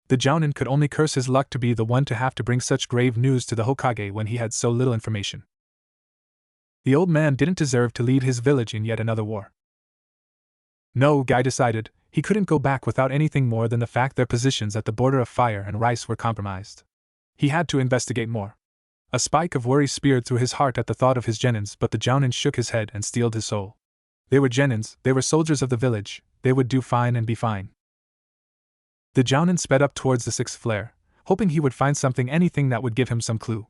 The Jounin could only curse his luck to be the one to have to bring such grave news to the Hokage when he had so little information. The old man didn't deserve to lead his village in yet another war. No, Guy decided, he couldn't go back without anything more than the fact their positions at the border of Fire and Rice were compromised. He had to investigate more. A spike of worry speared through his heart at the thought of his genins, but the Jounin shook his head and steeled his soul. They were genins, they were soldiers of the village, they would do fine and be fine. The Jounin sped up towards the 6th flare, hoping he would find anything that would give him some clue.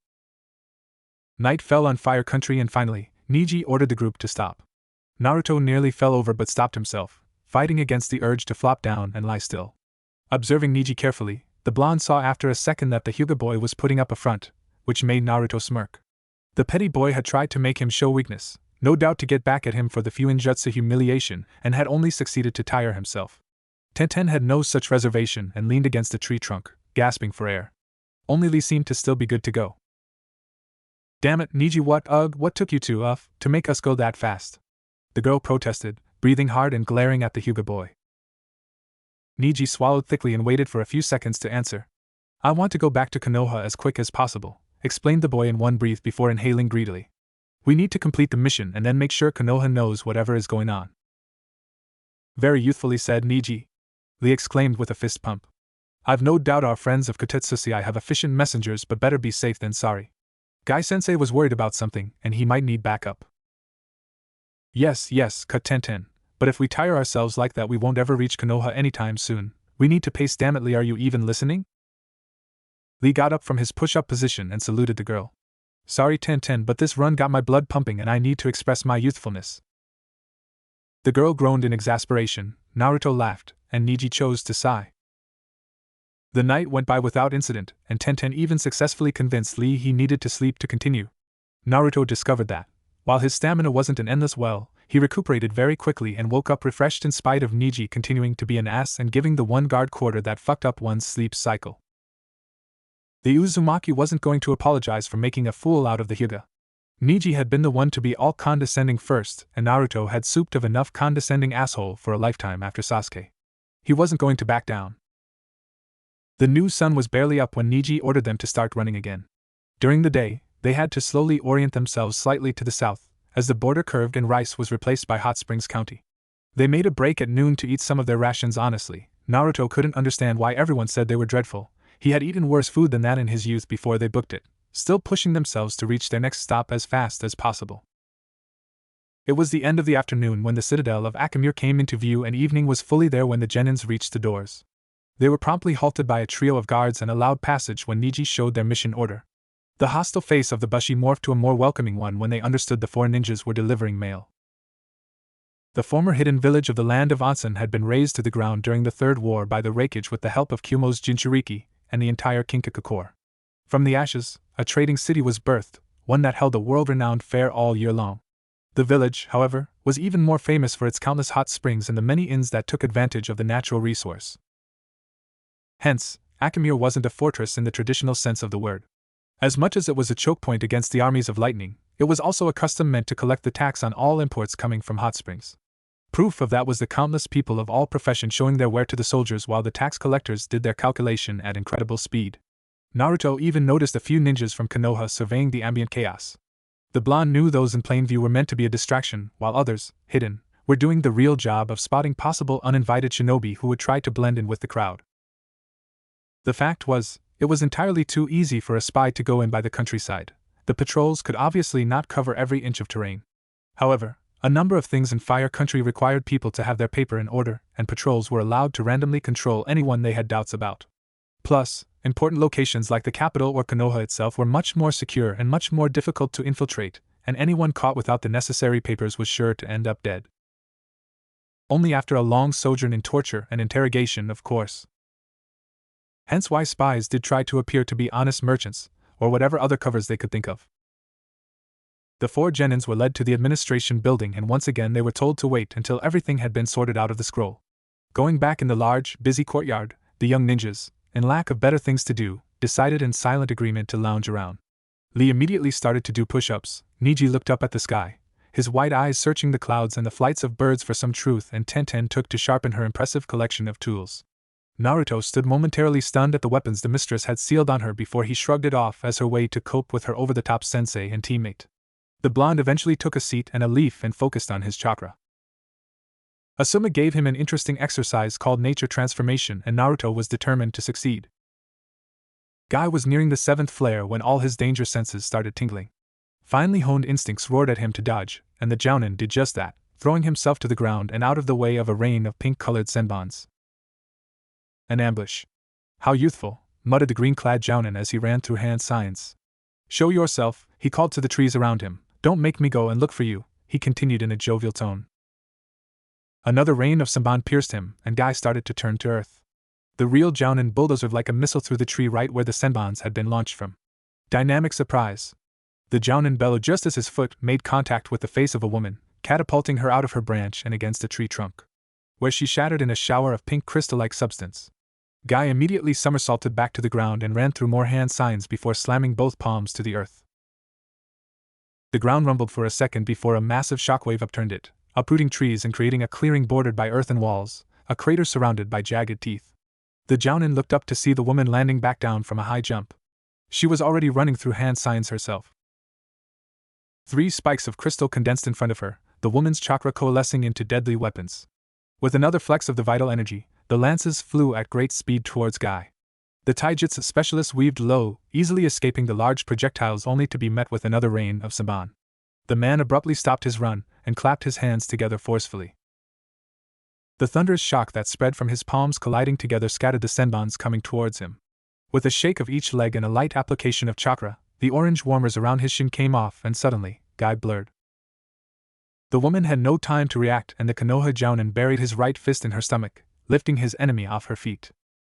Night fell on Fire Country and finally, Niji ordered the group to stop. Naruto nearly fell over but stopped himself, fighting against the urge to flop down and lie still. Observing Niji carefully, the blonde saw after a second that the Hyuga boy was putting up a front, which made Naruto smirk. The petty boy had tried to make him show weakness, no doubt to get back at him for the Fuinjutsu humiliation, and had only succeeded to tire himself. Tenten had no such reservation and leaned against a tree trunk, gasping for air. Only Lee seemed to still be good to go. Damn it, Niji, what took you to make us go that fast? The girl protested, breathing hard and glaring at the Hyuga boy. Niji swallowed thickly and waited for a few seconds to answer. I want to go back to Konoha as quick as possible, explained the boy in one breath before inhaling greedily. We need to complete the mission and then make sure Konoha knows whatever is going on. Very youthfully said Niji. Lee exclaimed with a fist pump. I've no doubt our friends of Kotetsusi have efficient messengers, but better be safe than sorry. Guy-sensei was worried about something, and he might need backup. Yes, Cut Tenten, but if we tire ourselves like that we won't ever reach Konoha anytime soon. We need to pace. Damn it, Lee, are you even listening? Lee got up from his push-up position and saluted the girl. Sorry Tenten, but this run got my blood pumping and I need to express my youthfulness. The girl groaned in exasperation, Naruto laughed, and Niji chose to sigh. The night went by without incident, and Tenten even successfully convinced Lee he needed to sleep to continue. Naruto discovered that, while his stamina wasn't an endless well, he recuperated very quickly and woke up refreshed in spite of Niji continuing to be an ass and giving the one guard quarter that fucked up one's sleep cycle. The Uzumaki wasn't going to apologize for making a fool out of the Hyuga. Niji had been the one to be all condescending first, and Naruto had souped of enough condescending asshole for a lifetime after Sasuke. He wasn't going to back down. The new sun was barely up when Niji ordered them to start running again. During the day, they had to slowly orient themselves slightly to the south, as the border curved and Rice was replaced by Hot Springs County. They made a break at noon to eat some of their rations honestly. Naruto couldn't understand why everyone said they were dreadful. He had eaten worse food than that in his youth before they booked it, still pushing themselves to reach their next stop as fast as possible. It was the end of the afternoon when the citadel of Akamure came into view and evening was fully there when the genins reached the doors. They were promptly halted by a trio of guards and allowed passage when Niji showed their mission order. The hostile face of the Bushi morphed to a more welcoming one when they understood the 4 ninjas were delivering mail. The former hidden village of the land of Onsen had been razed to the ground during the Third War by the Raikage with the help of Kyumo's Jinchuriki and the entire Kinkaku Corps. From the ashes, a trading city was birthed, one that held a world-renowned fair all year long. The village, however, was even more famous for its countless hot springs and the many inns that took advantage of the natural resource. Hence, Akamure wasn't a fortress in the traditional sense of the word. As much as it was a choke point against the armies of lightning, it was also a custom meant to collect the tax on all imports coming from hot springs. Proof of that was the countless people of all professions showing their ware to the soldiers while the tax collectors did their calculation at incredible speed. Naruto even noticed a few ninjas from Konoha surveying the ambient chaos. The blonde knew those in plain view were meant to be a distraction, while others, hidden, were doing the real job of spotting possible uninvited shinobi who would try to blend in with the crowd. The fact was, it was entirely too easy for a spy to go in by the countryside. The patrols could obviously not cover every inch of terrain. However, a number of things in Fire Country required people to have their paper in order, and patrols were allowed to randomly control anyone they had doubts about. Plus, important locations like the capital or Konoha itself were much more secure and much more difficult to infiltrate, and anyone caught without the necessary papers was sure to end up dead. Only after a long sojourn in torture and interrogation, of course. Hence why spies did try to appear to be honest merchants, or whatever other covers they could think of. The 4 genins were led to the administration building and once again they were told to wait until everything had been sorted out of the scroll. Going back in the large, busy courtyard, the young ninjas, in lack of better things to do, decided in silent agreement to lounge around. Lee immediately started to do push-ups. Niji looked up at the sky, his white eyes searching the clouds and the flights of birds for some truth, and Tenten took to sharpen her impressive collection of tools. Naruto stood momentarily stunned at the weapons the mistress had sealed on her before he shrugged it off as her way to cope with her over-the-top sensei and teammate. The blonde eventually took a seat and a leaf and focused on his chakra. Asuma gave him an interesting exercise called nature transformation and Naruto was determined to succeed. Guy was nearing the 7th flare when all his danger senses started tingling. Finely honed instincts roared at him to dodge, and the Jounin did just that, throwing himself to the ground and out of the way of a rain of pink-colored senbons. An ambush. How youthful, muttered the green-clad Jounin as he ran through hand signs. Show yourself, he called to the trees around him. Don't make me go and look for you, he continued in a jovial tone. Another rain of senbon pierced him, and Guy started to turn to earth. The real Jounin bulldozered like a missile through the tree right where the senbons had been launched from. Dynamic surprise. The Jounin bellowed just as his foot made contact with the face of a woman, catapulting her out of her branch and against a tree trunk, where she shattered in a shower of pink crystal-like substance. Guy immediately somersaulted back to the ground and ran through more hand signs before slamming both palms to the earth. The ground rumbled for a second before a massive shockwave upturned it, uprooting trees and creating a clearing bordered by earthen walls, a crater surrounded by jagged teeth. The Jounin looked up to see the woman landing back down from a high jump. She was already running through hand signs herself. 3 spikes of crystal condensed in front of her, the woman's chakra coalescing into deadly weapons. With another flex of the vital energy, the lances flew at great speed towards Guy. The taijutsu specialist weaved low, easily escaping the large projectiles only to be met with another rain of senbon. The man abruptly stopped his run and clapped his hands together forcefully. The thunderous shock that spread from his palms colliding together scattered the senbons coming towards him. With a shake of each leg and a light application of chakra, the orange warmers around his shin came off, and suddenly, Guy blurred. The woman had no time to react, and the Konoha Jounin buried his right fist in her stomach, lifting his enemy off her feet.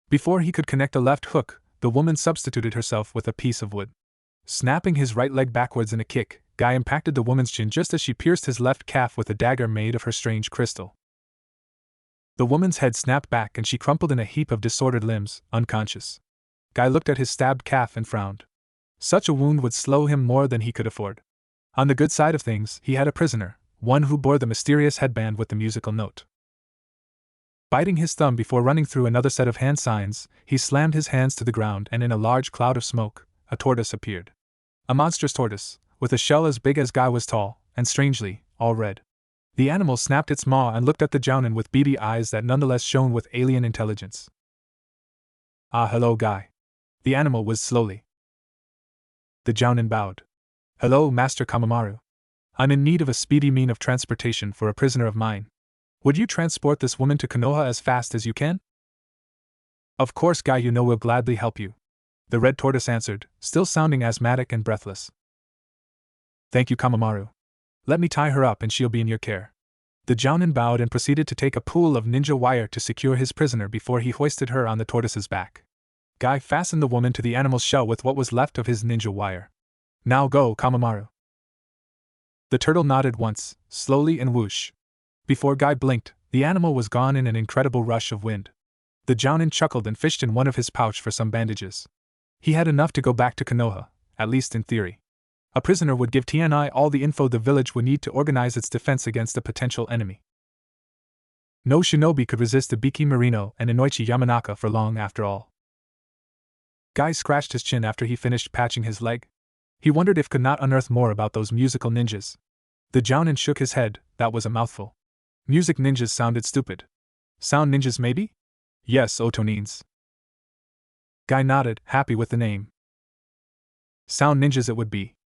Before he could connect a left hook, the woman substituted herself with a piece of wood. Snapping his right leg backwards in a kick, Guy impacted the woman's chin just as she pierced his left calf with a dagger made of her strange crystal. The woman's head snapped back and she crumpled in a heap of disordered limbs, unconscious. Guy looked at his stabbed calf and frowned. Such a wound would slow him more than he could afford. On the good side of things, he had a prisoner, one who bore the mysterious headband with the musical note. Biting his thumb before running through another set of hand signs, he slammed his hands to the ground, and in a large cloud of smoke, a tortoise appeared. A monstrous tortoise, with a shell as big as Guy was tall, and strangely, all red. The animal snapped its maw and looked at the Jounin with beady eyes that nonetheless shone with alien intelligence. "Ah, hello, Guy." The animal whizzed slowly. The Jounin bowed. "Hello, Master Kamamaru. I'm in need of a speedy mean of transportation for a prisoner of mine. Would you transport this woman to Konoha as fast as you can?" "Of course, Guy, we'll gladly help you," the red tortoise answered, still sounding asthmatic and breathless. "Thank you, Kamamaru. Let me tie her up and she'll be in your care." The Jounin bowed and proceeded to take a pool of ninja wire to secure his prisoner before he hoisted her on the tortoise's back. Guy fastened the woman to the animal's shell with what was left of his ninja wire. "Now go, Kamamaru." The turtle nodded once, slowly, and whoosh. Before Guy blinked, the animal was gone in an incredible rush of wind. The Jounin chuckled and fished in one of his pouch for some bandages. He had enough to go back to Konoha, at least in theory. A prisoner would give TNI all the info the village would need to organize its defense against a potential enemy. No shinobi could resist Ibiki Marino and Inoichi Yamanaka for long after all. Guy scratched his chin after he finished patching his leg. He wondered if could not unearth more about those musical ninjas. The Jounin shook his head. That was a mouthful. Music ninjas sounded stupid. Sound ninjas maybe? Yes, Otonins. Guy nodded, happy with the name. Sound ninjas it would be.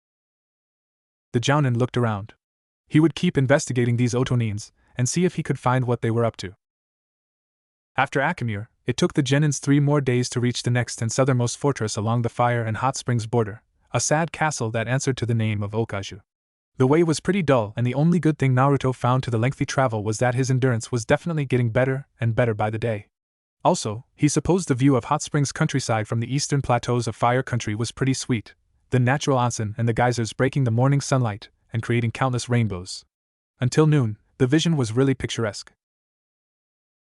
The Jounin looked around. He would keep investigating these Otonins, and see if he could find what they were up to. After Akamure, it took the Genins 3 more days to reach the next and southernmost fortress along the fire and hot springs border, a sad castle that answered to the name of Okaju. The way was pretty dull, and the only good thing Naruto found to the lengthy travel was that his endurance was definitely getting better and better by the day. Also, he supposed the view of Hot Springs countryside from the eastern plateaus of Fire Country was pretty sweet, the natural onsen and the geysers breaking the morning sunlight and creating countless rainbows. Until noon, the vision was really picturesque.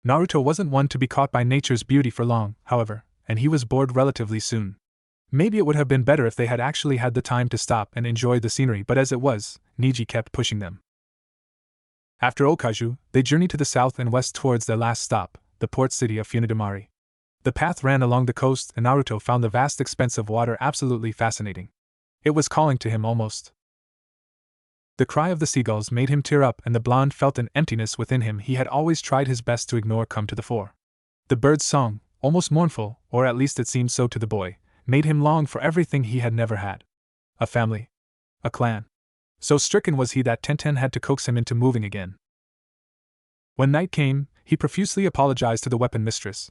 Naruto wasn't one to be caught by nature's beauty for long, however, and he was bored relatively soon. Maybe it would have been better if they had actually had the time to stop and enjoy the scenery, but as it was, Niji kept pushing them. After Okaju, they journeyed to the south and west towards their last stop, the port city of Funidamari. The path ran along the coast, and Naruto found the vast expanse of water absolutely fascinating. It was calling to him almost. The cry of the seagulls made him tear up, and the blonde felt an emptiness within him he had always tried his best to ignore come to the fore. The bird's song, almost mournful, or at least it seemed so to the boy, made him long for everything he had never had. A family. A clan. So stricken was he that Tenten had to coax him into moving again. When night came, he profusely apologized to the weapon mistress.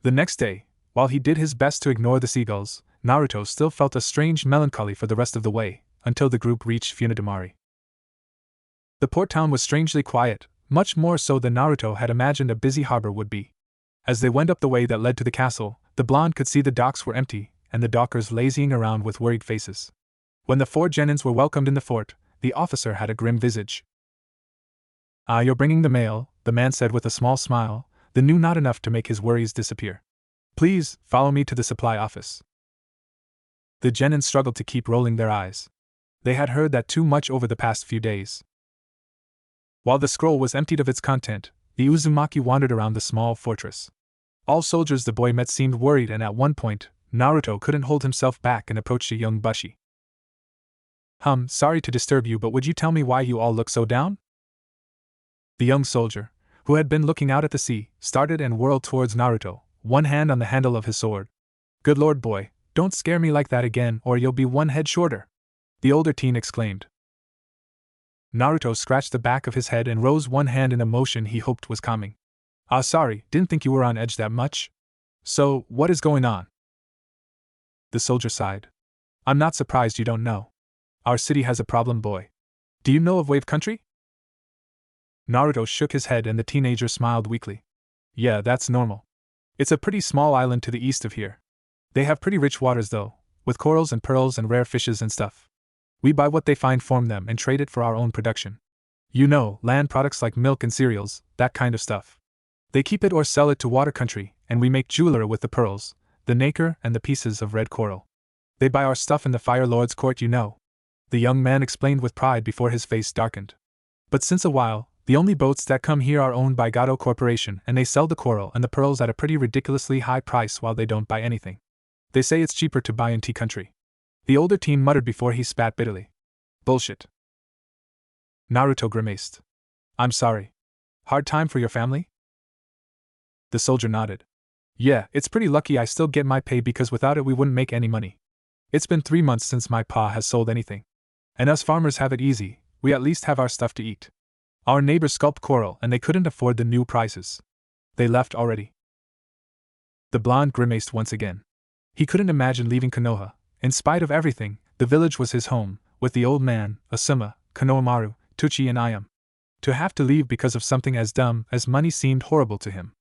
The next day, while he did his best to ignore the seagulls, Naruto still felt a strange melancholy for the rest of the way, until the group reached Funidamari. The port town was strangely quiet, much more so than Naruto had imagined a busy harbor would be. As they went up the way that led to the castle, the blonde could see the docks were empty, and the dockers lazying around with worried faces. When the 4 Genins were welcomed in the fort, the officer had a grim visage. "Ah, you're bringing the mail," the man said with a small smile, the new not enough to make his worries disappear. "Please, follow me to the supply office." The Genins struggled to keep rolling their eyes. They had heard that too much over the past few days. While the scroll was emptied of its content, the Uzumaki wandered around the small fortress. All soldiers the boy met seemed worried, and at one point, Naruto couldn't hold himself back and approached a young bushi. Sorry to disturb you, but would you tell me why you all look so down?" The young soldier, who had been looking out at the sea, started and whirled towards Naruto, one hand on the handle of his sword. "Good lord, boy, don't scare me like that again, or you'll be one head shorter," the older teen exclaimed. Naruto scratched the back of his head and rose one hand in a motion he hoped was calming. "Ah, sorry, didn't think you were on edge that much. So, what is going on?" The soldier sighed. I'm not surprised you don't know. Our city has a problem, boy. Do you know of Wave Country? Naruto shook his head and the teenager smiled weakly. Yeah, that's normal. It's a pretty small island to the east of here. They have pretty rich waters though, with corals and pearls and rare fishes and stuff. We buy what they find from them and trade it for our own production. You know, land products like milk and cereals, that kind of stuff. They keep it or sell it to Water Country, and we make jewelry with the pearls, the nacre, and the pieces of red coral. They buy our stuff in the Fire Lord's court, you know. The young man explained with pride before his face darkened. But since a while, the only boats that come here are owned by Gato Corporation, and they sell the coral and the pearls at a pretty ridiculously high price while they don't buy anything. They say it's cheaper to buy in Tea Country. The older teen muttered before he spat bitterly. Bullshit. Naruto grimaced. I'm sorry. Hard time for your family? The soldier nodded. Yeah, it's pretty lucky I still get my pay because without it we wouldn't make any money. It's been 3 months since my pa has sold anything. And us farmers have it easy, we at least have our stuff to eat. Our neighbors sculpt coral and they couldn't afford the new prices. They left already. The blonde grimaced once again. He couldn't imagine leaving Konoha. In spite of everything, the village was his home, with the old man, Asuma, Konohamaru, Tuchi and Ayam. To have to leave because of something as dumb as money seemed horrible to him.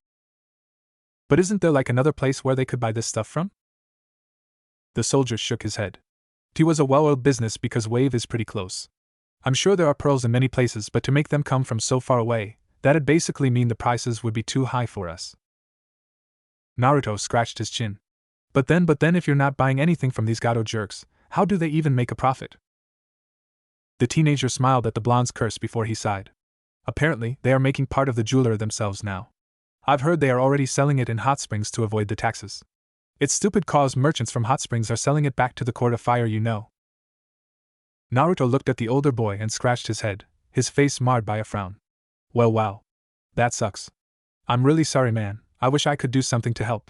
But isn't there like another place where they could buy this stuff from? The soldier shook his head. Tea was a well-oiled business because Wave is pretty close. I'm sure there are pearls in many places, but to make them come from so far away, that'd basically mean the prices would be too high for us. Naruto scratched his chin. But then if you're not buying anything from these Gato jerks, how do they even make a profit? The teenager smiled at the blonde's curse before he sighed. Apparently, they are making part of the jeweler themselves now. I've heard they are already selling it in hot springs to avoid the taxes. It's stupid cause merchants from hot springs are selling it back to the court of fire, you know. Naruto looked at the older boy and scratched his head, his face marred by a frown. Well, wow. That sucks. I'm really sorry, man. I wish I could do something to help.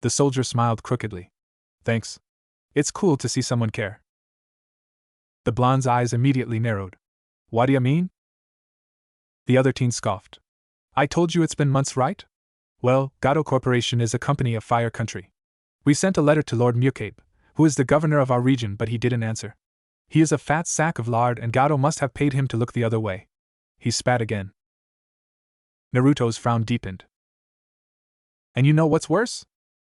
The soldier smiled crookedly. Thanks. It's cool to see someone care. The blonde's eyes immediately narrowed. What do you mean? The other teen scoffed. I told you it's been months, right? Well, Gato Corporation is a company of Fire Country. We sent a letter to Lord Mukabe, who is the governor of our region, but he didn't answer. He is a fat sack of lard and Gato must have paid him to look the other way. He spat again. Naruto's frown deepened. And you know what's worse?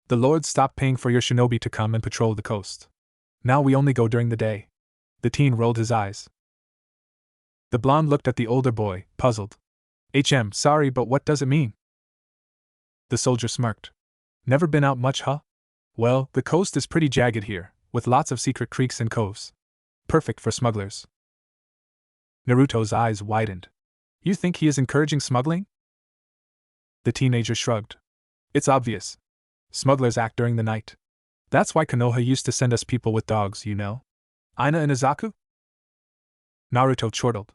The Lord stopped paying for your shinobi to come and patrol the coast. Now we only go during the day. The teen rolled his eyes. The blonde looked at the older boy, puzzled. Sorry, but what does it mean? The soldier smirked. Never been out much, huh? Well, the coast is pretty jagged here, with lots of secret creeks and coves. Perfect for smugglers. Naruto's eyes widened. You think he is encouraging smuggling? The teenager shrugged. It's obvious. Smugglers act during the night. That's why Konoha used to send us people with dogs, you know. Ina and Izaku? Naruto chortled.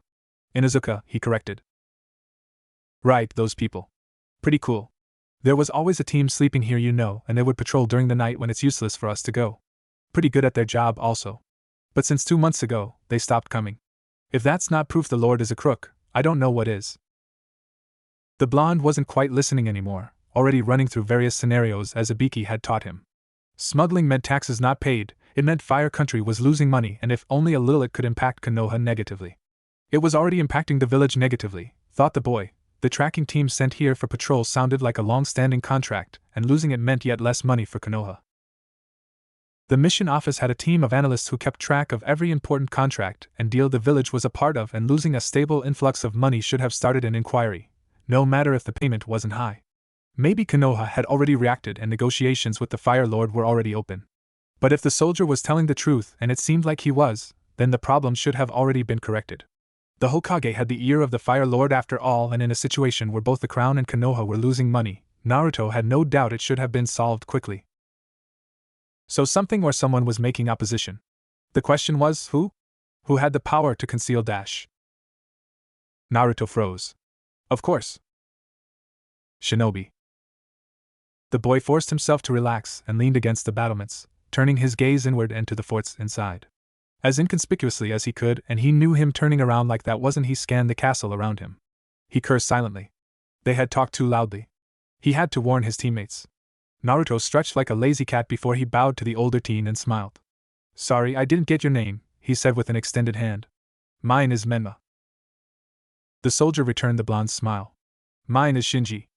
Inuzuka, he corrected. Right, those people. Pretty cool. There was always a team sleeping here, you know, and they would patrol during the night when it's useless for us to go. Pretty good at their job also. But since 2 months ago, they stopped coming. If that's not proof the Lord is a crook, I don't know what is. The blonde wasn't quite listening anymore, already running through various scenarios as Ibiki had taught him. Smuggling meant taxes not paid, it meant Fire Country was losing money, and if only a little it could impact Konoha negatively. It was already impacting the village negatively, thought the boy. The tracking team sent here for patrol sounded like a long-standing contract, and losing it meant yet less money for Konoha. The mission office had a team of analysts who kept track of every important contract and deal the village was a part of, and losing a stable influx of money should have started an inquiry, no matter if the payment wasn't high. Maybe Konoha had already reacted and negotiations with the Fire Lord were already open. But if the soldier was telling the truth, and it seemed like he was, then the problem should have already been corrected. The Hokage had the ear of the Fire Lord after all, and in a situation where both the crown and Konoha were losing money, Naruto had no doubt it should have been solved quickly. So something or someone was making opposition. The question was, who? Who had the power to conceal Dash? Naruto froze. Of course. Shinobi. The boy forced himself to relax and leaned against the battlements, turning his gaze inward and to the forts inside. As inconspicuously as he could, and he knew him turning around like that wasn't he scanned the castle around him. He cursed silently. They had talked too loudly. He had to warn his teammates. Naruto stretched like a lazy cat before he bowed to the older teen and smiled. Sorry, I didn't get your name, he said with an extended hand. Mine is Menma. The soldier returned the blonde's smile. Mine is Shinji.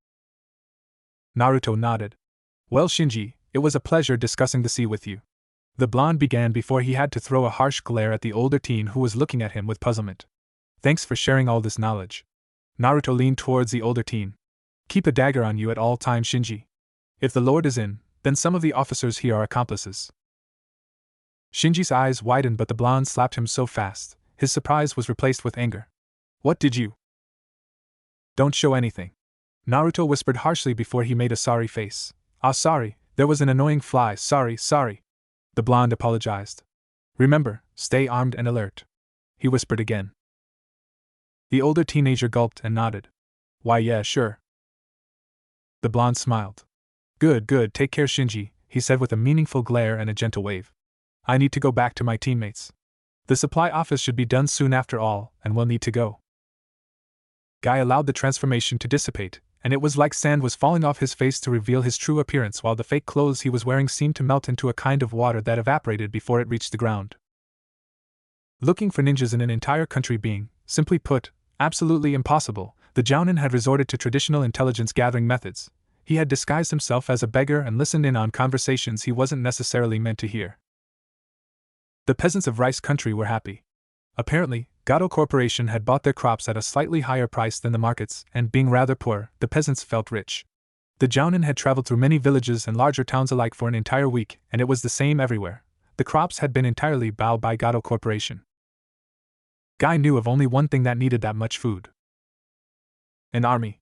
Naruto nodded. Well, Shinji, it was a pleasure discussing the sea with you. The blonde began before he had to throw a harsh glare at the older teen who was looking at him with puzzlement. Thanks for sharing all this knowledge. Naruto leaned towards the older teen. Keep a dagger on you at all times, Shinji. If the Lord is in, then some of the officers here are accomplices. Shinji's eyes widened, but the blonde slapped him so fast, his surprise was replaced with anger. What did you? Don't show anything. Naruto whispered harshly before he made a sorry face. Sorry, there was an annoying fly, sorry. The blonde apologized. Remember, stay armed and alert. He whispered again. The older teenager gulped and nodded. Why, yeah, sure. The blonde smiled. Good, take care, Shinji, he said with a meaningful glare and a gentle wave. I need to go back to my teammates. The supply office should be done soon after all, and we'll need to go. Guy allowed the transformation to dissipate, and it was like sand was falling off his face to reveal his true appearance, while the fake clothes he was wearing seemed to melt into a kind of water that evaporated before it reached the ground. Looking for ninjas in an entire country being, simply put, absolutely impossible, the Jounin had resorted to traditional intelligence-gathering methods. He had disguised himself as a beggar and listened in on conversations he wasn't necessarily meant to hear. The peasants of Rice Country were happy. Apparently, Gato Corporation had bought their crops at a slightly higher price than the markets, and being rather poor, the peasants felt rich. The Jounin had traveled through many villages and larger towns alike for an entire week, and it was the same everywhere. The crops had been entirely bought by Gato Corporation. Guy knew of only one thing that needed that much food. An army.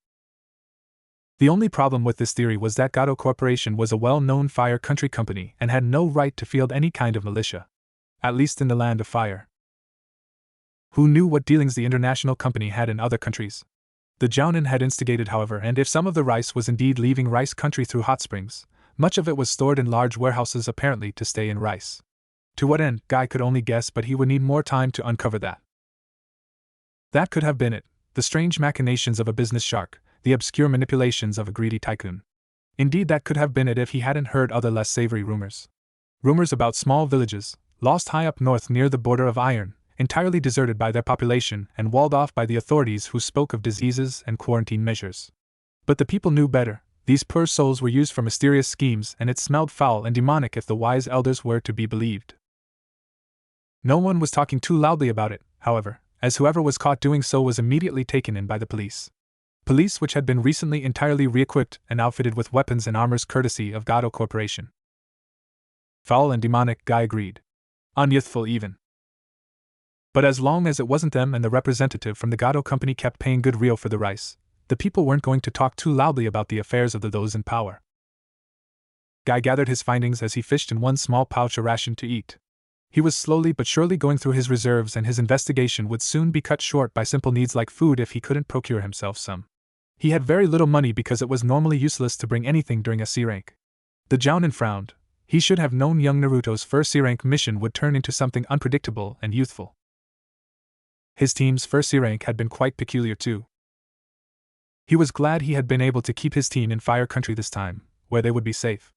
The only problem with this theory was that Gato Corporation was a well-known fire country company and had no right to field any kind of militia. At least in the land of fire. Who knew what dealings the international company had in other countries? The Jounin had instigated, however, and if some of the rice was indeed leaving Rice Country through hot springs, much of it was stored in large warehouses apparently to stay in Rice. To what end, Guy could only guess, but he would need more time to uncover that. That could have been it, the strange machinations of a business shark, the obscure manipulations of a greedy tycoon. Indeed, that could have been it if he hadn't heard other less savory rumors. Rumors about small villages, lost high up north near the border of iron, entirely deserted by their population and walled off by the authorities who spoke of diseases and quarantine measures. But the people knew better. These poor souls were used for mysterious schemes, and it smelled foul and demonic if the wise elders were to be believed. No one was talking too loudly about it, however, as whoever was caught doing so was immediately taken in by the police. Police which had been recently entirely re-equipped and outfitted with weapons and armors courtesy of Gato Corporation. Foul and demonic, Guy agreed. Unyouthful even. But as long as it wasn't them and the representative from the Gato company kept paying good real for the rice, the people weren't going to talk too loudly about the affairs of those in power. Guy gathered his findings as he fished in one small pouch a ration to eat. He was slowly but surely going through his reserves, and his investigation would soon be cut short by simple needs like food if he couldn't procure himself some. He had very little money because it was normally useless to bring anything during a C-rank. The Jounin frowned. He should have known young Naruto's first C-rank mission would turn into something unpredictable and youthful. His team's first C-rank had been quite peculiar too. He was glad he had been able to keep his team in Fire Country this time, where they would be safe.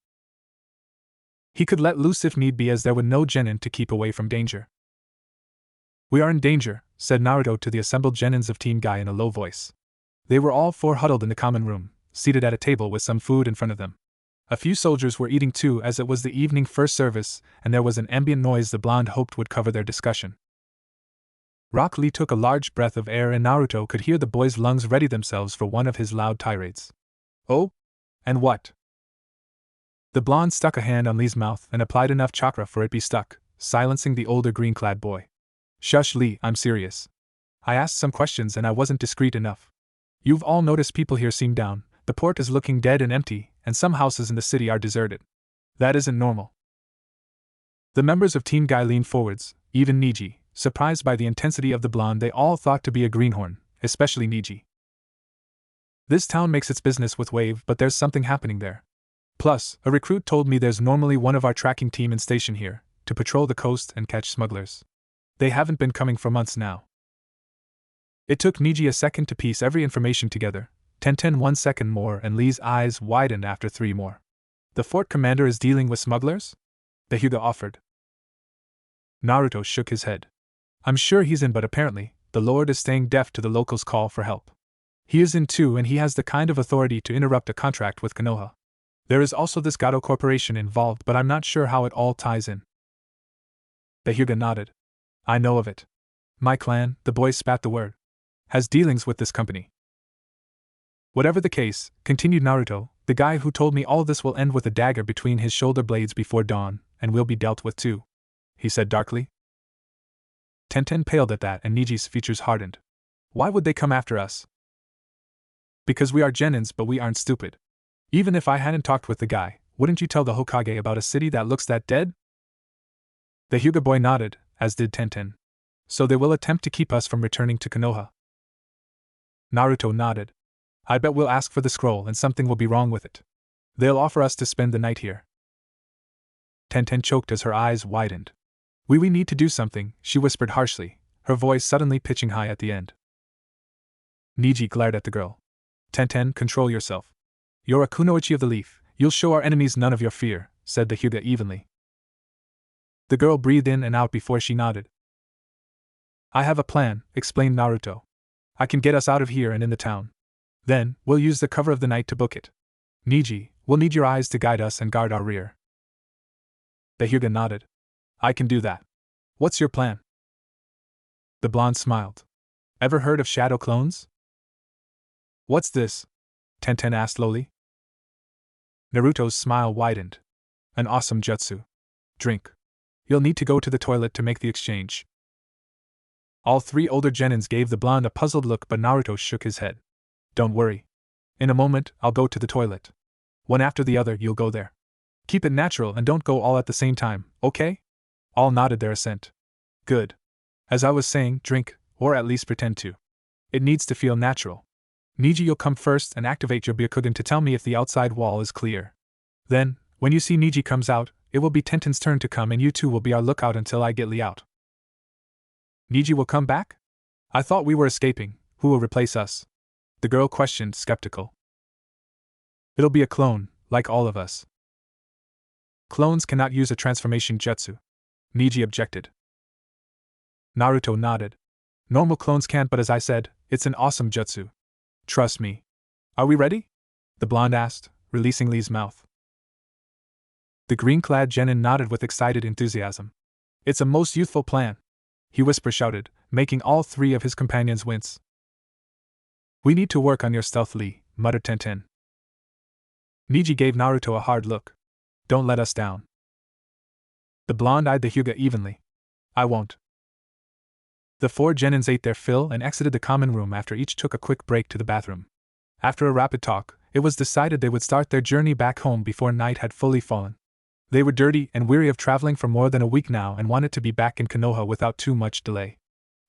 He could let loose if need be, as there were no genin to keep away from danger. We are in danger, said Naruto to the assembled genins of Team Guy in a low voice. They were all four huddled in the common room, seated at a table with some food in front of them. A few soldiers were eating too, as it was the evening first service, and there was an ambient noise the blonde hoped would cover their discussion. Rock Lee took a large breath of air, and Naruto could hear the boy's lungs ready themselves for one of his loud tirades. Oh? And what? The blonde stuck a hand on Lee's mouth and applied enough chakra for it be stuck, silencing the older green-clad boy. Shush, Lee, I'm serious. I asked some questions and I wasn't discreet enough. You've all noticed people here seem down, the port is looking dead and empty, and some houses in the city are deserted. That isn't normal. The members of Team Guy leaned forwards, even Niji, surprised by the intensity of the blonde they all thought to be a greenhorn, especially Niji. This town makes its business with Wave, but there's something happening there. Plus, a recruit told me there's normally one of our tracking team in station here, to patrol the coast and catch smugglers. They haven't been coming for months now. It took Niji a second to piece every information together, 1 second more, and Lee's eyes widened after 3 more. The fort commander is dealing with smugglers? The Hyuga offered. Naruto shook his head. I'm sure he's in, but apparently, the Lord is staying deaf to the locals' call for help. He is in too, and he has the kind of authority to interrupt a contract with Konoha. There is also this Gato Corporation involved, but I'm not sure how it all ties in. The Hyuga nodded. I know of it. My clan, the boy spat the word, has dealings with this company. Whatever the case, continued Naruto, the guy who told me all this will end with a dagger between his shoulder blades before dawn, and will be dealt with too, he said darkly. Tenten paled at that, and Niji's features hardened. Why would they come after us? Because we are genins, but we aren't stupid. Even if I hadn't talked with the guy, wouldn't you tell the Hokage about a city that looks that dead? The Hyuga boy nodded, as did Tenten. So they will attempt to keep us from returning to Konoha. Naruto nodded. I bet we'll ask for the scroll and something will be wrong with it. They'll offer us to spend the night here. Tenten choked as her eyes widened. We need to do something, she whispered harshly, her voice suddenly pitching high at the end. Niji glared at the girl. Tenten, control yourself. You're a kunoichi of the leaf, you'll show our enemies none of your fear, said the Hyuga evenly. The girl breathed in and out before she nodded. I have a plan, explained Naruto. I can get us out of here and in the town. Then, we'll use the cover of the night to book it. Niji, we'll need your eyes to guide us and guard our rear. The Hyuga nodded. I can do that. What's your plan? The blonde smiled. Ever heard of shadow clones? What's this? Tenten asked lowly. Naruto's smile widened. An awesome jutsu. Drink. You'll need to go to the toilet to make the exchange. All three older genins gave the blonde a puzzled look, but Naruto shook his head. Don't worry. In a moment, I'll go to the toilet. One after the other, you'll go there. Keep it natural and don't go all at the same time, okay? All nodded their assent. Good. As I was saying, drink, or at least pretend to. It needs to feel natural. Niji, you'll come first and activate your Byakugan to tell me if the outside wall is clear. Then, when you see Niji comes out, it will be Tenten's turn to come and you two will be our lookout until I get Lee out. Niji will come back? I thought we were escaping. Who will replace us? The girl questioned, skeptical. It'll be a clone, like all of us. Clones cannot use a transformation jutsu. Niji objected. Naruto nodded. Normal clones can't, but as I said, it's an awesome jutsu. Trust me. Are we ready? The blonde asked, releasing Lee's mouth. The green-clad genin nodded with excited enthusiasm. It's a most youthful plan, he whisper-shouted, making all three of his companions wince. We need to work on your stealth, Lee, muttered Tenten. Niji gave Naruto a hard look. Don't let us down. The blonde eyed the Hyuga evenly. I won't. The four genins ate their fill and exited the common room after each took a quick break to the bathroom. After a rapid talk, it was decided they would start their journey back home before night had fully fallen. They were dirty and weary of traveling for more than a week now and wanted to be back in Konoha without too much delay.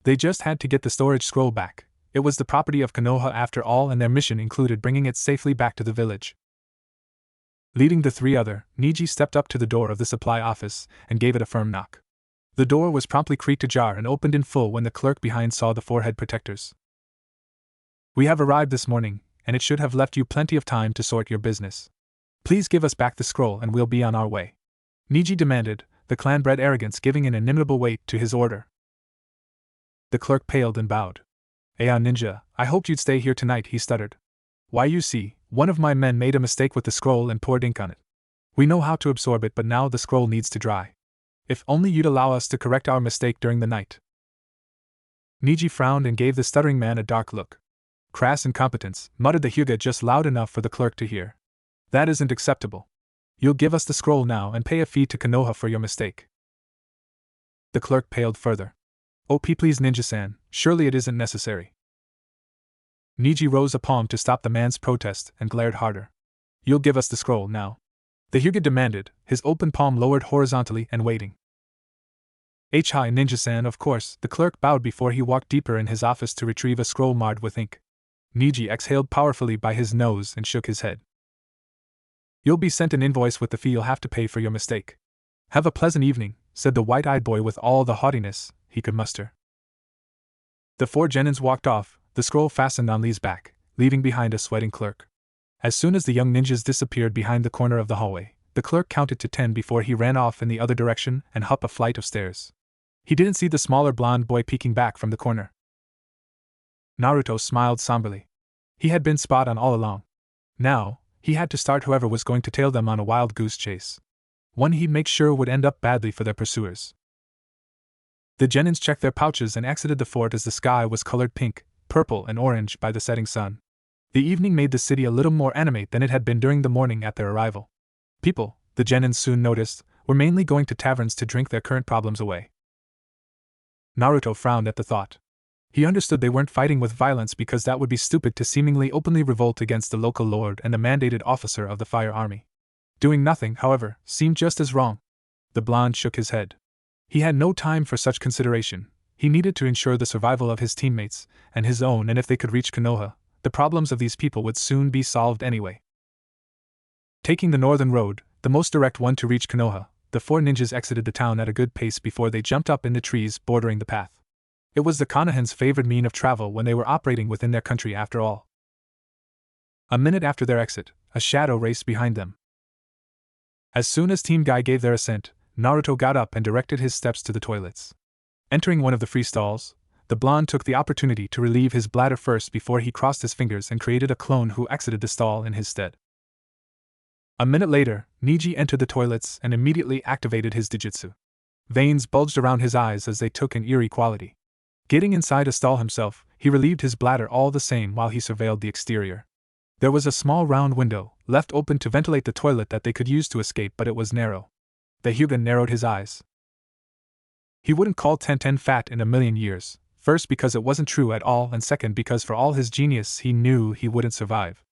They just had to get the storage scroll back. It was the property of Konoha after all, and their mission included bringing it safely back to the village. Leading the three other, Niji stepped up to the door of the supply office and gave it a firm knock. The door was promptly creaked ajar and opened in full when the clerk behind saw the forehead protectors. We have arrived this morning, and it should have left you plenty of time to sort your business. Please give us back the scroll and we'll be on our way. Niji demanded, the clan-bred arrogance giving an inimitable weight to his order. The clerk paled and bowed. Ninja, I hoped you'd stay here tonight, he stuttered. Why, you see, one of my men made a mistake with the scroll and poured ink on it. We know how to absorb it, but now the scroll needs to dry. If only you'd allow us to correct our mistake during the night. Niji frowned and gave the stuttering man a dark look. Crass incompetence, muttered the Hyuga just loud enough for the clerk to hear. That isn't acceptable. You'll give us the scroll now and pay a fee to Konoha for your mistake. The clerk paled further. Oh, please, Ninja-san, surely it isn't necessary. Niji rose a palm to stop the man's protest and glared harder. You'll give us the scroll now. The Hyuga demanded, his open palm lowered horizontally and waiting. Hi, Ninja-san, of course. The clerk bowed before he walked deeper in his office to retrieve a scroll marred with ink. Niji exhaled powerfully by his nose and shook his head. You'll be sent an invoice with the fee you'll have to pay for your mistake. Have a pleasant evening, said the white-eyed boy with all the haughtiness he could muster. The four genins walked off, the scroll fastened on Lee's back, leaving behind a sweating clerk. As soon as the young ninjas disappeared behind the corner of the hallway, The clerk counted to 10 before he ran off in the other direction and up a flight of stairs. He didn't see the smaller blonde boy peeking back from the corner. Naruto smiled somberly. He had been spot on all along. Now, he had to start whoever was going to tail them on a wild goose chase. One he'd make sure would end up badly for their pursuers. The genins checked their pouches and exited the fort as the sky was colored pink, purple, and orange by the setting sun. The evening made the city a little more animate than it had been during the morning at their arrival. People, the genins soon noticed, were mainly going to taverns to drink their current problems away. Naruto frowned at the thought. He understood they weren't fighting with violence because that would be stupid to seemingly openly revolt against the local lord and the mandated officer of the fire army. Doing nothing, however, seemed just as wrong. The blonde shook his head. He had no time for such consideration. He needed to ensure the survival of his teammates, and his own, and if they could reach Konoha, the problems of these people would soon be solved anyway. Taking the northern road, the most direct one to reach Konoha, the four ninjas exited the town at a good pace before they jumped up in the trees bordering the path. It was the Konohans' favored mean of travel when they were operating within their country after all. A minute after their exit, a shadow raced behind them. As soon as Team Guy gave their assent, Naruto got up and directed his steps to the toilets. Entering one of the free stalls, the blonde took the opportunity to relieve his bladder first before he crossed his fingers and created a clone who exited the stall in his stead. A minute later, Neji entered the toilets and immediately activated his Dijutsu. Veins bulged around his eyes as they took an eerie quality. Getting inside a stall himself, he relieved his bladder all the same while he surveilled the exterior. There was a small round window, left open to ventilate the toilet that they could use to escape, but it was narrow. The Hyuga narrowed his eyes. He wouldn't call Tenten fat in a million years, first because it wasn't true at all and second because for all his genius he knew he wouldn't survive.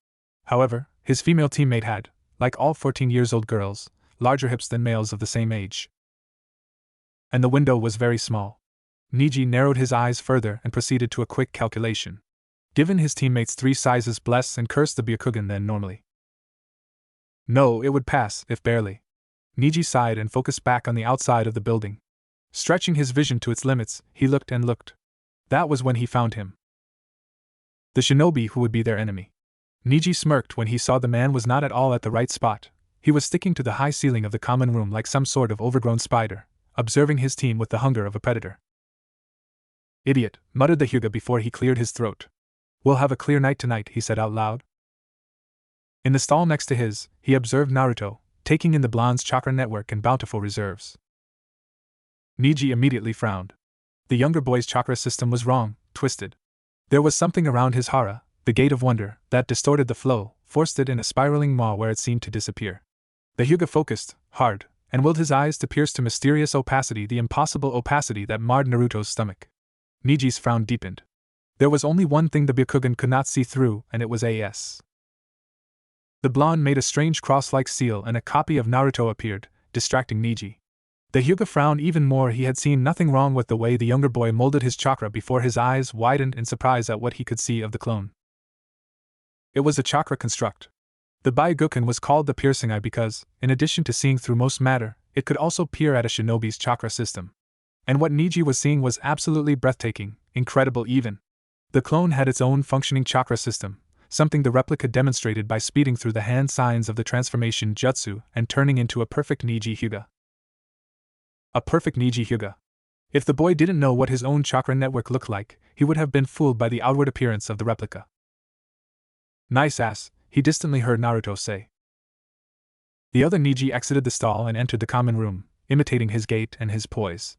However, his female teammate had, like all 14-year-old girls, larger hips than males of the same age. And the window was very small. Neji narrowed his eyes further and proceeded to a quick calculation. Given his teammates 3 sizes, bless and curse the Byakugan then normally. No, it would pass, if barely. Neji sighed and focused back on the outside of the building. Stretching his vision to its limits, he looked and looked. That was when he found him. The shinobi who would be their enemy. Neji smirked when he saw the man was not at all at the right spot. He was sticking to the high ceiling of the common room like some sort of overgrown spider, observing his team with the hunger of a predator. Idiot, muttered the Hyuga before he cleared his throat. We'll have a clear night tonight, he said out loud. In the stall next to his, he observed Naruto, taking in the blonde's chakra network and bountiful reserves. Neji immediately frowned. The younger boy's chakra system was wrong, twisted. There was something around his hara, the gate of wonder, that distorted the flow, forced it in a spiraling maw where it seemed to disappear. The Hyuga focused, hard, and willed his eyes to pierce to mysterious opacity, the impossible opacity that marred Naruto's stomach. Neji's frown deepened. There was only one thing the Byakugan could not see through, and it was AS. The blonde made a strange cross-like seal and a copy of Naruto appeared, distracting Neji. The Hyuga frowned even more. He had seen nothing wrong with the way the younger boy molded his chakra before his eyes widened in surprise at what he could see of the clone. It was a chakra construct. The Byakugan was called the piercing eye because, in addition to seeing through most matter, it could also peer at a shinobi's chakra system. And what Neji was seeing was absolutely breathtaking, incredible even. The clone had its own functioning chakra system, something the replica demonstrated by speeding through the hand signs of the transformation jutsu and turning into a perfect Neji Hyuga. A perfect Neji Hyuga. If the boy didn't know what his own chakra network looked like, he would have been fooled by the outward appearance of the replica. Nice ass, he distantly heard Naruto say. The other Neji exited the stall and entered the common room, imitating his gait and his poise.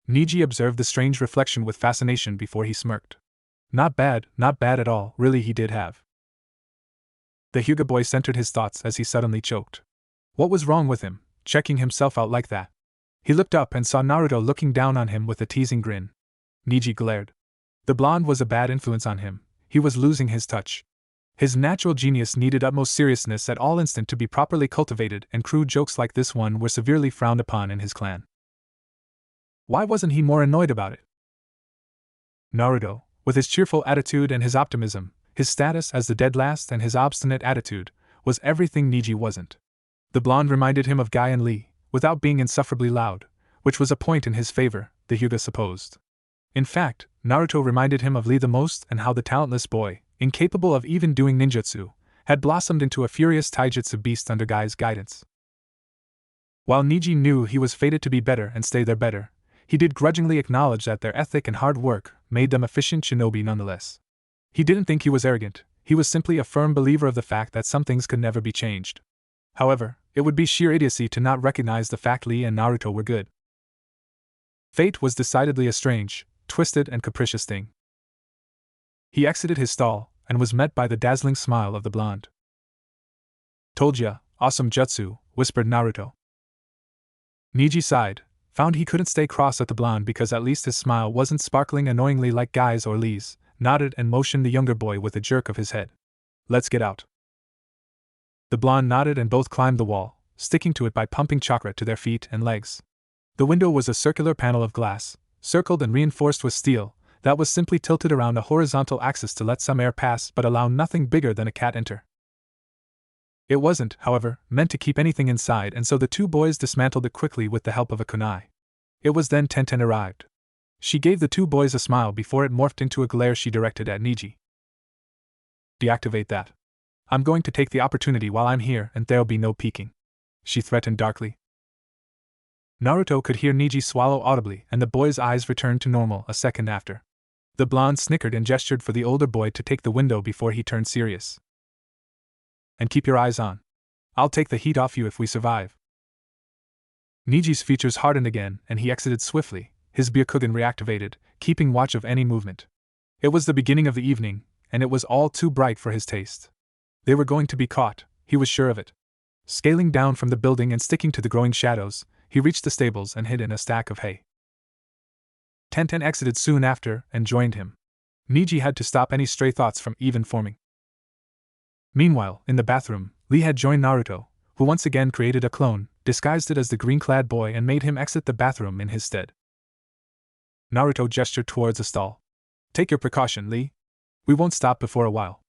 Neji observed the strange reflection with fascination before he smirked. Not bad at all, really he did have. The Hyuga boy centered his thoughts as he suddenly choked. What was wrong with him, checking himself out like that? He looked up and saw Naruto looking down on him with a teasing grin. Neji glared. The blonde was a bad influence on him. He was losing his touch. His natural genius needed utmost seriousness at all instant to be properly cultivated, and crude jokes like this one were severely frowned upon in his clan. Why wasn't he more annoyed about it? Naruto, with his cheerful attitude and his optimism, his status as the dead last and his obstinate attitude, was everything Neji wasn't. The blonde reminded him of Guy and Lee, without being insufferably loud, which was a point in his favor, the Hyuga supposed. In fact, Naruto reminded him of Lee the most, and how the talentless boy, incapable of even doing ninjutsu, had blossomed into a furious taijutsu beast under Guy's guidance. While Niji knew he was fated to be better and stay there better, he did grudgingly acknowledge that their ethic and hard work made them efficient shinobi nonetheless. He didn't think he was arrogant, he was simply a firm believer of the fact that some things could never be changed. However, it would be sheer idiocy to not recognize the fact Lee and Naruto were good. Fate was decidedly a strange, twisted, and capricious thing. He exited his stall, and was met by the dazzling smile of the blonde. "Told ya, awesome jutsu," whispered Naruto. Niji sighed, found he couldn't stay cross at the blonde because at least his smile wasn't sparkling annoyingly like Guy's or Lee's, nodded and motioned the younger boy with a jerk of his head. "Let's get out." The blonde nodded and both climbed the wall, sticking to it by pumping chakra to their feet and legs. The window was a circular panel of glass, circled and reinforced with steel, that was simply tilted around a horizontal axis to let some air pass but allow nothing bigger than a cat enter. It wasn't, however, meant to keep anything inside, and so the two boys dismantled it quickly with the help of a kunai. It was then Tenten arrived. She gave the two boys a smile before it morphed into a glare she directed at Niji. "Deactivate that. I'm going to take the opportunity while I'm here and there'll be no peeking," she threatened darkly. Naruto could hear Niji swallow audibly, and the boy's eyes returned to normal a second after. The blonde snickered and gestured for the older boy to take the window before he turned serious. "And keep your eyes on. I'll take the heat off you if we survive." Niji's features hardened again, and he exited swiftly, his Byakugan reactivated, keeping watch of any movement. It was the beginning of the evening, and it was all too bright for his taste. They were going to be caught, he was sure of it. Scaling down from the building and sticking to the growing shadows, he reached the stables and hid in a stack of hay. Tenten exited soon after and joined him. Niji had to stop any stray thoughts from even forming. Meanwhile, in the bathroom, Lee had joined Naruto, who once again created a clone, disguised it as the green-clad boy and made him exit the bathroom in his stead. Naruto gestured towards a stall. "Take your precaution, Lee. We won't stop before a while."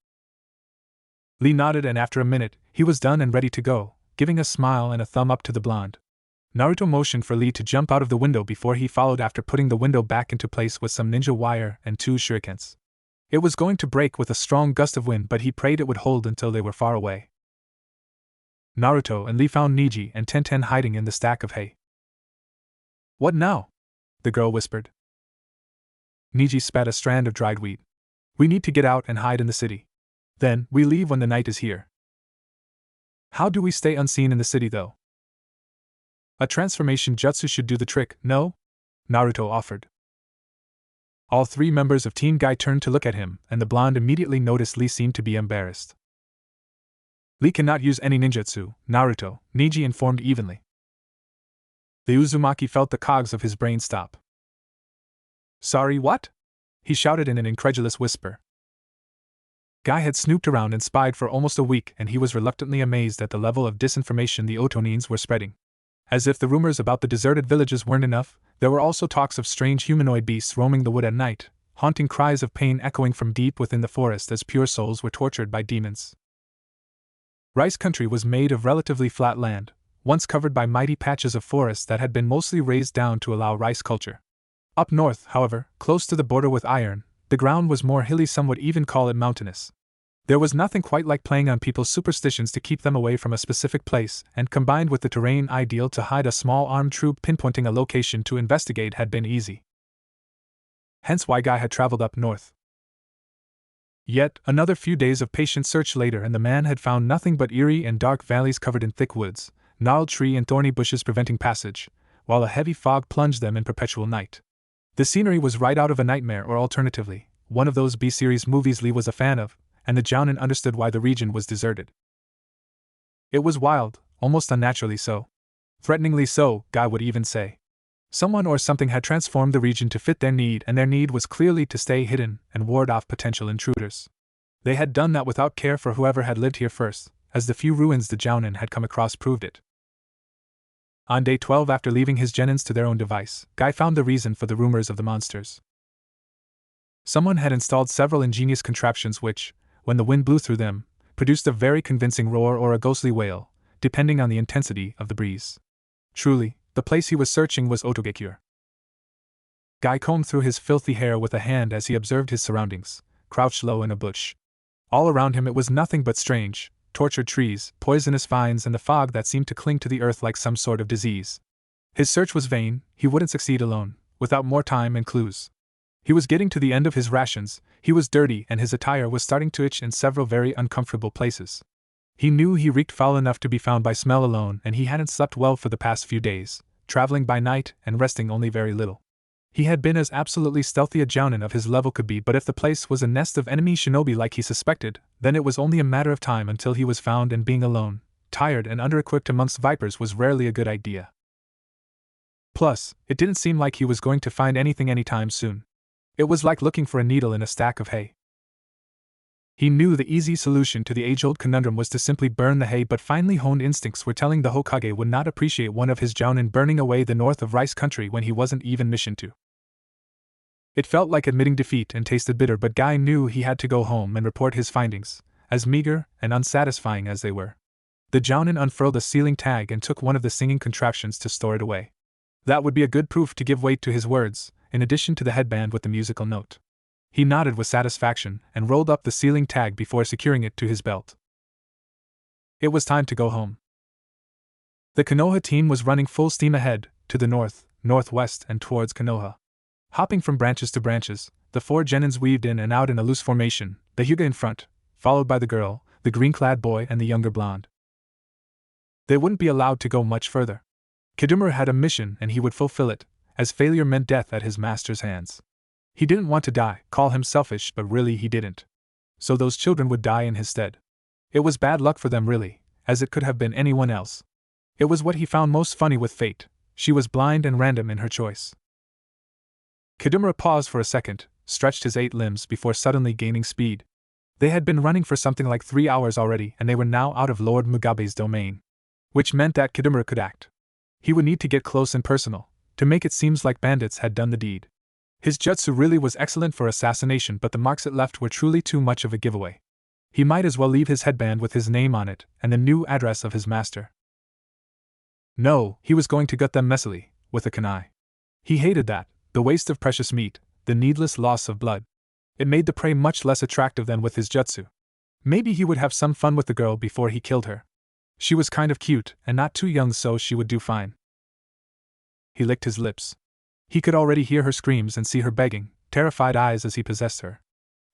Lee nodded, and after a minute, he was done and ready to go, giving a smile and a thumb up to the blonde. Naruto motioned for Lee to jump out of the window before he followed after putting the window back into place with some ninja wire and 2 shurikens. It was going to break with a strong gust of wind, but he prayed it would hold until they were far away. Naruto and Lee found Niji and Tenten hiding in the stack of hay. "What now?" the girl whispered. Niji spat a strand of dried wheat. "We need to get out and hide in the city. Then, we leave when the night is here." "How do we stay unseen in the city, though?" "A transformation jutsu should do the trick, no?" Naruto offered. All 3 members of Team Guy turned to look at him, and the blonde immediately noticed Lee seemed to be embarrassed. "Lee cannot use any ninjutsu, Naruto," Niji informed evenly. The Uzumaki felt the cogs of his brain stop. "Sorry, what?" he shouted in an incredulous whisper. Guy had snooped around and spied for almost a week, and he was reluctantly amazed at the level of disinformation the Otonins were spreading. As if the rumors about the deserted villages weren't enough, there were also talks of strange humanoid beasts roaming the wood at night, haunting cries of pain echoing from deep within the forest as pure souls were tortured by demons. Rice country was made of relatively flat land, once covered by mighty patches of forest that had been mostly razed down to allow rice culture. Up north, however, close to the border with iron, the ground was more hilly, some would even call it mountainous. There was nothing quite like playing on people's superstitions to keep them away from a specific place, and combined with the terrain ideal to hide a small armed troop, pinpointing a location to investigate had been easy. Hence why Guy had traveled up north. Yet, another few days of patient search later, and the man had found nothing but eerie and dark valleys covered in thick woods, gnarled tree and thorny bushes preventing passage, while a heavy fog plunged them in perpetual night. The scenery was right out of a nightmare, or alternatively, one of those B-series movies Lee was a fan of, and the Jounin understood why the region was deserted. It was wild, almost unnaturally so. Threateningly so, Guy would even say. Someone or something had transformed the region to fit their need, and their need was clearly to stay hidden and ward off potential intruders. They had done that without care for whoever had lived here first, as the few ruins the Jounin had come across proved it. On day 12 after leaving his genins to their own device, Guy found the reason for the rumors of the monsters. Someone had installed several ingenious contraptions which, when the wind blew through them, produced a very convincing roar or a ghostly wail, depending on the intensity of the breeze. Truly, the place he was searching was Otogekure. Guy combed through his filthy hair with a hand as he observed his surroundings, crouched low in a bush. All around him it was nothing but strange, tortured trees, poisonous vines, and the fog that seemed to cling to the earth like some sort of disease. His search was vain, he wouldn't succeed alone, without more time and clues. He was getting to the end of his rations, he was dirty, and his attire was starting to itch in several very uncomfortable places. He knew he reeked foul enough to be found by smell alone, and he hadn't slept well for the past few days, traveling by night and resting only very little. He had been as absolutely stealthy a jounin of his level could be, but if the place was a nest of enemy shinobi like he suspected, then it was only a matter of time until he was found, and being alone, tired, and under-equipped amongst vipers was rarely a good idea. Plus, it didn't seem like he was going to find anything anytime soon. It was like looking for a needle in a stack of hay. He knew the easy solution to the age-old conundrum was to simply burn the hay, but finely honed instincts were telling the Hokage would not appreciate one of his jounin burning away the north of Rice Country when he wasn't even missioned to. It felt like admitting defeat and tasted bitter, but Guy knew he had to go home and report his findings, as meager and unsatisfying as they were. The jounin unfurled a sealing tag and took one of the singing contraptions to store it away. That would be a good proof to give weight to his words, in addition to the headband with the musical note. He nodded with satisfaction and rolled up the sealing tag before securing it to his belt. It was time to go home. The Konoha team was running full steam ahead, to the north, northwest, and towards Konoha. Hopping from branches to branches, the four genins weaved in and out in a loose formation, the Hyuga in front, followed by the girl, the green-clad boy, and the younger blonde. They wouldn't be allowed to go much further. Kidumura had a mission and he would fulfill it, as failure meant death at his master's hands. He didn't want to die, call him selfish, but really he didn't. So those children would die in his stead. It was bad luck for them really, as it could have been anyone else. It was what he found most funny with fate. She was blind and random in her choice. Kidumura paused for a second, stretched his 8 limbs before suddenly gaining speed. They had been running for something like 3 hours already, and they were now out of Lord Mugabe's domain. Which meant that Kidumura could act. He would need to get close and personal, to make it seem like bandits had done the deed. His jutsu really was excellent for assassination, but the marks it left were truly too much of a giveaway. He might as well leave his headband with his name on it, and the new address of his master. No, he was going to gut them messily, with a kunai. He hated that, the waste of precious meat, the needless loss of blood. It made the prey much less attractive than with his jutsu. Maybe he would have some fun with the girl before he killed her. She was kind of cute, and not too young, so she would do fine. He licked his lips. He could already hear her screams and see her begging, terrified eyes as he possessed her.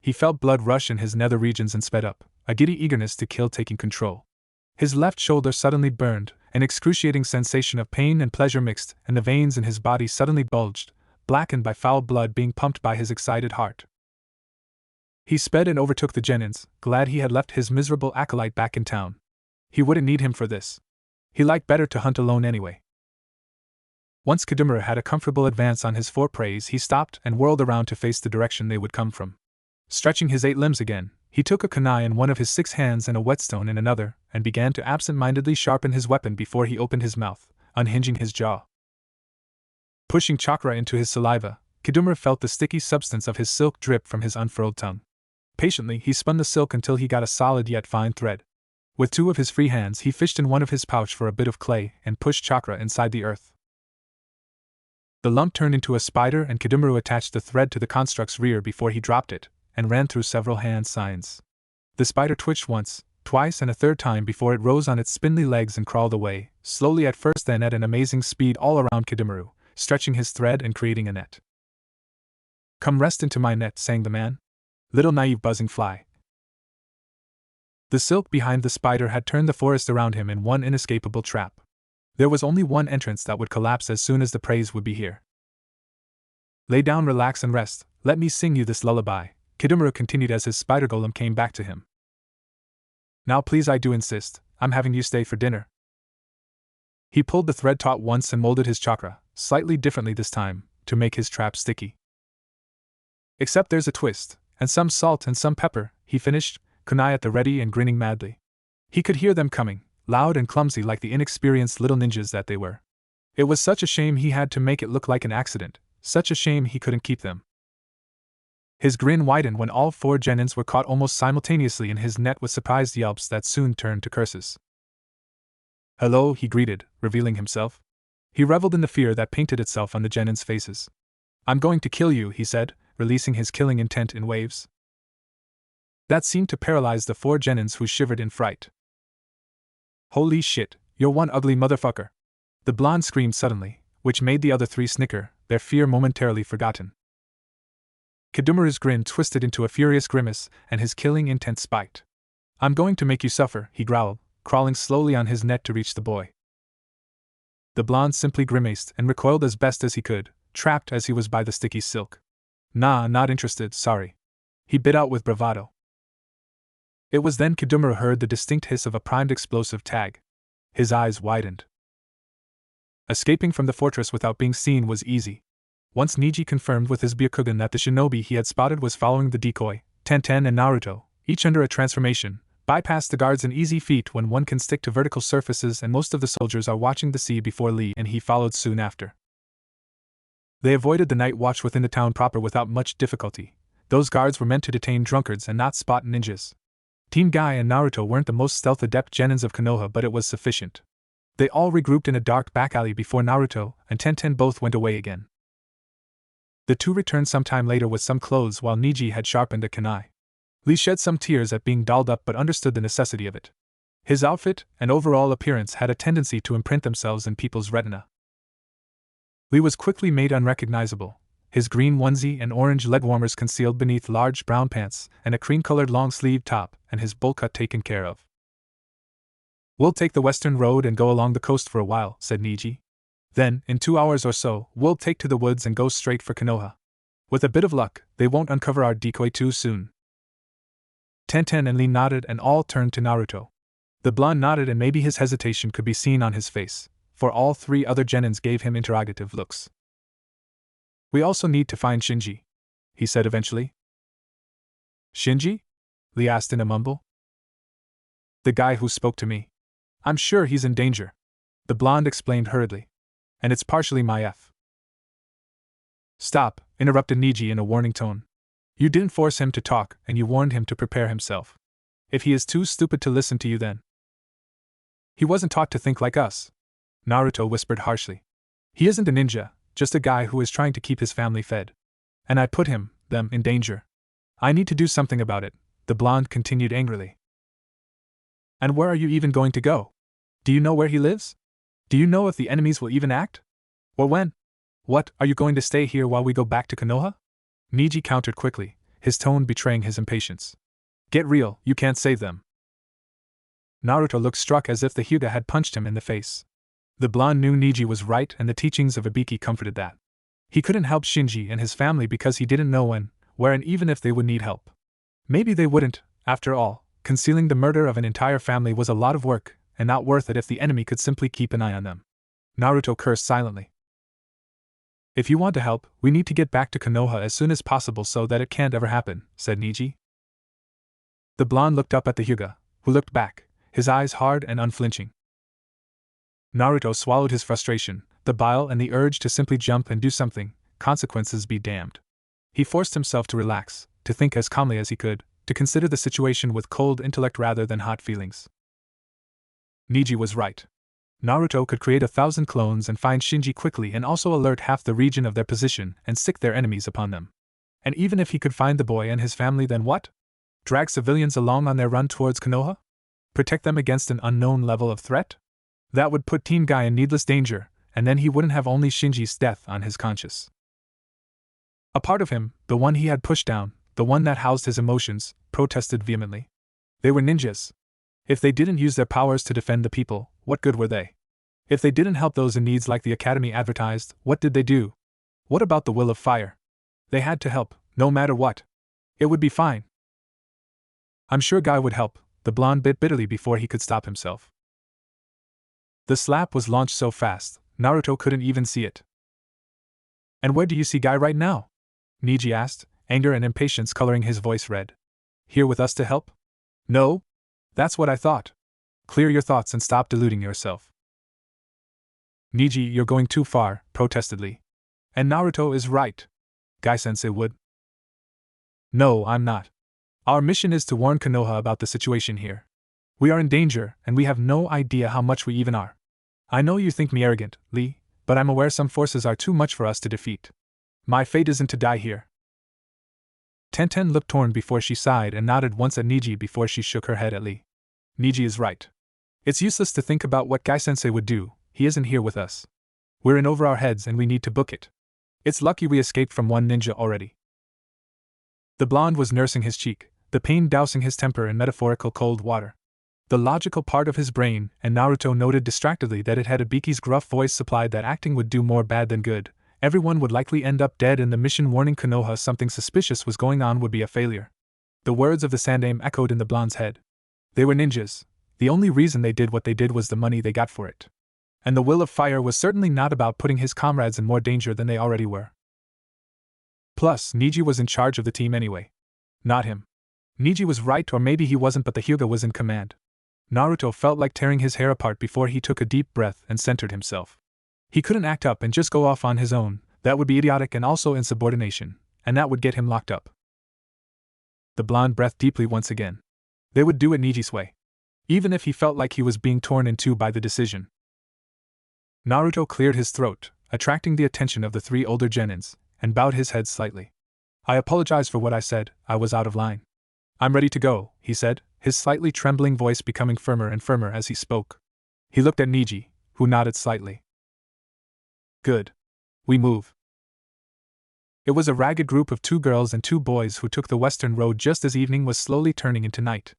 He felt blood rush in his nether regions and sped up, a giddy eagerness to kill taking control. His left shoulder suddenly burned, an excruciating sensation of pain and pleasure mixed, and the veins in his body suddenly bulged, blackened by foul blood being pumped by his excited heart. He sped and overtook the genins, glad he had left his miserable acolyte back in town. He wouldn't need him for this. He liked better to hunt alone anyway. Once Kidumura had a comfortable advance on his 4 preys, he stopped and whirled around to face the direction they would come from. Stretching his 8 limbs again, he took a kunai in one of his 6 hands and a whetstone in another, and began to absent-mindedly sharpen his weapon before he opened his mouth, unhinging his jaw. Pushing chakra into his saliva, Kidumura felt the sticky substance of his silk drip from his unfurled tongue. Patiently, he spun the silk until he got a solid yet fine thread. With 2 of his free hands, he fished in one of his pouch for a bit of clay and pushed chakra inside the earth. The lump turned into a spider, and Kidumura attached the thread to the construct's rear before he dropped it, and ran through several hand signs. The spider twitched once, twice, and a third time before it rose on its spindly legs and crawled away, slowly at first, then at an amazing speed all around Kidumura, stretching his thread and creating a net. "Come rest into my net," sang the man. "Little naive buzzing fly." The silk behind the spider had turned the forest around him in one inescapable trap. There was only one entrance that would collapse as soon as the preys would be here. "Lay down, relax, and rest. Let me sing you this lullaby," Kidumura continued as his spider golem came back to him. "Now please, I do insist, I'm having you stay for dinner." He pulled the thread taut once and molded his chakra, slightly differently this time, to make his trap sticky. "Except there's a twist, and some salt and some pepper," he finished, kunai at the ready and grinning madly. He could hear them coming, loud and clumsy like the inexperienced little ninjas that they were. It was such a shame he had to make it look like an accident, such a shame he couldn't keep them. His grin widened when all 4 genins were caught almost simultaneously in his net with surprised yelps that soon turned to curses. "Hello," he greeted, revealing himself. He reveled in the fear that painted itself on the genins' faces. "I'm going to kill you," he said, releasing his killing intent in waves. That seemed to paralyze the 4 genins, who shivered in fright. Holy shit, you're one ugly motherfucker. The blonde screamed suddenly, which made the other three snicker, their fear momentarily forgotten. Kidomaru's grin twisted into a furious grimace, and his killing intent spiked. I'm going to make you suffer, he growled, crawling slowly on his net to reach the boy. The blonde simply grimaced and recoiled as best as he could, trapped as he was by the sticky silk. Nah, not interested, sorry. He bit out with bravado. It was then Kidomaru heard the distinct hiss of a primed explosive tag. His eyes widened. Escaping from the fortress without being seen was easy. Once Niji confirmed with his Byakugan that the shinobi he had spotted was following the decoy, Tenten and Naruto, each under a transformation, bypassed the guards an easy feat when one can stick to vertical surfaces and most of the soldiers are watching the sea before Lee and he followed soon after. They avoided the night watch within the town proper without much difficulty. Those guards were meant to detain drunkards and not spot ninjas. Team Guy and Naruto weren't the most stealth-adept genins of Konoha, but it was sufficient. They all regrouped in a dark back alley before Naruto and Tenten both went away again. The two returned some time later with some clothes while Niji had sharpened a kunai. Lee shed some tears at being dolled up but understood the necessity of it. His outfit and overall appearance had a tendency to imprint themselves in people's retina. Lee was quickly made unrecognizable, his green onesie and orange leg warmers concealed beneath large brown pants and a cream-colored long-sleeved top, and his bowl cut taken care of. We'll take the western road and go along the coast for a while, said Niji. Then, in 2 hours or so, we'll take to the woods and go straight for Konoha. With a bit of luck, they won't uncover our decoy too soon. Tenten and Lee nodded and all turned to Naruto. The blonde nodded and maybe his hesitation could be seen on his face, for all three other genins gave him interrogative looks. We also need to find Shinji, he said eventually. Shinji? Lee asked in a mumble. The guy who spoke to me. I'm sure he's in danger, the blonde explained hurriedly. And it's partially my F. Stop, interrupted Niji in a warning tone. You didn't force him to talk, and you warned him to prepare himself. If he is too stupid to listen to you, then. He wasn't taught to think like us, Naruto whispered harshly. He isn't a ninja, just a guy who is trying to keep his family fed. And I put them, in danger. I need to do something about it, the blonde continued angrily. And where are you even going to go? Do you know where he lives? Do you know if the enemies will even act? Or when? What, are you going to stay here while we go back to Konoha? Niji countered quickly, his tone betraying his impatience. Get real, you can't save them. Naruto looked struck as if the Hyuga had punched him in the face. The blonde knew Niji was right and the teachings of Ibiki comforted that. He couldn't help Shinji and his family because he didn't know when, where and even if they would need help. Maybe they wouldn't, after all, concealing the murder of an entire family was a lot of work, and not worth it if the enemy could simply keep an eye on them. Naruto cursed silently. If you want to help, we need to get back to Konoha as soon as possible so that it can't ever happen, said Niji. The blonde looked up at the Hyuga, who looked back, his eyes hard and unflinching. Naruto swallowed his frustration, the bile and the urge to simply jump and do something, consequences be damned. He forced himself to relax, to think as calmly as he could, to consider the situation with cold intellect rather than hot feelings. Niji was right. Naruto could create 1,000 clones and find Shinji quickly and also alert half the region of their position and sick their enemies upon them. And even if he could find the boy and his family, then what? Drag civilians along on their run towards Konoha? Protect them against an unknown level of threat? That would put Team Guy in needless danger, and then he wouldn't have only Shinji's death on his conscience. A part of him, the one he had pushed down, the one that housed his emotions, protested vehemently. They were ninjas. If they didn't use their powers to defend the people, what good were they? If they didn't help those in need like the Academy advertised, what did they do? What about the will of fire? They had to help, no matter what. It would be fine. I'm sure Guy would help, the blonde bit bitterly before he could stop himself. The slap was launched so fast, Naruto couldn't even see it. And where do you see Guy right now? Niji asked, anger and impatience coloring his voice red. Here with us to help? No? That's what I thought. Clear your thoughts and stop deluding yourself. Niji, you're going too far, protested Lee. And Naruto is right. Guy-sensei would. No, I'm not. Our mission is to warn Konoha about the situation here. We are in danger, and we have no idea how much we even are. I know you think me arrogant, Lee, but I'm aware some forces are too much for us to defeat. My fate isn't to die here. Tenten looked torn before she sighed and nodded once at Niji before she shook her head at Lee. Niji is right. It's useless to think about what Gai-sensei would do, he isn't here with us. We're in over our heads and we need to book it. It's lucky we escaped from one ninja already. The blonde was nursing his cheek, the pain dousing his temper in metaphorical cold water. The logical part of his brain, and Naruto noted distractedly that it had Ibiki's gruff voice supplied that acting would do more bad than good. Everyone would likely end up dead and the mission warning Konoha something suspicious was going on would be a failure. The words of the Sandaime echoed in the blonde's head. They were ninjas. The only reason they did what they did was the money they got for it. And the will of fire was certainly not about putting his comrades in more danger than they already were. Plus, Neji was in charge of the team anyway. Not him. Neji was right, or maybe he wasn't, but the Hyuga was in command. Naruto felt like tearing his hair apart before he took a deep breath and centered himself. He couldn't act up and just go off on his own. That would be idiotic and also insubordination, and that would get him locked up. The blonde breathed deeply once again. They would do it Neji's way. Even if he felt like he was being torn in two by the decision. Naruto cleared his throat, attracting the attention of the three older genins, and bowed his head slightly. I apologize for what I said, I was out of line. I'm ready to go, he said, his slightly trembling voice becoming firmer and firmer as he spoke. He looked at Neji, who nodded slightly. Good. We move. It was a ragged group of 2 girls and 2 boys who took the western road just as evening was slowly turning into night.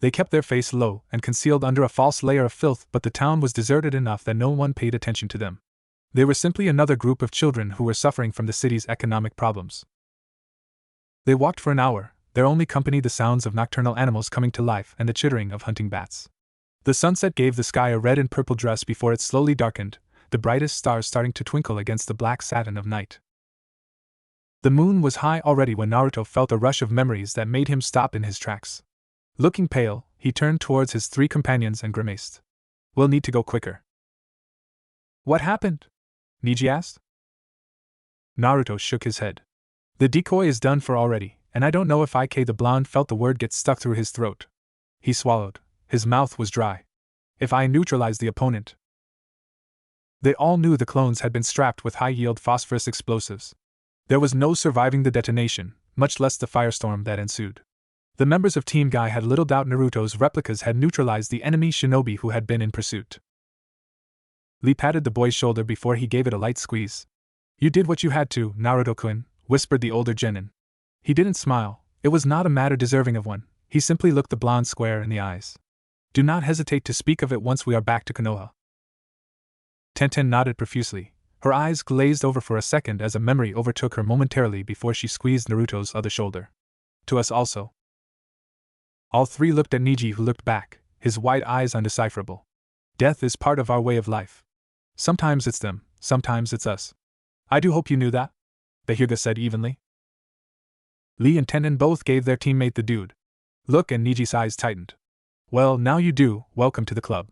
They kept their face low and concealed under a false layer of filth, but the town was deserted enough that no one paid attention to them. They were simply another group of children who were suffering from the city's economic problems. They walked for an hour, their only company the sounds of nocturnal animals coming to life and the chittering of hunting bats. The sunset gave the sky a red and purple dress before it slowly darkened, the brightest stars starting to twinkle against the black satin of night. The moon was high already when Naruto felt a rush of memories that made him stop in his tracks. Looking pale, he turned towards his 3 companions and grimaced. We'll need to go quicker. What happened? Neji asked. Naruto shook his head. The decoy is done for already, and I don't know if the blonde felt the word get stuck through his throat. He swallowed. His mouth was dry. If I neutralized the opponent. They all knew the clones had been strapped with high-yield phosphorus explosives. There was no surviving the detonation, much less the firestorm that ensued. The members of Team Guy had little doubt Naruto's replicas had neutralized the enemy shinobi who had been in pursuit. Lee patted the boy's shoulder before he gave it a light squeeze. You did what you had to, Naruto-kun, whispered the older genin. He didn't smile. It was not a matter deserving of one. He simply looked the blonde square in the eyes. Do not hesitate to speak of it once we are back to Konoha. Tenten nodded profusely. Her eyes glazed over for a second as a memory overtook her momentarily before she squeezed Naruto's other shoulder. To us also. All 3 looked at Neji, who looked back, his wide eyes undecipherable. Death is part of our way of life. Sometimes it's them, sometimes it's us. I do hope you knew that, the Hyuga said evenly. Lee and Tenten both gave their teammate the dude look, and Neji's eyes tightened. Well, now you do, welcome to the club.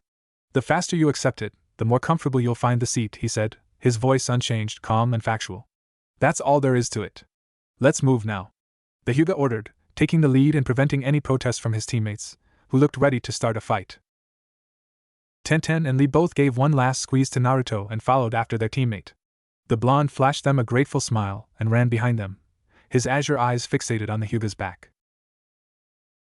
The faster you accept it, the more comfortable you'll find the seat, he said, his voice unchanged, calm and factual. That's all there is to it. Let's move now, the Hyuga ordered, taking the lead and preventing any protest from his teammates, who looked ready to start a fight. Tenten and Lee both gave one last squeeze to Naruto and followed after their teammate. The blonde flashed them a grateful smile and ran behind them, his azure eyes fixated on the Hyuga's back.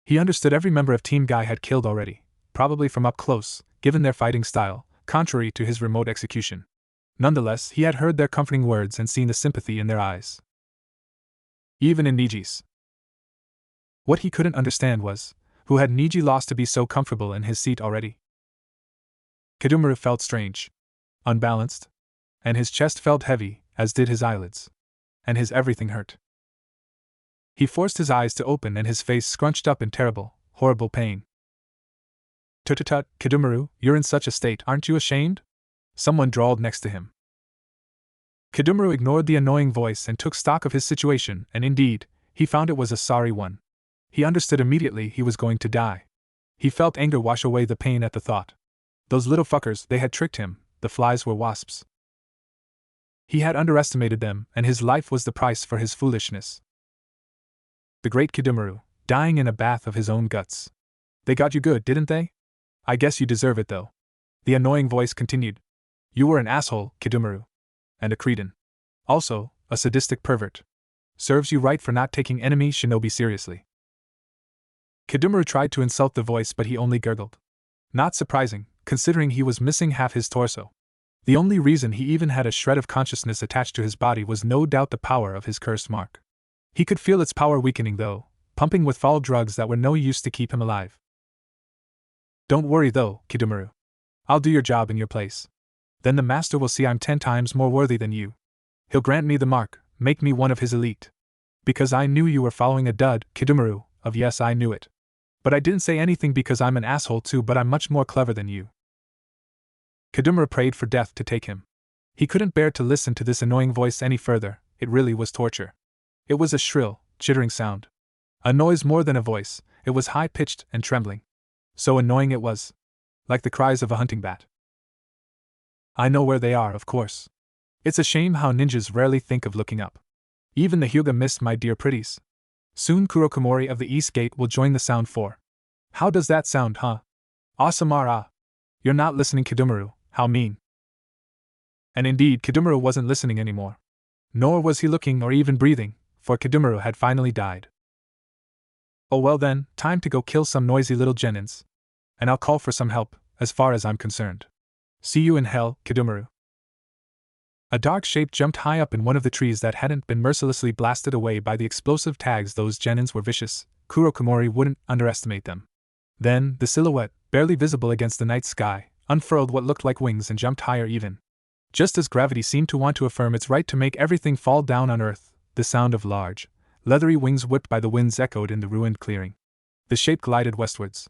He understood every member of Team Guy had killed already, probably from up close, given their fighting style, contrary to his remote execution. Nonetheless, he had heard their comforting words and seen the sympathy in their eyes. Even in Neji's. What he couldn't understand was, who had Neji lost to be so comfortable in his seat already? Kidomaru felt strange, unbalanced, and his chest felt heavy, as did his eyelids. And his everything hurt. He forced his eyes to open and his face scrunched up in terrible, horrible pain. Tut-tut-tut, Kidomaru, you're in such a state, aren't you ashamed? Someone drawled next to him. Kidomaru ignored the annoying voice and took stock of his situation, and indeed, he found it was a sorry one. He understood immediately he was going to die. He felt anger wash away the pain at the thought. Those little fuckers, they had tricked him, the flies were wasps. He had underestimated them, and his life was the price for his foolishness. The great Kidomaru, dying in a bath of his own guts. They got you good, didn't they? I guess you deserve it though. The annoying voice continued. You were an asshole, Kidomaru. And a cretin. Also, a sadistic pervert. Serves you right for not taking enemy shinobi seriously. Kidomaru tried to insult the voice, but he only gurgled. Not surprising, considering he was missing half his torso. The only reason he even had a shred of consciousness attached to his body was no doubt the power of his cursed mark. He could feel its power weakening though, pumping with foul drugs that were no use to keep him alive. Don't worry though, Kidomaru. I'll do your job in your place. Then the master will see I'm 10 times more worthy than you. He'll grant me the mark, make me one of his elite. Because I knew you were following a dud, Kidomaru, of yes I knew it. But I didn't say anything because I'm an asshole too, but I'm much more clever than you. Kidomaru prayed for death to take him. He couldn't bear to listen to this annoying voice any further, it really was torture. It was a shrill, jittering sound. A noise more than a voice, it was high-pitched and trembling. So annoying it was. Like the cries of a hunting bat. I know where they are, of course. It's a shame how ninjas rarely think of looking up. Even the Hyuga missed my dear pretties. Soon Kurokomori of the East Gate will join the sound 4. How does that sound, huh? Awesome. You're not listening, Kidomaru, how mean. And indeed, Kidomaru wasn't listening anymore. Nor was he looking or even breathing, for Kidomaru had finally died. Oh well then, time to go kill some noisy little genins. And I'll call for some help, as far as I'm concerned. See you in hell, Kidomaru. A dark shape jumped high up in one of the trees that hadn't been mercilessly blasted away by the explosive tags. Those genins were vicious, Kurokomori wouldn't underestimate them. Then, the silhouette, barely visible against the night sky, unfurled what looked like wings and jumped higher even. Just as gravity seemed to want to affirm its right to make everything fall down on Earth, the sound of large, leathery wings whipped by the winds echoed in the ruined clearing. The shape glided westwards.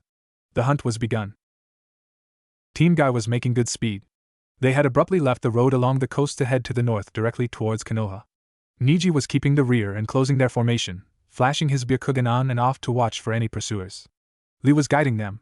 The hunt was begun. Team Guy was making good speed. They had abruptly left the road along the coast to head to the north directly towards Konoha. Niji was keeping the rear and closing their formation, flashing his Byakugan on and off to watch for any pursuers. Lee was guiding them,